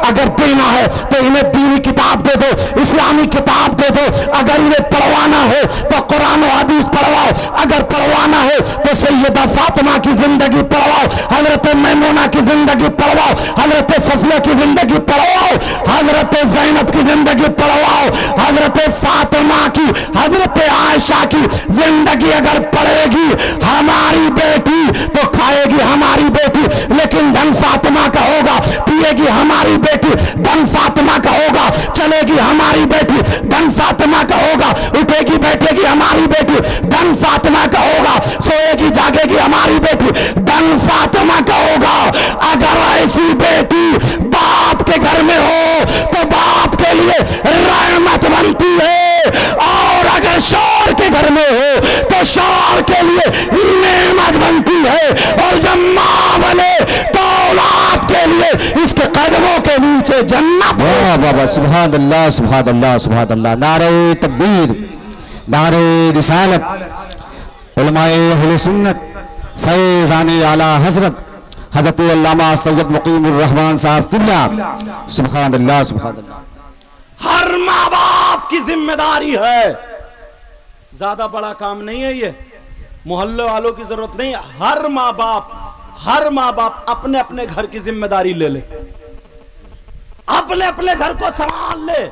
اگر دینا ہے تو انہیں دینی کتاب دے دو، اسلامی کتاب دے دو، اگر انہیں پڑھوانا ہے تو قرآن و حدیث پڑھواؤ، اگر پڑھوانا ہے تو سیدہ فاطمہ کی زندگی پڑھواؤ، حضرت میمونہ کی زندگی پڑھواؤ، حضرت صفیہ کی زندگی پڑھواؤ، حضرت زینب کی زندگی پڑھواؤ، حضرت فاطمہ کی، حضرت عائشہ کی زندگی اگر پڑھے گی ہماری بیٹی تو کھائے گی ہماری بیٹی، لیکن ڈھنگ فاطمہ کا ہوگا، پیے گی ہماری بیٹی ڈھنگ فاطمہ کا ہوگا، چلے گی ہماری بیٹی ڈھنگ فاطمہ کا ہوگا، اٹھے گی بیٹھے گی ہماری بیٹی ڈھنگ فاطمہ کا ہوگا، سوئے گی جاگے گی ہماری بیٹی ڈھنگ فاطمہ کا ہوگا۔ اگر ایسی بیٹی باپ کے گھر میں ہو تو باپ کے لیے رحمت بنتی ہے، اور اگر شوہر کے گھر میں ہو تو شوہر کے لیے نعمت بنتی ہے، اور جب ماں بنے تو اولاد کے لیے اس کے قدموں کے نیچے جنت۔ واہ واہ واہ، سبحان اللہ سبحان اللہ سبحان اللہ، نعرہ تکبیر، نعرہ رسالت، علماء اہل سنت فیضان اعلیٰ حضرت علامہ سید مقیم الرحمن صاحب قبلہ، سبحان اللہ سبحان اللہ۔ ہر ماں باپ کی ذمہ داری ہے، زیادہ بڑا کام نہیں ہے یہ، محلے والوں کی ضرورت نہیں، ہر ماں باپ اپنے اپنے گھر کی ذمہ داری لے لے، اپنے اپنے گھر کو سنبھال لے،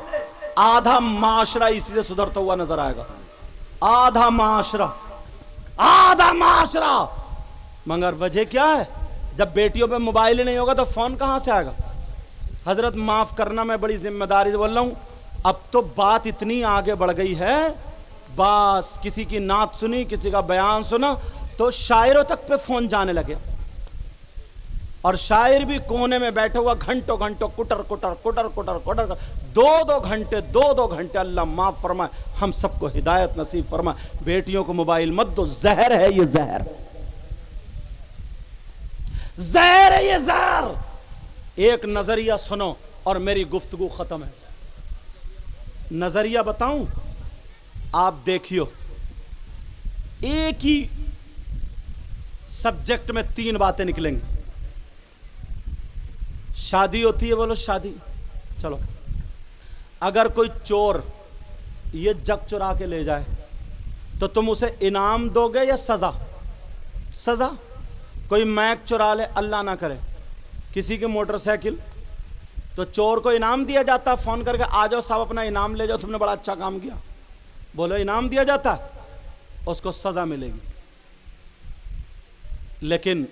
آدھا معاشرہ اسی سے سدھرتا ہوا نظر آئے گا، آدھا معاشرہ۔ مگر وجہ کیا ہے؟ جب بیٹیوں پہ موبائل ہی نہیں ہوگا تو فون کہاں سے آئے گا؟ حضرت معاف کرنا، میں بڑی ذمہ داری سے بول رہا ہوں، اب تو بات اتنی آگے بڑھ گئی ہے، بس کسی کی نعت سنی، کسی کا بیان سنا تو شاعروں تک پہ فون جانے لگے، اور شاعر بھی کونے میں بیٹھے ہوا گھنٹوں کٹر دو گھنٹے، اللہ معاف فرمائے، ہم سب کو ہدایت نصیب فرمائے۔ بیٹیوں کو موبائل مت دو، زہر ہے یہ، زہر ہے یہ، زہر۔ ایک نظریہ سنو اور میری گفتگو ختم ہے۔ نظریہ بتاؤں؟ آپ دیکھیو، ایک ہی سبجیکٹ میں 3 باتیں نکلیں گی۔ شادی ہوتی ہے، بولو شادی، چلو، اگر کوئی چور یہ جگ چرا کے لے جائے تو تم اسے انعام دو گے یا سزا؟ سزا۔ کوئی میک چرا لے، اللہ نہ کرے، کسی کی موٹر سائیکل، تو چور کو انعام دیا جاتا، فون کر کے آ جاؤ صاحب اپنا انعام لے جاؤ، تم نے بڑا اچھا کام کیا، بولو انعام دیا جاتا، اس کو سزا ملے گی۔ لیکن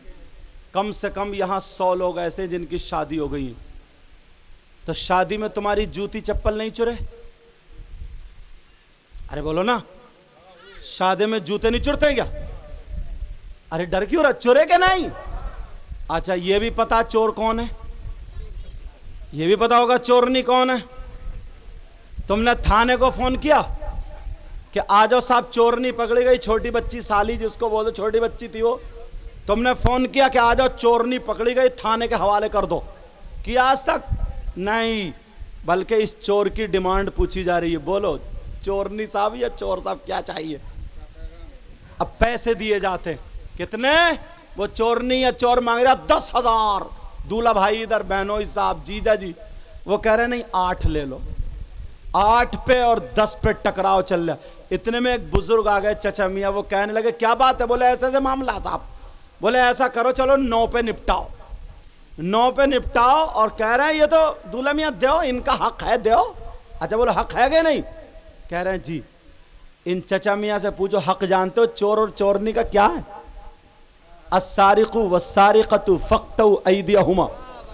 کم سے کم یہاں 100 لوگ ایسے جن کی شادی ہو گئی ہیں، تو شادی میں تمہاری جوتی چپل نہیں چرے؟ ارے بولو نا، شادی میں جوتے نہیں چرتے کیا؟ ارے ڈر کیوں رہا، چورے کہ نہیں؟ اچھا یہ بھی پتا چور کون ہے، یہ بھی پتا ہوگا چورنی کون ہے۔ تم نے تھانے کو فون کیا کہ آ جاؤ صاحب چورنی پکڑی گئی، چھوٹی بچی سالی جس کو بولو، چھوٹی بچی تھی وہ، تم نے فون کیا کہ آ جاؤ چورنی پکڑی گئی، تھانے کے حوالے کر دو، کیا آج تک؟ نہیں، بلکہ اس چور کی ڈیمانڈ پوچھی جا رہی ہے، بولو چورنی صاحب یا چور صاحب کیا چاہیے؟ اب پیسے دیے جاتے، کتنے؟ وہ چورنی یا چور مانگ رہا 10,000، دولہا بھائی ادھر، بہنوئی صاحب، جیجا جی، وہ کہہ رہے نہیں 8 لے لو، 8 پہ اور 10 پہ ٹکراؤ چل رہا۔ اتنے میں ایک بزرگ آ گئے، چچا میاں، وہ کہنے لگے کیا بات ہے؟ بولے ایسے ایسے معاملہ صاحب، بولے ایسا کرو چلو 9 پہ نپٹاؤ، 9 پہ نپٹاؤ، اور کہہ رہے ہیں یہ تو دولہا میاں دیو، ان کا حق ہے دیو۔ اچھا بولو حق ہے کہ نہیں؟ کہہ رہے ہیں جی۔ ان چچا میاں سے پوچھو حق جانتے ہو چور اور چورنی کا کیا ہے؟ السارق والسارقۃ فاقطعوا ایدیہما،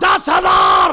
10,000,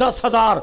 10,000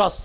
10,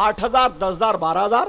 8,000, 10,000, 12,000।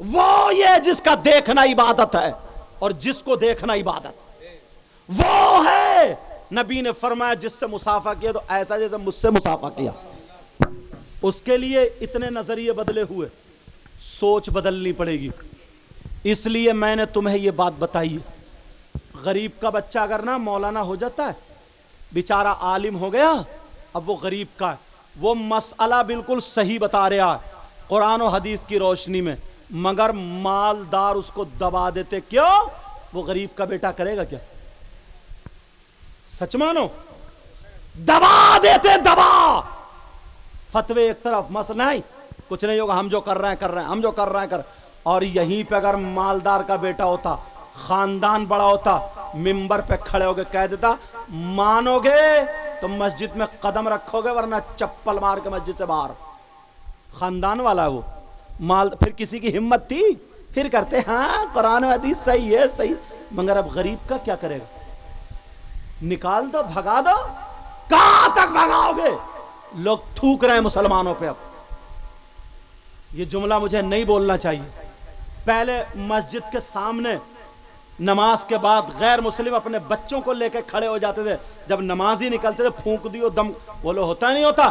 وہ یہ جس کا دیکھنا عبادت ہے اور جس کو دیکھنا عبادت وہ ہے. نبی نے فرمایا جس سے مسافہ کیا تو ایسا جیسے مجھ سے مسافہ کیا. اس کے لیے اتنے نظریے بدلے ہوئے, سوچ بدلنی پڑے گی. اس لیے میں نے تمہیں یہ بات بتائی ہے, غریب کا بچہ اگر نا مولانا ہو جاتا ہے, بیچارہ عالم ہو گیا, اب وہ غریب کا ہے, وہ مسئلہ بالکل صحیح بتا رہا ہے قرآن و حدیث کی روشنی میں, مگر مالدار اس کو دبا دیتے. کیوں؟ وہ غریب کا بیٹا کرے گا کیا؟ سچ مانو, دبا دیتے, دبا. فتوے ایک طرف, مسئلہ نہیں, کچھ نہیں ہوگا, ہم جو کر رہے ہیں ہم جو کر رہے ہیں. اور یہیں پہ اگر مالدار کا بیٹا ہوتا, خاندان بڑا ہوتا, منبر پہ کھڑے ہو کے کہہ دیتا مانو گے تو مسجد میں قدم رکھو گے ورنہ چپل مار کے مسجد سے باہر. خاندان والا ہے وہ مال. پھر کسی کی ہمت تھی, پھر کرتے ہاں قرآن و حدیث صحیح ہے صحیح, مگر اب غریب کا کیا کرے گا؟ نکال دو, بھگا دو. کہاں تک بھگاؤ گے؟ لوگ تھوک رہے ہیں مسلمانوں پہ. اب یہ جملہ مجھے نہیں بولنا چاہیے. پہلے مسجد کے سامنے نماز کے بعد غیر مسلم اپنے بچوں کو لے کے کھڑے ہو جاتے تھے, جب نماز ہی نکلتے تھے پھونک دیو دم, بولو ہوتا نہیں ہوتا.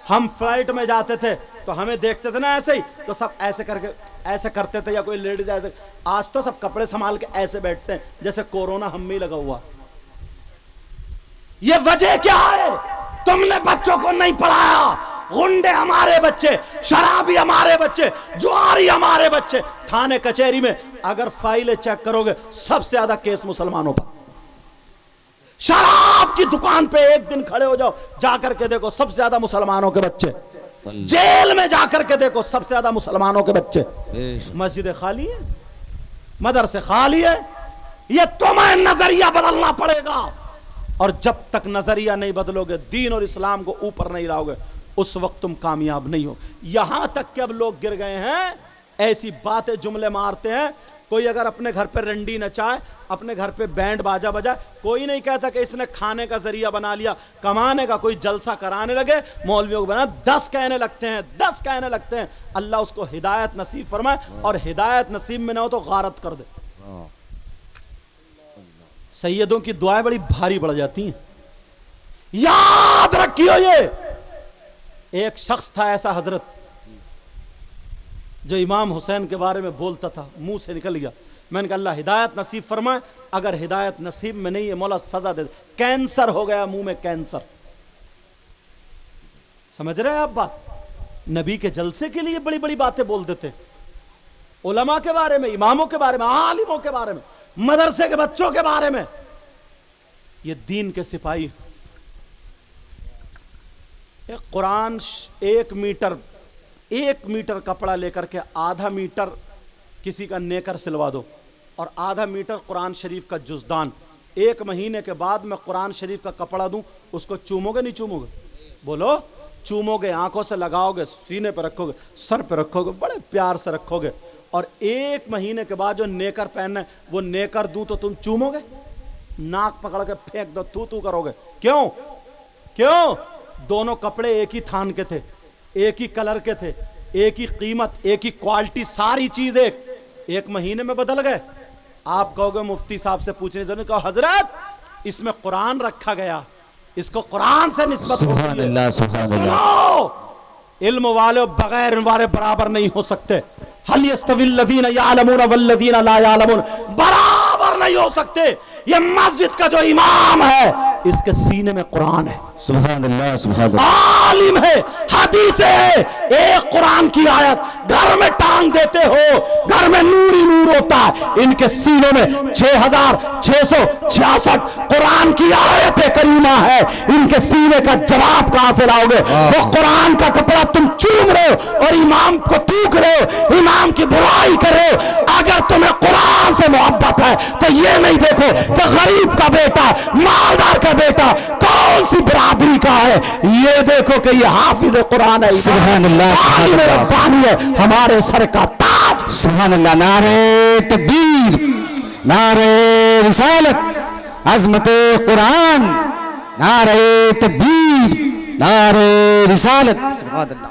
ہم فلائٹ میں جاتے تھے تو ہمیں دیکھتے تھے نا ایسے ہی, تو سب ایسے کر کے ایسے کرتے تھے, یا کوئی لیڈیز ایسے. آج تو سب کپڑے سنبھال کے ایسے بیٹھتے ہیں جیسے کورونا ہم میں لگا ہوا. یہ وجہ کیا ہے؟ تم نے بچوں کو نہیں پڑھایا. غنڈے ہمارے بچے, شرابی ہمارے بچے, جواری ہمارے بچے. تھانے کچہری میں اگر فائلیں چیک کرو گے سب سے زیادہ کیس مسلمانوں پر. شراب کی دکان پہ ایک دن کھڑے ہو جاؤ, جا کر کے دیکھو سب سے زیادہ مسلمانوں کے بچے. جیل میں جا کر کے دیکھو سب سے زیادہ مسلمانوں کے بچے. مسجدیں خالی ہیں, مدرسے خالی ہے. یہ تمہیں نظریہ بدلنا پڑے گا, اور جب تک نظریہ نہیں بدلو گے, دین اور اسلام کو اوپر نہیں لاؤ گے, اس وقت تم کامیاب نہیں ہو. یہاں تک کہ اب لوگ گر گئے ہیں, ایسی باتیں جملے مارتے ہیں. کوئی اگر اپنے گھر پہ رنڈی نچائے, اپنے گھر پہ بینڈ باجا بجائے, کوئی نہیں کہتا کہ اس نے کھانے کا ذریعہ بنا لیا, کمانے کا. کوئی جلسہ کرانے لگے, مولویوں کو بنا 10 کہنے لگتے ہیں, 10 کہنے لگتے ہیں. اللہ اس کو ہدایت نصیب فرمائے, اور ہدایت نصیب میں نہ ہو تو غارت کر دے. سیدوں کی دعائیں بڑی بھاری پڑ جاتی ہیں, یاد رکھیو. یہ ایک شخص تھا ایسا حضرت, جو امام حسین کے بارے میں بولتا تھا, منہ سے نکل گیا. میں نے کہا اللہ ہدایت نصیب فرمائے, اگر ہدایت نصیب میں نہیں ہے مولا سزا دے. کینسر ہو گیا منہ میں, کینسر. سمجھ رہے ہیں آپ بات؟ نبی کے جلسے کے لیے بڑی بڑی باتیں بول دیتے, علماء کے بارے میں, اماموں کے بارے میں, عالموں کے بارے میں, مدرسے کے بچوں کے بارے میں. یہ دین کے سپاہی. ایک قرآن 1 میٹر کپڑا لے کر کے آدھا میٹر کسی کا نیکر سلوا دو, اور آدھا میٹر قرآن شریف کا جزدان. 1 مہینے کے بعد میں قرآن شریف کا کپڑا دوں, اس کو چومو گے نہیں چومو گے؟ بولو. چومو گے, آنکھوں سے لگاؤ گے, سینے پہ رکھو گے, سر پہ رکھو گے, بڑے پیار سے رکھو گے. اور 1 مہینے کے بعد جو نیکر پہننا ہے, وہ نیکر دوں تو تم چومو گے؟ ناک پکڑ کے پھینک دو, تو کرو گے. کیوں؟ کیوں؟ دونوں کپڑے ایک ہی تھان کے تھے, ایک ہی کلر کے تھے, ایک ہی قیمت, ایک ہی کوالٹی, ساری چیز 1 مہینے میں بدل گئے. آپ کہو گے مفتی صاحب سے پوچھنے ضرور, کہو حضرت اس میں قرآن رکھا گیا, اس کو قرآن سے نسبت. سبحان اللہ, سبحان اللہ. علم والے بغیر والے برابر نہیں ہو سکتے. هل يستوي الذين يعلمون والذين لا يعلمون, برابر نہیں ہو سکتے. یہ مسجد کا جو امام ہے اس کے سینے میں قرآن ہے, سبحان اللہ, سبحان اللہ. عالم ہے, حدیث ہے. ایک قرآن کی آیت گھر میں ٹانگ دیتے ہو, گھر میں نور ہی نور ہوتا ہے. ان کے سینوں میں 6666 قرآن کی آیت کریمہ ہے. ان کے سینے کا جواب کہاں سے لاؤ گے؟ وہ قرآن کا کپڑا تم چوم رہے ہو اور امام کو تھوک رہے ہو, امام کی برائی کر رہے ہو. اگر تمہیں قرآن سے محبت ہے تو یہ نہیں دیکھو کہ غریب کا بیٹا, مالدار کا بیٹا کون سی برادری کا ہے, یہ دیکھو کہ یہ حافظ قرآن ہے, سبحان اللہ, سبحان اللہ. ربانی ہے, ہمارے سر کا تاج. سبحان اللہ. نعرہ تکبیر, نعرہ رسالت, عظمت قرآن, نعرہ تکبیر, نعرہ رسالت. سبحان اللہ.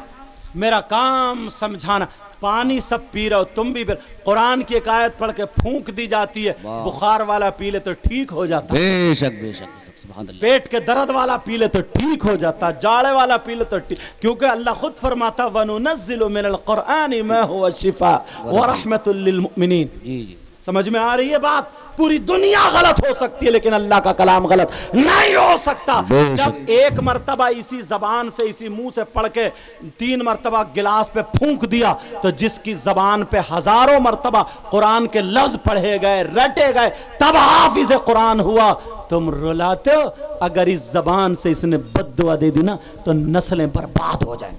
میرا کام سمجھانا. پانی سب پی رہے ہو، تم بھی قرآن کی ایک آیت پڑھ کے پھونک دی جاتی ہے، بخار والا پی لے تو ٹھیک ہو جاتا، بے شک بے شک سبحان اللہ، پیٹ کے درد والا پی لے تو ٹھیک ہو جاتا، جاڑے والا پی لے تو ٹھیک، کیونکہ اللہ خود فرماتا وَنُنَزِّلُ مِنَ الْقُرْآنِ مَا هُوَ شِفَاءٌ وَرَحْمَةٌ لِّلْمُؤْمِنِينَ۔ جی جی سمجھ میں آ رہی ہے بات؟ پوری دنیا غلط ہو سکتی ہے لیکن اللہ کا کلام غلط نہیں ہو سکتا۔ جب ایک مرتبہ اسی زبان سے اسی منہ سے پڑھ کے 3 مرتبہ گلاس پہ پھونک دیا تو جس کی زبان پہ ہزاروں مرتبہ قرآن کے لفظ پڑھے گئے رٹے گئے تب حافظ قرآن ہوا۔ تم رلاتے ہو، اگر اس زبان سے اس نے بد دعا دے دی نا تو نسلیں برباد ہو جائیں۔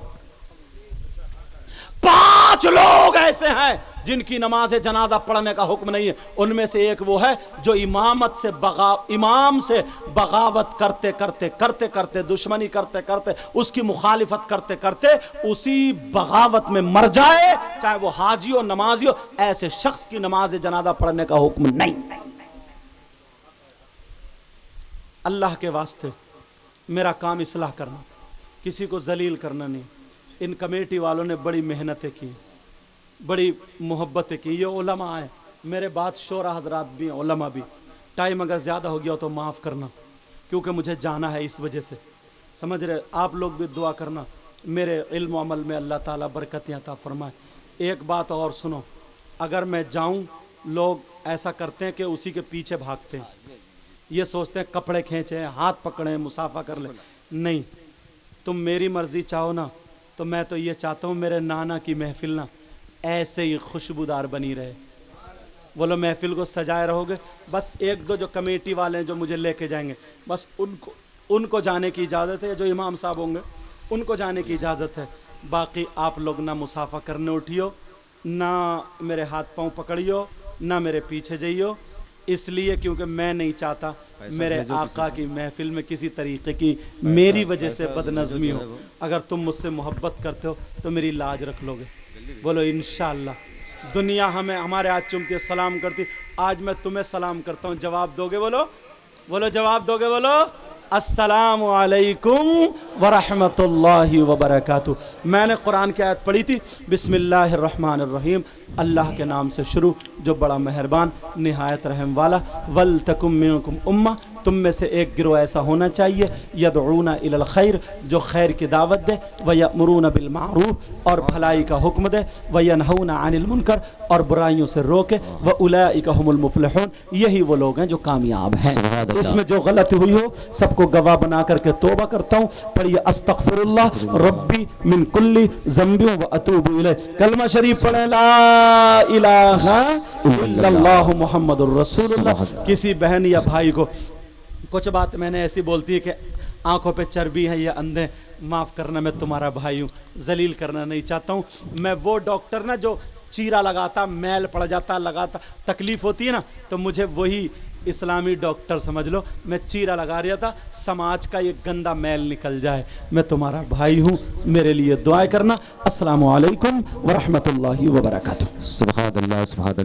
5 لوگ ایسے ہیں جن کی نماز جنازہ پڑھنے کا حکم نہیں ہے، ان میں سے ایک وہ ہے جو امام سے بغاوت کرتے کرتے دشمنی کرتے کرتے اس کی مخالفت کرتے کرتے اسی بغاوت میں مر جائے، چاہے وہ حاجی ہو نمازی ہو، ایسے شخص کی نماز جنازہ پڑھنے کا حکم نہیں۔ اللہ کے واسطے میرا کام اصلاح کرنا، کسی کو ذلیل کرنا نہیں۔ ان کمیٹی والوں نے بڑی محنتیں کی، بڑی محبتیں کی، یہ علماء ہیں، میرے بعد شورا حضرات بھی ہیں، علماء بھی۔ ٹائم اگر زیادہ ہو گیا ہو تو معاف کرنا، کیونکہ مجھے جانا ہے اس وجہ سے، سمجھ رہے؟ آپ لوگ بھی دعا کرنا میرے علم و عمل میں اللہ تعالیٰ برکتیں عطا فرمائے۔ ایک بات اور سنو، اگر میں جاؤں لوگ ایسا کرتے ہیں کہ اسی کے پیچھے بھاگتے ہیں، یہ سوچتے ہیں کپڑے کھینچیں، ہاتھ پکڑیں، مصافحہ کر لیں۔ نہیں، تم میری مرضی چاہو نا تو میں تو یہ چاہتا ہوں میرے نانا کی محفل نا ایسے ہی خوشبودار بنی رہے۔ بولو محفل کو سجائے رہو گے، بس 1-2 جو کمیٹی والے ہیں جو مجھے لے کے جائیں گے، بس ان کو جانے کی اجازت ہے، جو امام صاحب ہوں گے ان کو جانے کی اجازت ہے۔ باقی آپ لوگ نہ مصافحہ کرنے اٹھیو، نہ میرے ہاتھ پاؤں پکڑیو، نہ میرے پیچھے جائیو، اس لیے کیونکہ میں نہیں چاہتا میرے آقا کی محفل میں کسی طریقے کی میری وجہ سے بد نظمی ہو۔ اگر تم مجھ سے محبت کرتے ہو تو میری لاج رکھ لو گے؟ بولو انشاءاللہ۔ دنیا ہمیں ہمارے ہاتھ چومتی ہے، سلام کرتی، آج میں تمہیں سلام کرتا ہوں، جواب دو گے؟ بولو جواب دو گے؟ بولو السلام علیکم ورحمۃ اللہ وبرکاتہ۔ میں نے قرآن کی آیت پڑھی تھی، بسم اللہ الرحمن الرحیم، اللہ کے نام سے شروع جو بڑا مہربان نہایت رحم والا۔ وَلْتَكُمْ مِنْكُمْ أُمَّةٌ، تم میں سے ایک گروہ ایسا ہونا چاہیے، يَدْعُونَ إِلَى الْخَيْرِ، جو خیر کی دعوت دے، وَيَأْمُرُونَ بِالْمَعْرُوفِ، اور بھلائی کا حکم دے، وَيَنْهَوْنَ عَنِ الْمُنْكَرِ، اور برائیوں سے روکے، وَأُولَئِكَ هُمُ الْمُفْلِحُونَ، یہی وہ لوگ ہیں جو کامیاب ہیں۔ اس میں جو غلطی ہوئی ہو سب کو گواہ بنا کر کے توبہ کرتا ہوں۔ پڑھیے استغفر اللہ ربی من کل ذنب واتوب الیہ، کلمہ شریف پڑھیں، لا الہ الا اللہ محمد الرسول اللہ۔ کسی بہن یا بھائی کو کچھ بات میں نے ایسی بولتی ہے کہ آنکھوں پہ چربی ہے، یہ اندھے، معاف کرنا، میں تمہارا بھائی ہوں، ذلیل کرنا نہیں چاہتا ہوں۔ میں وہ ڈاکٹر نا جو چیرا لگاتا، میل پڑ جاتا، لگاتا، تکلیف ہوتی ہے نا، تو مجھے وہی اسلامی ڈاکٹر سمجھ لو۔ میں چیرا لگا رہا تھا سماج کا یہ گندا میل نکل جائے۔ میں تمہارا بھائی ہوں، میرے لیے دعائیں کرنا۔ السلام علیکم ورحمۃ اللہ وبرکاتہ۔ سبحان اللہ سبحان اللہ۔